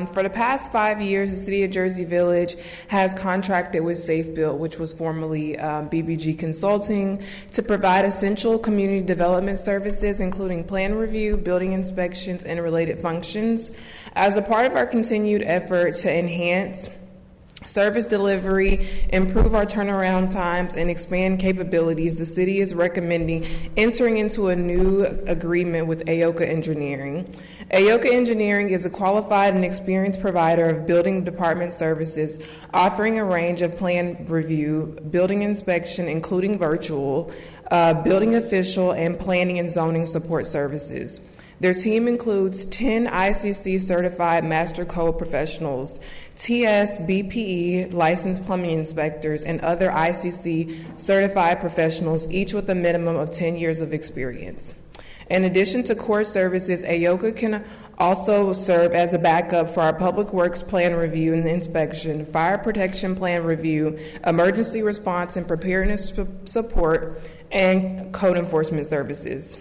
For the past 5 years, the City of Jersey Village has contracted with Safe Built, which was formerly BBG Consulting, to provide essential community development services, including plan review, building inspections, and related functions. As a part of our continued effort to enhance service delivery, improve our turnaround times, and expand capabilities, the city is recommending entering into a new agreement with Aoka Engineering. Aoka Engineering is a qualified and experienced provider of building department services, offering a range of plan review, building inspection, including virtual, building official, and planning and zoning support services. Their team includes 10 ICC certified master code professionals, TS, BPE, licensed plumbing inspectors, and other ICC certified professionals, each with a minimum of 10 years of experience. In addition to core services, Aoka can also serve as a backup for our public works plan review and inspection, fire protection plan review, emergency response and preparedness support, and code enforcement services.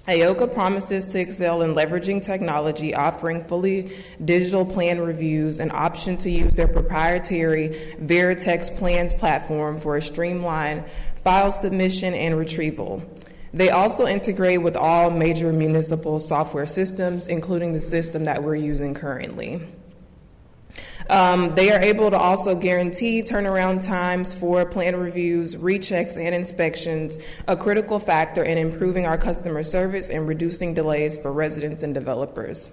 Aoka promises to excel in leveraging technology, offering fully digital plan reviews, an option to use their proprietary Veritex Plans platform for a streamlined file submission and retrieval. They also integrate with all major municipal software systems, including the system that we're using currently. They are able to also guarantee turnaround times for plan reviews, rechecks, and inspections, a critical factor in improving our customer service and reducing delays for residents and developers.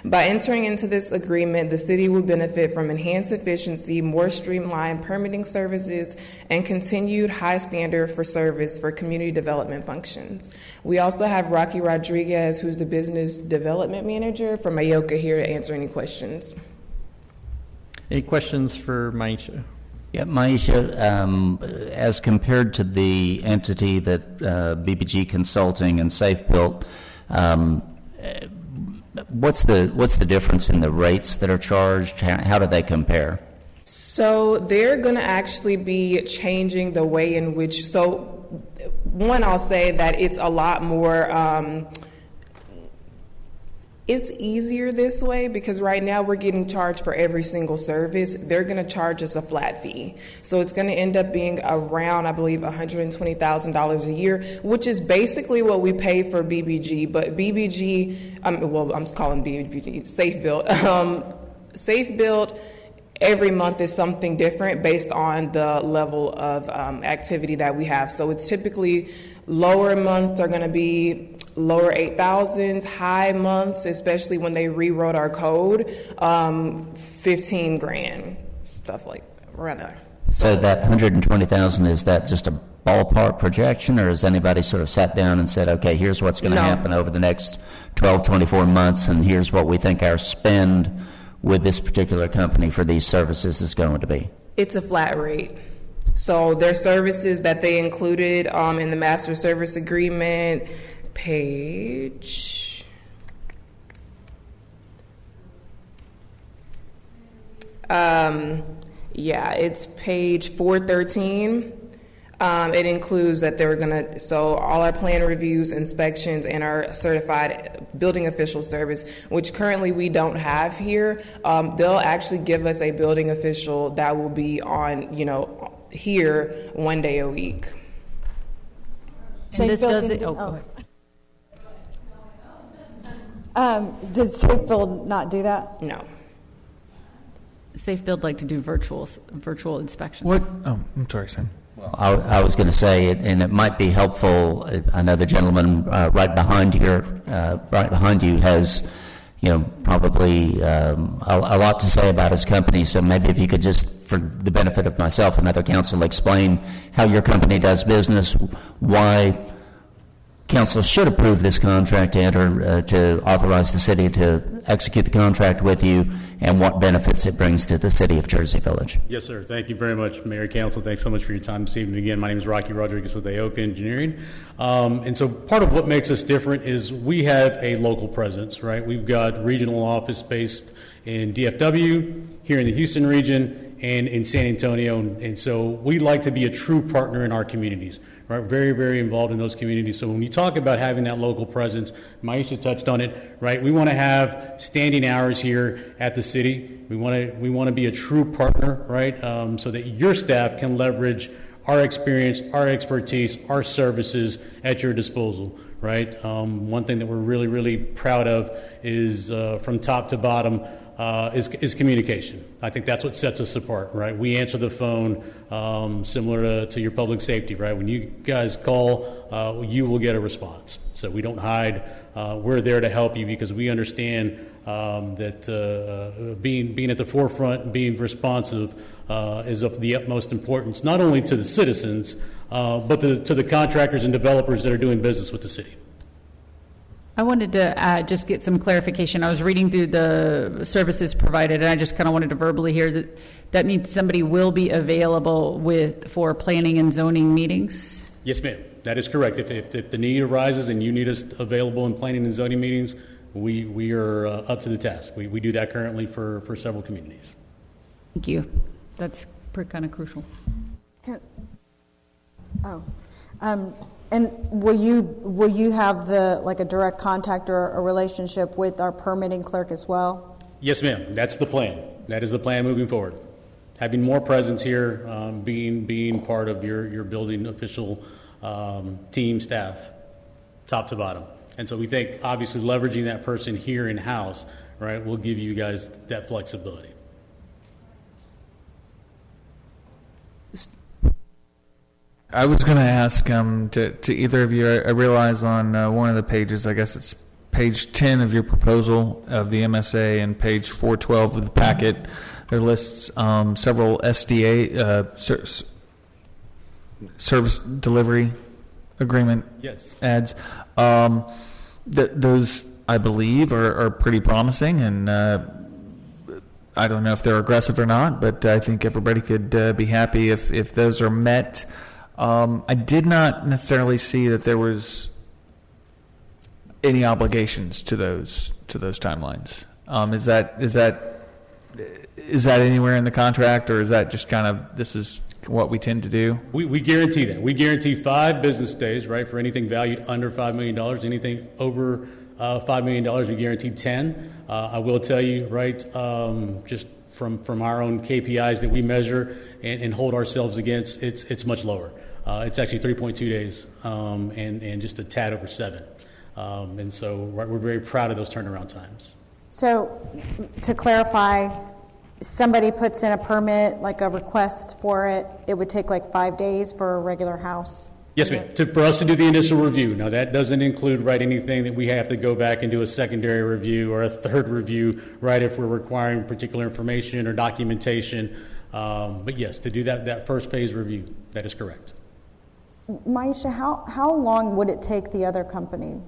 By entering into this agreement, the city will benefit from enhanced efficiency, more streamlined permitting services, and continued high standard for service for community development functions. We also have Rocky Rodriguez, who's the business development manager from Aoka, here to answer any questions. Any questions for Maisha? Yeah, Maisha, as compared to the entity that BBG Consulting and Safe Built, what's the difference in the rates that are charged? How do they compare? So they're going to actually be changing the way in which. So one, I'll say that it's a lot more. It's easier this way because right now we're getting charged for every single service. They're going to charge us a flat fee. So it's going to end up being around, I believe, $120,000 a year, which is basically what we pay for BBG. But BBG, I'm calling BBG, Safe Built. Safe Built, every month is something different based on the level of activity that we have. So it's typically lower months are going to be lower 8,000s, high months, especially when they rewrote our code, 15 grand, stuff like that, around there. So that 120,000, is that just a ballpark projection, or has anybody sort of sat down and said, okay, here's what's going to happen over the next 12, 24 months, and here's what we think our spend with this particular company for these services is going to be? It's a flat rate. So their services that they included in the master service agreement, page it's page 413. It includes that they're gonna, so all our plan reviews, inspections, and our certified building official service, which currently we don't have here, they'll actually give us a building official that will be on, here 1 day a week. And this does it. Oh, go ahead. Did Safe Build not do that? No. Safe Build like to do virtual inspection. What? Oh, I'm sorry, Sam. I was going to say, and it might be helpful. I know the gentleman right behind you has, probably a lot to say about his company. So maybe if you could just, for the benefit of myself and other council, explain how your company does business, why council should approve this contract to authorize the city to execute the contract with you, and what benefits it brings to the city of Jersey Village. Yes, sir. Thank you very much, Mayor and Council. Thanks so much for your time this evening. Again, my name is Rocky Rodriguez with AOCA Engineering. And so part of what makes us different is we have a local presence, right? We've got regional office based in DFW, here in the Houston region, and in San Antonio. And so we like to be a true partner in our communities. Right, very, very involved in those communities. So when you talk about having that local presence, Maisha touched on it, right? We want to have standing hours here at the city. We want to be a true partner, right? So that your staff can leverage our experience, our expertise, our services at your disposal, right? One thing that we're really, really proud of is from top to bottom, is communication. I think that's what sets us apart, right? We answer the phone similar to your public safety, right? When you guys call, you will get a response. So we don't hide. We're there to help you because we understand that being at the forefront, being responsive is of the utmost importance, not only to the citizens, but to the contractors and developers that are doing business with the city. I wanted to just get some clarification. I was reading through the services provided, and I just kind of wanted to verbally hear that means somebody will be available for planning and zoning meetings? Yes, ma'am. That is correct. If the need arises and you need us available in planning and zoning meetings, we are up to the task. We do that currently for several communities. Thank you. That's kind of crucial. And will you have a direct contact or a relationship with our permitting clerk as well? Yes, ma'am. That's the plan. That is the plan moving forward. Having more presence here, being part of your building official team staff, top to bottom. And so we think obviously leveraging that person here in house, right, will give you guys that flexibility. I was going to ask to either of you, I realize on one of the pages, I guess it's page 10 of your proposal of the MSA and page 412 of the packet, there lists several SDA service delivery agreement ads. Those, I believe, are pretty promising, and I don't know if they're aggressive or not, but I think everybody could be happy if those are met. I did not necessarily see that there was any obligations to those timelines. Is that anywhere in the contract, or is that just kind of this is what we tend to do? We guarantee that. We guarantee 5 business days, right, for anything valued under $5 million. Anything over $5 million, we guarantee 10. I will tell you, right, just from our own KPIs that we measure and hold ourselves against, it's much lower. It's actually 3.2 days and just a tad over 7. And so we're very proud of those turnaround times. So to clarify, somebody puts in a permit, like a request for it, it would take like 5 days for a regular house? Yes, ma'am. For us to do the initial review. Now, that doesn't include, right, anything that we have to go back and do a secondary review or a third review, right, if we're requiring particular information or documentation. But yes, to do that first phase review, that is correct. Maisha, how long would it take the other company?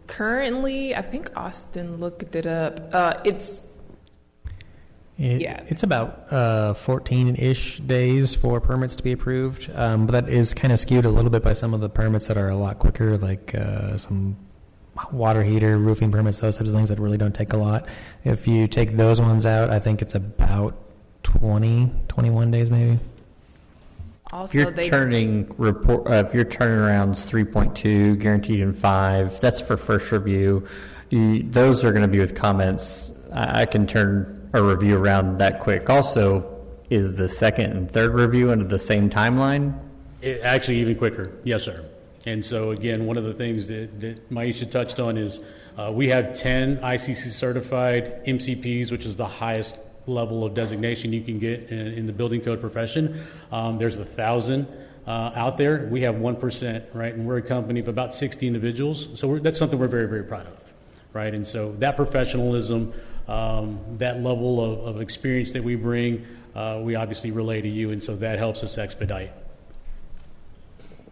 Currently, I think Austin looked it up. It's about 14-ish days for permits to be approved, but that is kind of skewed a little bit by some of the permits that are a lot quicker, like some water heater, roofing permits, those types of things that really don't take a lot. If you take those ones out, I think it's about 21 days maybe. Also, if you're turning around's 3.2, guaranteed in 5, that's for first review. Those are going to be with comments. I can turn a review around that quick. Also, is the second and third review under the same timeline? Actually, even quicker. Yes, sir. And so, again, one of the things that Maisha touched on is we have 10 ICC certified MCPs, which is the highest level of designation you can get in the building code profession. There's 1,000 out there. We have 1%, right? And we're a company of about 60 individuals. So that's something we're very, very proud of, right? And so that professionalism, that level of experience that we bring, we obviously relay to you, and so that helps us expedite.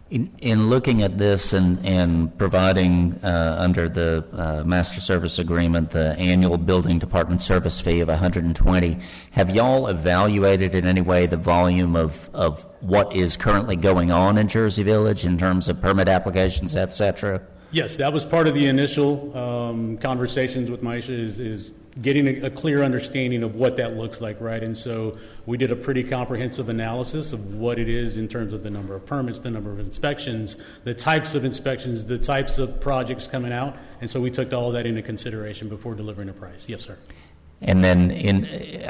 In looking at this and providing under the master service agreement the annual building department service fee of $120, have y'all evaluated in any way the volume of what is currently going on in Jersey Village in terms of permit applications, et cetera? Yes, that was part of the initial conversations with Maisha is getting a clear understanding of what that looks like, right? And so we did a pretty comprehensive analysis of what it is in terms of the number of permits, the number of inspections, the types of inspections, the types of projects coming out. And so we took all of that into consideration before delivering a price. Yes, sir. And then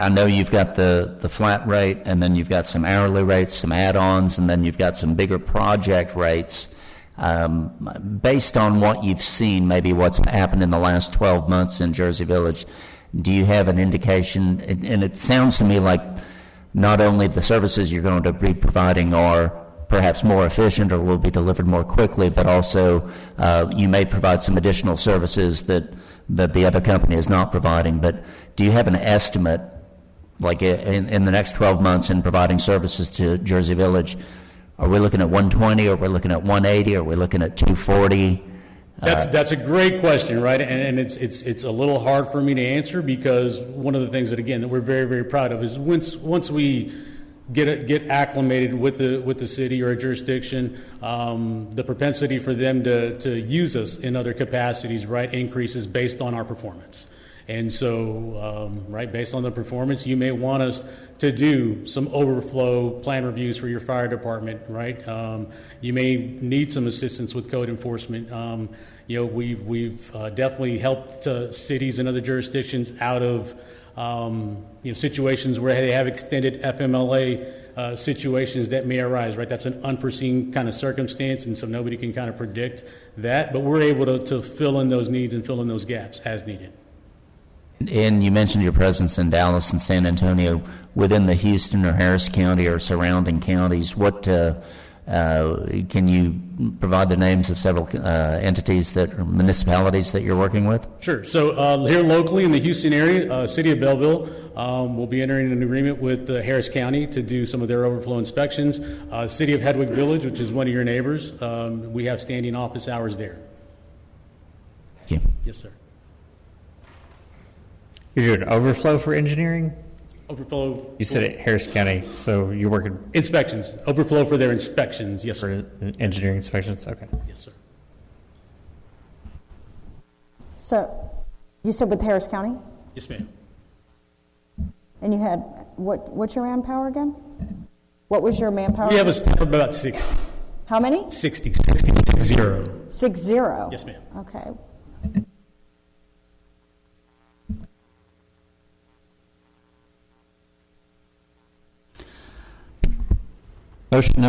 I know you've got the flat rate, and then you've got some hourly rates, some add-ons, and then you've got some bigger project rates. Based on what you've seen, maybe what's happened in the last 12 months in Jersey Village, do you have an indication? And it sounds to me like not only the services you're going to be providing are perhaps more efficient or will be delivered more quickly, but also you may provide some additional services that the other company is not providing. But do you have an estimate, like in the next 12 months in providing services to Jersey Village? Are we looking at 120? Are we looking at 180? Are we looking at 240? That's a great question, right? And it's a little hard for me to answer because one of the things that we're very, very proud of is once we get acclimated with the city or a jurisdiction, the propensity for them to use us in other capacities, right, increases based on our performance. And so, right, based on the performance, you may want us to do some overflow plan reviews for your fire department, right? You may need some assistance with code enforcement. We've definitely helped cities and other jurisdictions out of situations where they have extended FMLA situations that may arise, right? That's an unforeseen kind of circumstance, and so nobody can kind of predict that. But we're able to fill in those needs and fill in those gaps as needed. And you mentioned your presence in Dallas and San Antonio. Within the Houston or Harris County or surrounding counties, what can you provide the names of several entities or municipalities that you're working with? Sure. So here locally in the Houston area, City of Belleville will be entering an agreement with Harris County to do some of their overflow inspections. City of Hedwig Village, which is one of your neighbors, we have standing office hours there. Thank you. Yes, sir. You're doing overflow for engineering? Overflow. You said it Harris County, so you're working inspections. Overflow for their inspections. Yes, sir. For engineering inspections. Okay. Yes, sir. So, you said with Harris County? Yes, ma'am. And you had what's your manpower again? What was your manpower? We have a staff of about 60. How many? 60. 60. 60. Yes, ma'am. Okay. Resolution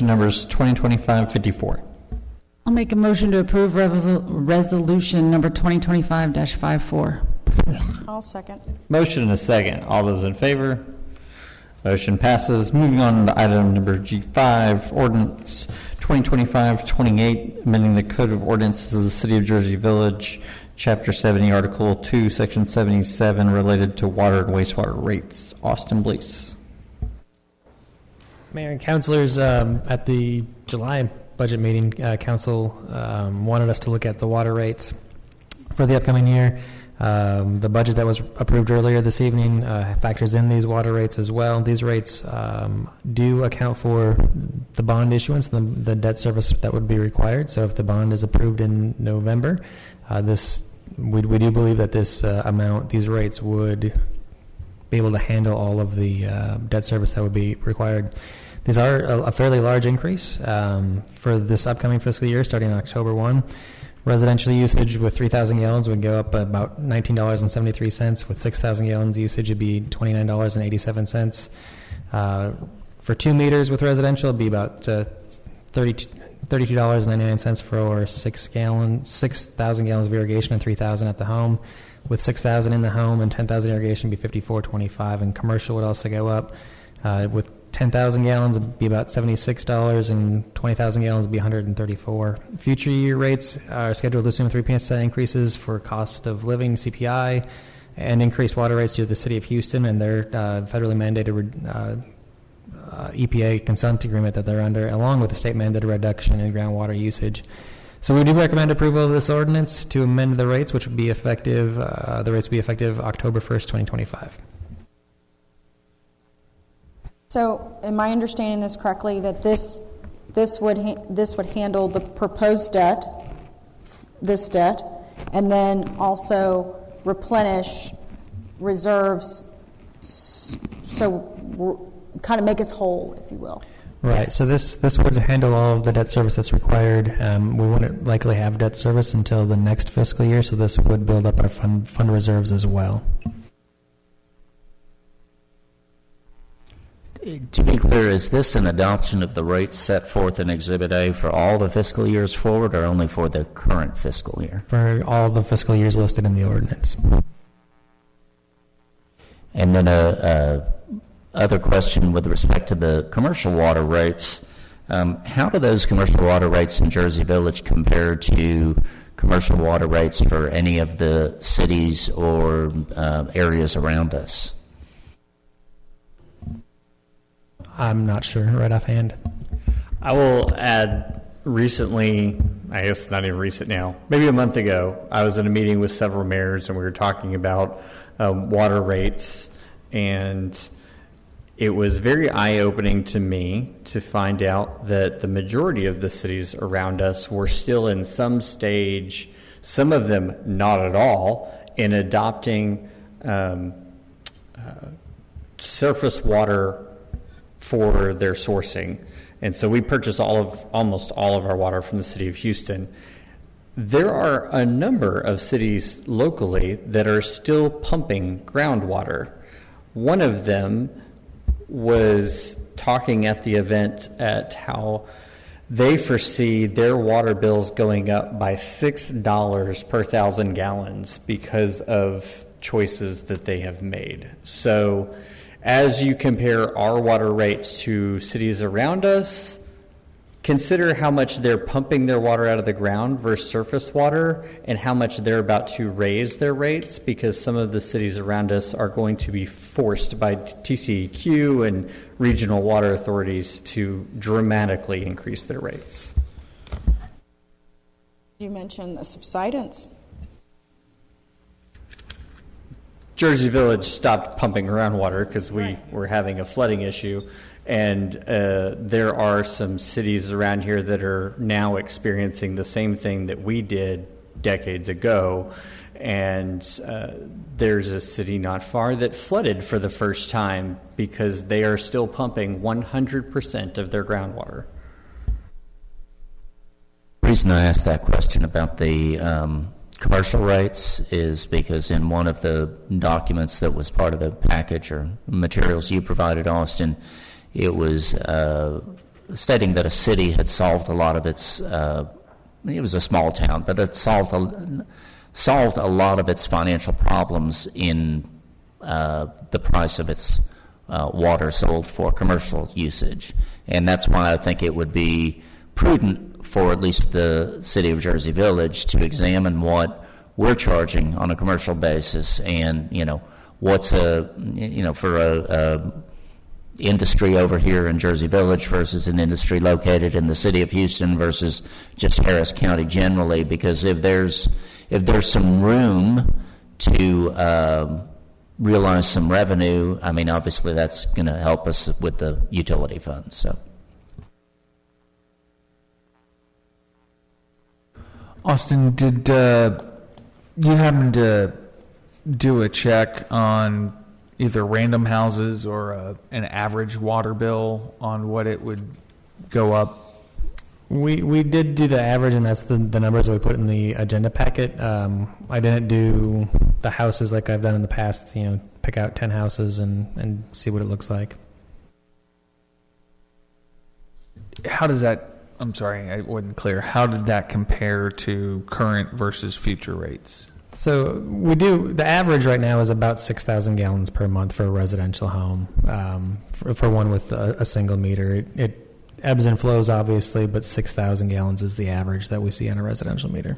numbers 2025-54. I'll make a motion to approve resolution number 2025-54. I'll second. Motion and a second. All those in favor? Motion passes. Moving on to item number G5, ordinance 2025-28, amending the Code of Ordinances of the City of Jersey Village, Chapter 70, Article 2, Section 77, related to water and wastewater rates. Austin Blease. Mayor and councilors, at the July budget meeting, council wanted us to look at the water rates for the upcoming year. The budget that was approved earlier this evening factors in these water rates as well. These rates do account for the bond issuance, the debt service that would be required. So if the bond is approved in November, we do believe that this amount, these rates would be able to handle all of the debt service that would be required. These are a fairly large increase for this upcoming fiscal year, starting October 1. Residential usage with 3,000 gallons would go up about $19.73. With 6,000 gallons usage, it'd be $29.87. For 2 meters with residential, it'd be about $32 $32.99 for 6,000 gallons of irrigation and 3,000 at the home. With 6,000 in the home and 10,000 irrigation, would be $54.25, and commercial would also go up. With 10,000 gallons, it'd be about $76, and 20,000 gallons would be $134. Future year rates are scheduled to assume 3% increases for cost of living, CPI, and increased water rates due to the City of Houston and their federally mandated EPA consent agreement that they're under, along with the state mandated reduction in groundwater usage. So we do recommend approval of this ordinance to amend the rates, which would be effective. The rates will be effective October 1st, 2025. So, am I understanding this correctly? That this would handle the proposed debt, this debt, and then also replenish reserves, so kind of make us whole, if you will. Right. So this would handle all of the debt service that's required. We wouldn't likely have debt service until the next fiscal year, so this would build up our fund reserves as well. To be clear, is this an adoption of the rates set forth in Exhibit A for all the fiscal years forward, or only for the current fiscal year? For all the fiscal years listed in the ordinance. And then other question with respect to the commercial water rates. How do those commercial water rates in Jersey Village compare to commercial water rates for any of the cities or areas around us? I'm not sure right offhand. I will add, recently, I guess not even recent now, maybe a month ago, I was in a meeting with several mayors and we were talking about water rates, and it was very eye-opening to me to find out that the majority of the cities around us were still in some stage, some of them not at all, in adopting surface water for their sourcing. And so we purchase almost all of our water from the City of Houston. There are a number of cities locally that are still pumping groundwater. One of them was talking at the event at how they foresee their water bills going up by $6 per 1,000 gallons because of choices that they have made. So as you compare our water rates to cities around us, consider how much they're pumping their water out of the ground versus surface water, and how much they're about to raise their rates, because some of the cities around us are going to be forced by TCEQ and regional water authorities to dramatically increase their rates. You mentioned the subsidence. Jersey Village stopped pumping groundwater because we were having a flooding issue, and there are some cities around here that are now experiencing the same thing that we did decades ago, and there's a city not far that flooded for the first time because they are still pumping 100% of their groundwater. The reason I asked that question about the commercial rates is because in one of the documents that was part of the package or materials you provided, Austin, it was stating that a city had solved a lot of its, it was a small town, but it solved a lot of its financial problems in the price of its water sold for commercial usage. And that's why I think it would be prudent for at least the City of Jersey Village to examine what we're charging on a commercial basis, and what's for a industry over here in Jersey Village versus an industry located in the City of Houston versus just Harris County generally. Because if there's some room to realize some revenue, I mean, obviously that's going to help us with the utility funds. So. Austin, did you happen to do a check on either Random Houses or an average water bill on what it would go up? We did do the average, and that's the numbers that we put in the agenda packet. I didn't do the houses like I've done in the past, pick out 10 houses and see what it looks like. How does that I'm sorry, I wasn't clear. How did that compare to current versus future rates? So the average right now is about 6,000 gallons per month for a residential home, for one with a single meter. It ebbs and flows, obviously, but 6,000 gallons is the average that we see on a residential meter.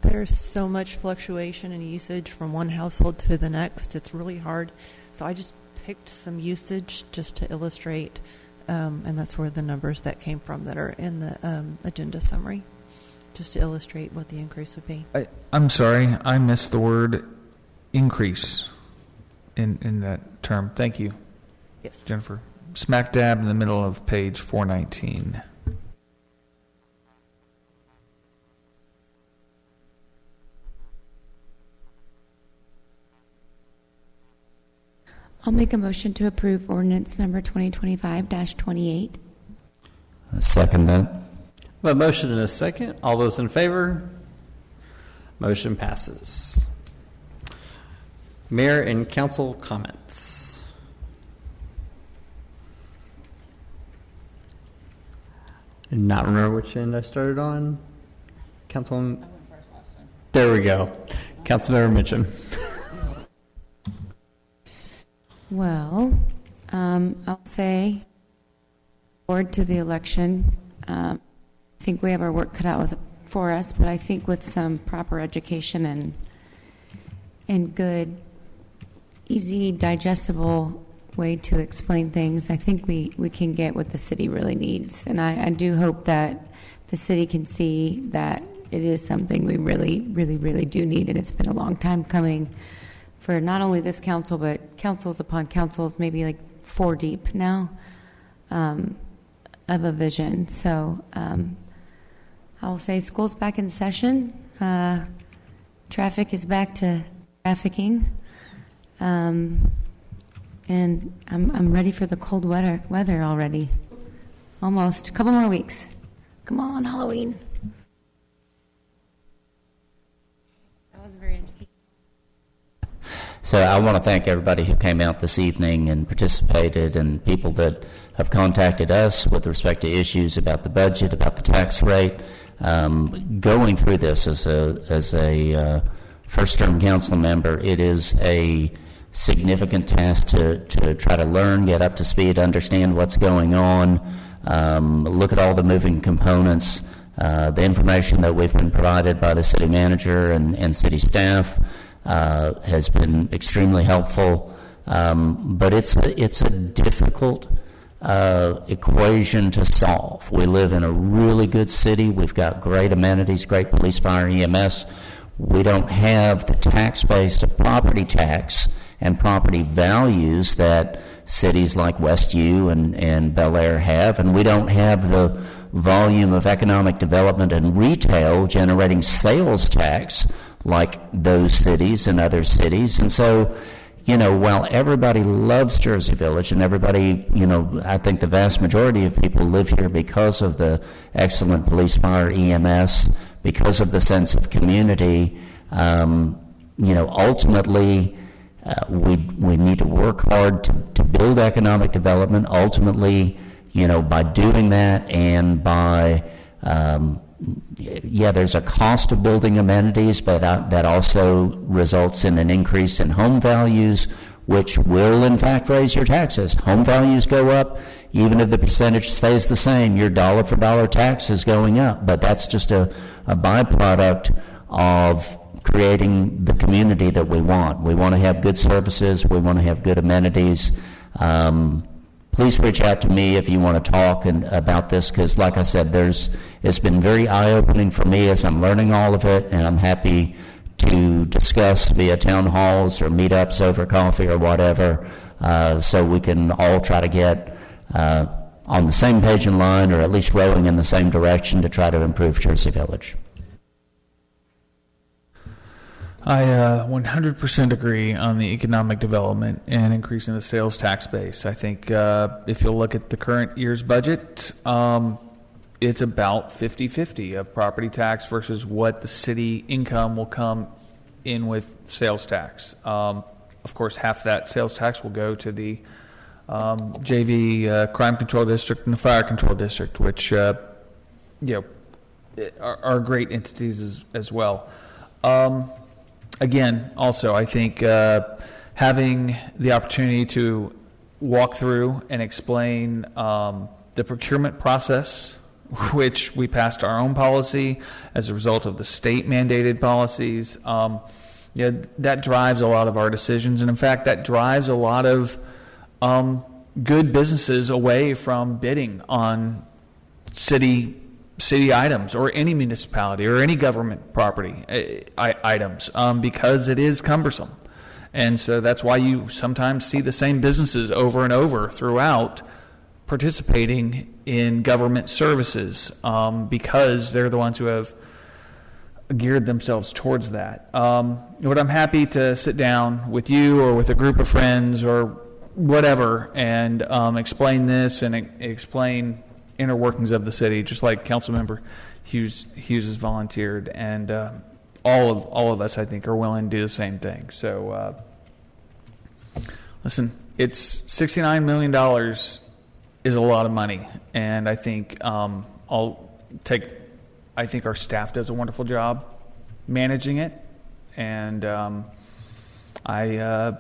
There's so much fluctuation in usage from one household to the next. It's really hard. So I just picked some usage just to illustrate, and that's where the numbers that came from that are in the agenda summary, just to illustrate what the increase would be. I'm sorry, I missed the word increase in that term. Thank you. Yes. Jennifer. Smack dab in the middle of page 419. I'll make a motion to approve ordinance number 2025-28. Second that. A motion and a second. All those in favor? Motion passes. Mayor and council comments. Not remember which end I started on. Councilman. There we go. Councilmember Mitchum. Well, I'll say forward to the election. I think we have our work cut out for us, but I think with some proper education and good, easy, digestible way to explain things, I think we can get what the city really needs. And I do hope that the city can see that it is something we really, really, really do need, and it's been a long time coming for not only this council, but councils upon councils, maybe like 4 deep now, of a vision. So I'll say school's back in session. Traffic is back to trafficking. And I'm ready for the cold weather already. Almost. A couple more weeks. Come on, Halloween. That was very educational. So I want to thank everybody who came out this evening and participated, and people that have contacted us with respect to issues about the budget, about the tax rate. Going through this as a first-term council member, it is a significant task to try to learn, get up to speed, understand what's going on, look at all the moving components, the information that we've been provided by the city manager and city staff has been extremely helpful, but it's a difficult equation to solve. We live in a really good city. We've got great amenities, great police, fire, EMS. We don't have the tax base of property tax and property values that cities like West U and Bel Air have, and we don't have the volume of economic development and retail generating sales tax like those cities and other cities. And so, while everybody loves Jersey Village, and everybody, I think the vast majority of people live here because of the excellent police, fire, EMS, because of the sense of community, ultimately, we need to work hard to build economic development. Ultimately, by doing that and by there's a cost of building amenities, but that also results in an increase in home values, which will in fact raise your taxes. Home values go up, even if the percentage stays the same, your dollar for dollar tax is going up. But that's just a byproduct of creating the community that we want. We want to have good services, we want to have good amenities. Please reach out to me if you want to talk about this, because like I said, it's been very eye-opening for me as I'm learning all of it, and I'm happy to discuss via town halls or meetups over coffee or whatever, so we can all try to get on the same page in line, or at least rowing in the same direction to try to improve Jersey Village. I 100% agree on the economic development and increasing the sales tax base. I think if you'll look at the current year's budget, it's about 50-50 of property tax versus what the city income will come in with sales tax. Of course, half that sales tax will go to the JV Crime Control District and the Fire Control District, which are great entities as well. Again, also, I think having the opportunity to walk through and explain the procurement process, which we passed our own policy as a result of the state mandated policies, that drives a lot of our decisions. And in fact, that drives a lot of good businesses away from bidding on city items or any municipality or any government property items because it is cumbersome. And so that's why you sometimes see the same businesses over and over throughout participating in government services because they're the ones who have geared themselves towards that. But I'm happy to sit down with you or with a group of friends or whatever and explain this and explain inner workings of the city, just like Councilmember Hughes has volunteered, and all of us, I think, are willing to do the same thing. So, listen, it's $69 million is a lot of money, and I think I think our staff does a wonderful job managing it, and I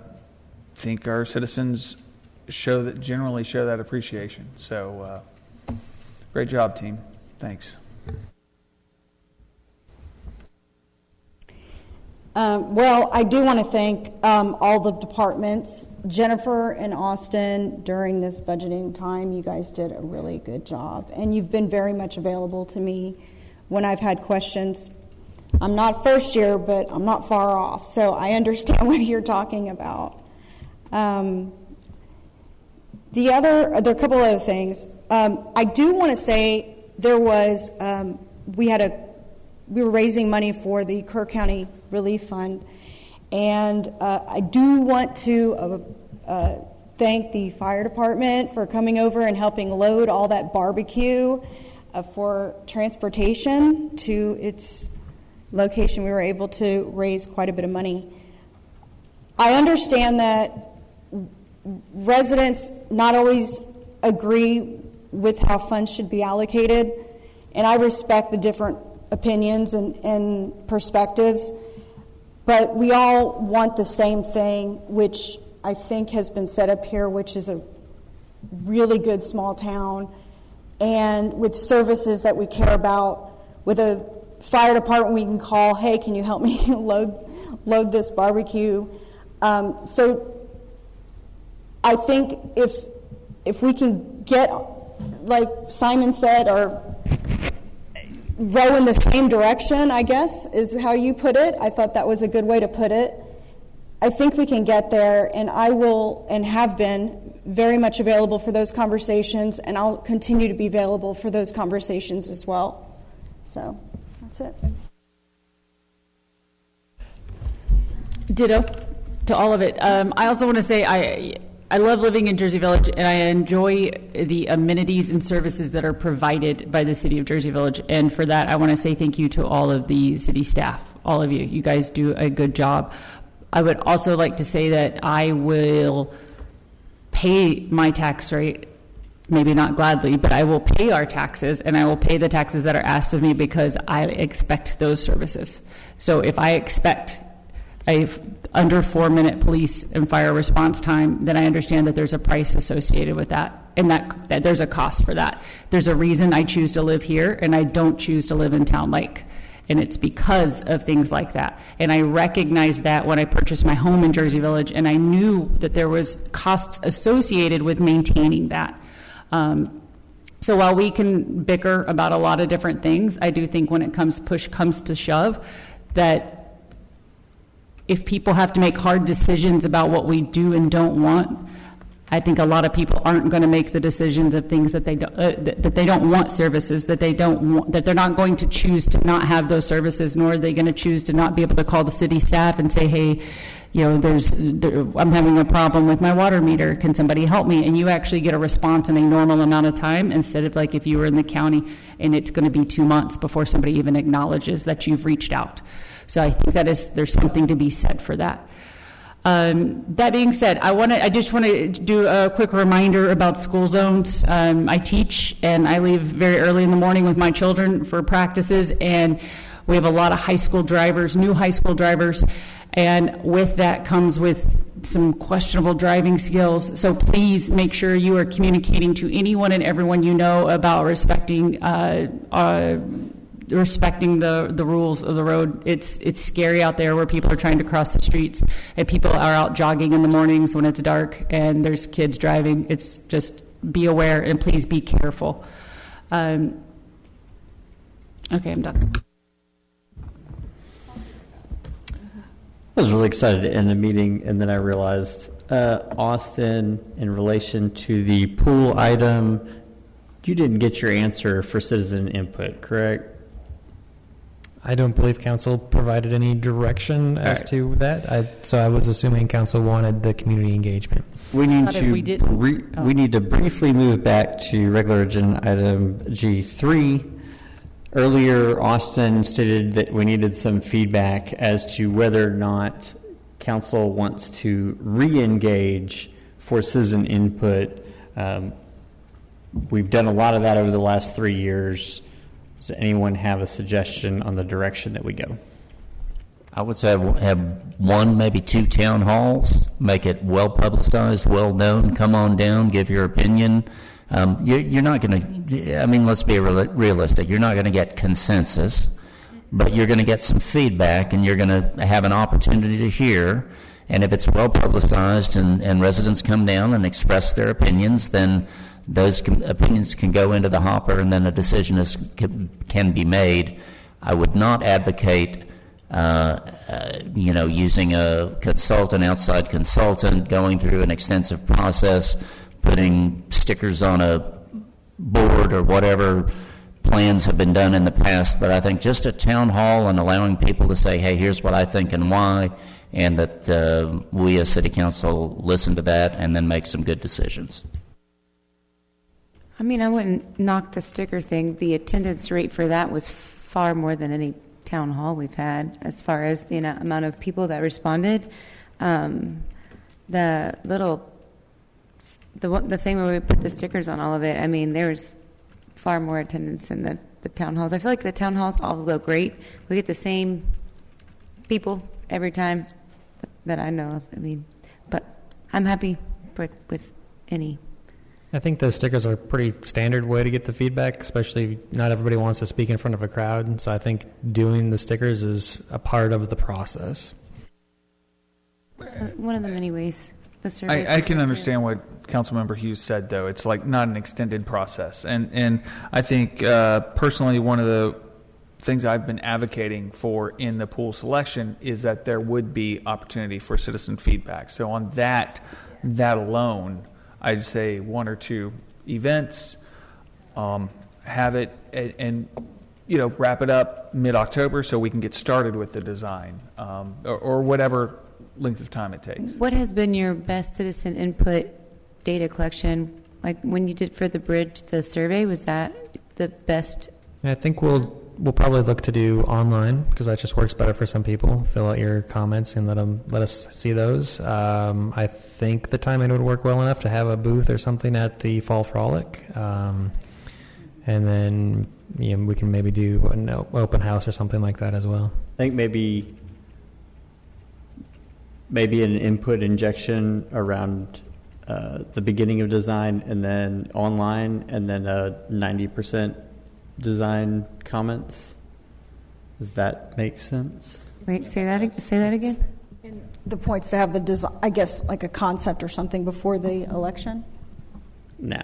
think our citizens generally show that appreciation. So, great job, team. Thanks. Well, I do want to thank all the departments. Jennifer and Austin, during this budgeting time, you guys did a really good job. And you've been very much available to me when I've had questions. I'm not first year, but I'm not far off. So I understand what you're talking about. There are a couple other things. I do want to say there was, we were raising money for the Kerr County Relief Fund, and I do want to thank the fire department for coming over and helping load all that barbecue for transportation to its location. We were able to raise quite a bit of money. I understand that residents not always agree with how funds should be allocated, and I respect the different opinions and perspectives, but we all want the same thing, which I think has been set up here, which is a really good small town, and with services that we care about, with a fire department we can call, hey, can you help me load this barbecue? So I think if we can get, like Simon said, or row in the same direction, I guess, is how you put it. I thought that was a good way to put it. I think we can get there, and I will and have been very much available for those conversations, and I'll continue to be available for those conversations as well. So that's it. Ditto to all of it. I also want to say I love living in Jersey Village, and I enjoy the amenities and services that are provided by the city of Jersey Village. And for that, I want to say thank you to all of the city staff, all of you. You guys do a good job. I would also like to say that I will pay my tax rate, maybe not gladly, but I will pay our taxes, and I will pay the taxes that are asked of me because I expect those services. So if I expect a under 4-minute police and fire response time, then I understand that there's a price associated with that, and that there's a cost for that. There's a reason I choose to live here, and I don't choose to live in Town Lake, and it's because of things like that. And I recognized that when I purchased my home in Jersey Village, and I knew that there was costs associated with maintaining that. So while we can bicker about a lot of different things, I do think when push comes to shove, that if people have to make hard decisions about what we do and don't want, I think a lot of people aren't going to make the decisions of things that they don't want services, that they're not going to choose to not have those services, nor are they going to choose to not be able to call the city staff and say, hey, I'm having a problem with my water meter. Can somebody help me? And you actually get a response in a normal amount of time, instead of like if you were in the county and it's going to be 2 months before somebody even acknowledges that you've reached out. So I think there's something to be said for that. That being said, I just want to do a quick reminder about school zones. I teach, and I leave very early in the morning with my children for practices, and we have a lot of high school drivers, new high school drivers, and with that comes with some questionable driving skills. So please make sure you are communicating to anyone and everyone you know about respecting the rules of the road. It's scary out there where people are trying to cross the streets, and people are out jogging in the mornings when it's dark and there's kids driving. It's just be aware and please be careful. Okay, I'm done. I was really excited to end the meeting, and then I realized, Austin, in relation to the pool item, you didn't get your answer for citizen input, correct? I don't believe council provided any direction as to that. So I was assuming council wanted the community engagement. We need to briefly move back to regular agenda item G3. Earlier, Austin stated that we needed some feedback as to whether or not council wants to re-engage for citizen input. We've done a lot of that over the last 3 years. Does anyone have a suggestion on the direction that we go? I would say have one, maybe 2 town halls, make it well publicized, well known, come on down, give your opinion. You're not going to, I mean, let's be realistic. You're not going to get consensus, but you're going to get some feedback, and you're going to have an opportunity to hear. And if it's well publicized and residents come down and express their opinions, then those opinions can go into the hopper, and then a decision can be made. I would not advocate, using a consultant, outside consultant, going through an extensive process, putting stickers on a board or whatever plans have been done in the past. But I think just a town hall and allowing people to say, hey, here's what I think and why, and that we as city council listen to that and then make some good decisions. I mean, I wouldn't knock the sticker thing. The attendance rate for that was far more than any town hall we've had as far as the amount of people that responded. The thing where we put the stickers on all of it, I mean, there was far more attendance in the town halls. I feel like the town halls all go great. We get the same people every time that I know of. I mean, but I'm happy with any. I think the stickers are a pretty standard way to get the feedback, especially not everybody wants to speak in front of a crowd. So I think doing the stickers is a part of the process. One of the many ways. I can understand what Councilmember Hughes said, though. It's like not an extended process. And I think personally one of the things I've been advocating for in the pool selection is that there would be opportunity for citizen feedback. So on that alone, I'd say 1 or 2 events, have it and wrap it up mid-October so we can get started with the design or whatever length of time it takes. What has been your best citizen input data collection? Like when you did for the bridge, the survey, was that the best? I think we'll probably look to do online because that just works better for some people. Fill out your comments and let us see those. I think the timing would work well enough to have a booth or something at the Fall Frolic, and then we can maybe do an open house or something like that as well. I think maybe an input injection around the beginning of design, and then online, and then 90% design comments. Does that make sense? Wait, say that again. And the point's to have the design, I guess, like a concept or something before the election. No.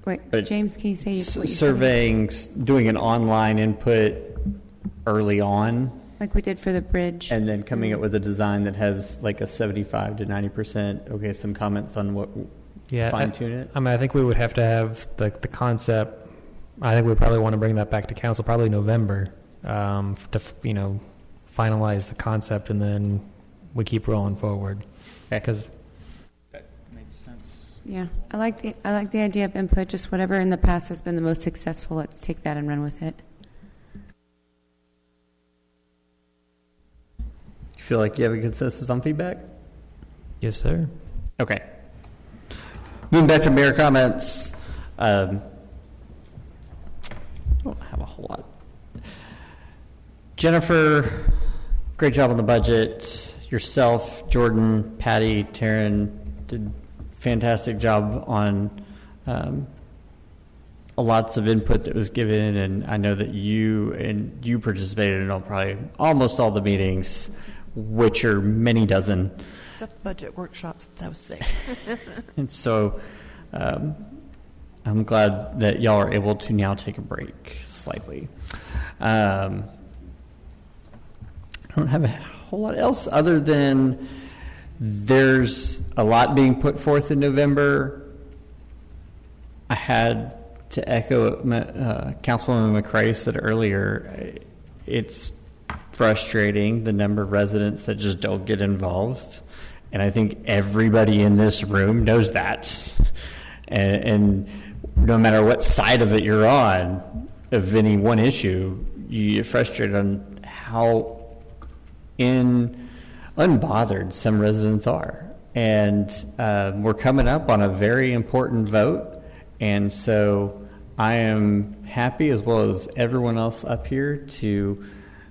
Wait, but James, can you say surveying, doing an online input early on, like we did for the bridge, and then coming up with a design that has like a 75 to 90%. Okay, some comments on what. Fine tune it. I mean, I think we would have to have the concept. I think we probably want to bring that back to council probably November to finalize the concept, and then we keep rolling forward. Because that makes sense. Yeah, I like the idea of input. Just whatever in the past has been the most successful. Let's take that and run with it. feel like you have a consensus on feedback? Yes, sir. Okay. Moving back to mayor comments. I don't have a whole lot. Jennifer, great job on the budget. Yourself, Jordan, Patty, Taryn did fantastic job on lots of input that was given, and I know that you participated in probably almost all the meetings, which are many dozen. Except budget workshops, that was sick. And so I'm glad that y'all are able to now take a break slightly. I don't have a whole lot else other than there's a lot being put forth in November. I had to echo what Councilwoman McCray said earlier. It's frustrating, the number of residents that just don't get involved. And I think everybody in this room knows that. And no matter what side of it you're on, of any one issue, you get frustrated on how unbothered some residents are. And we're coming up on a very important vote. And so I am happy, as well as everyone else up here, to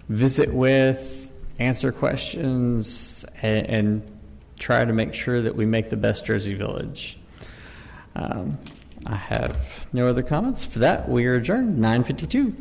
visit with, answer questions, and try to make sure that we make the best Jersey Village. I have no other comments. For that, we are adjourned, 9:52.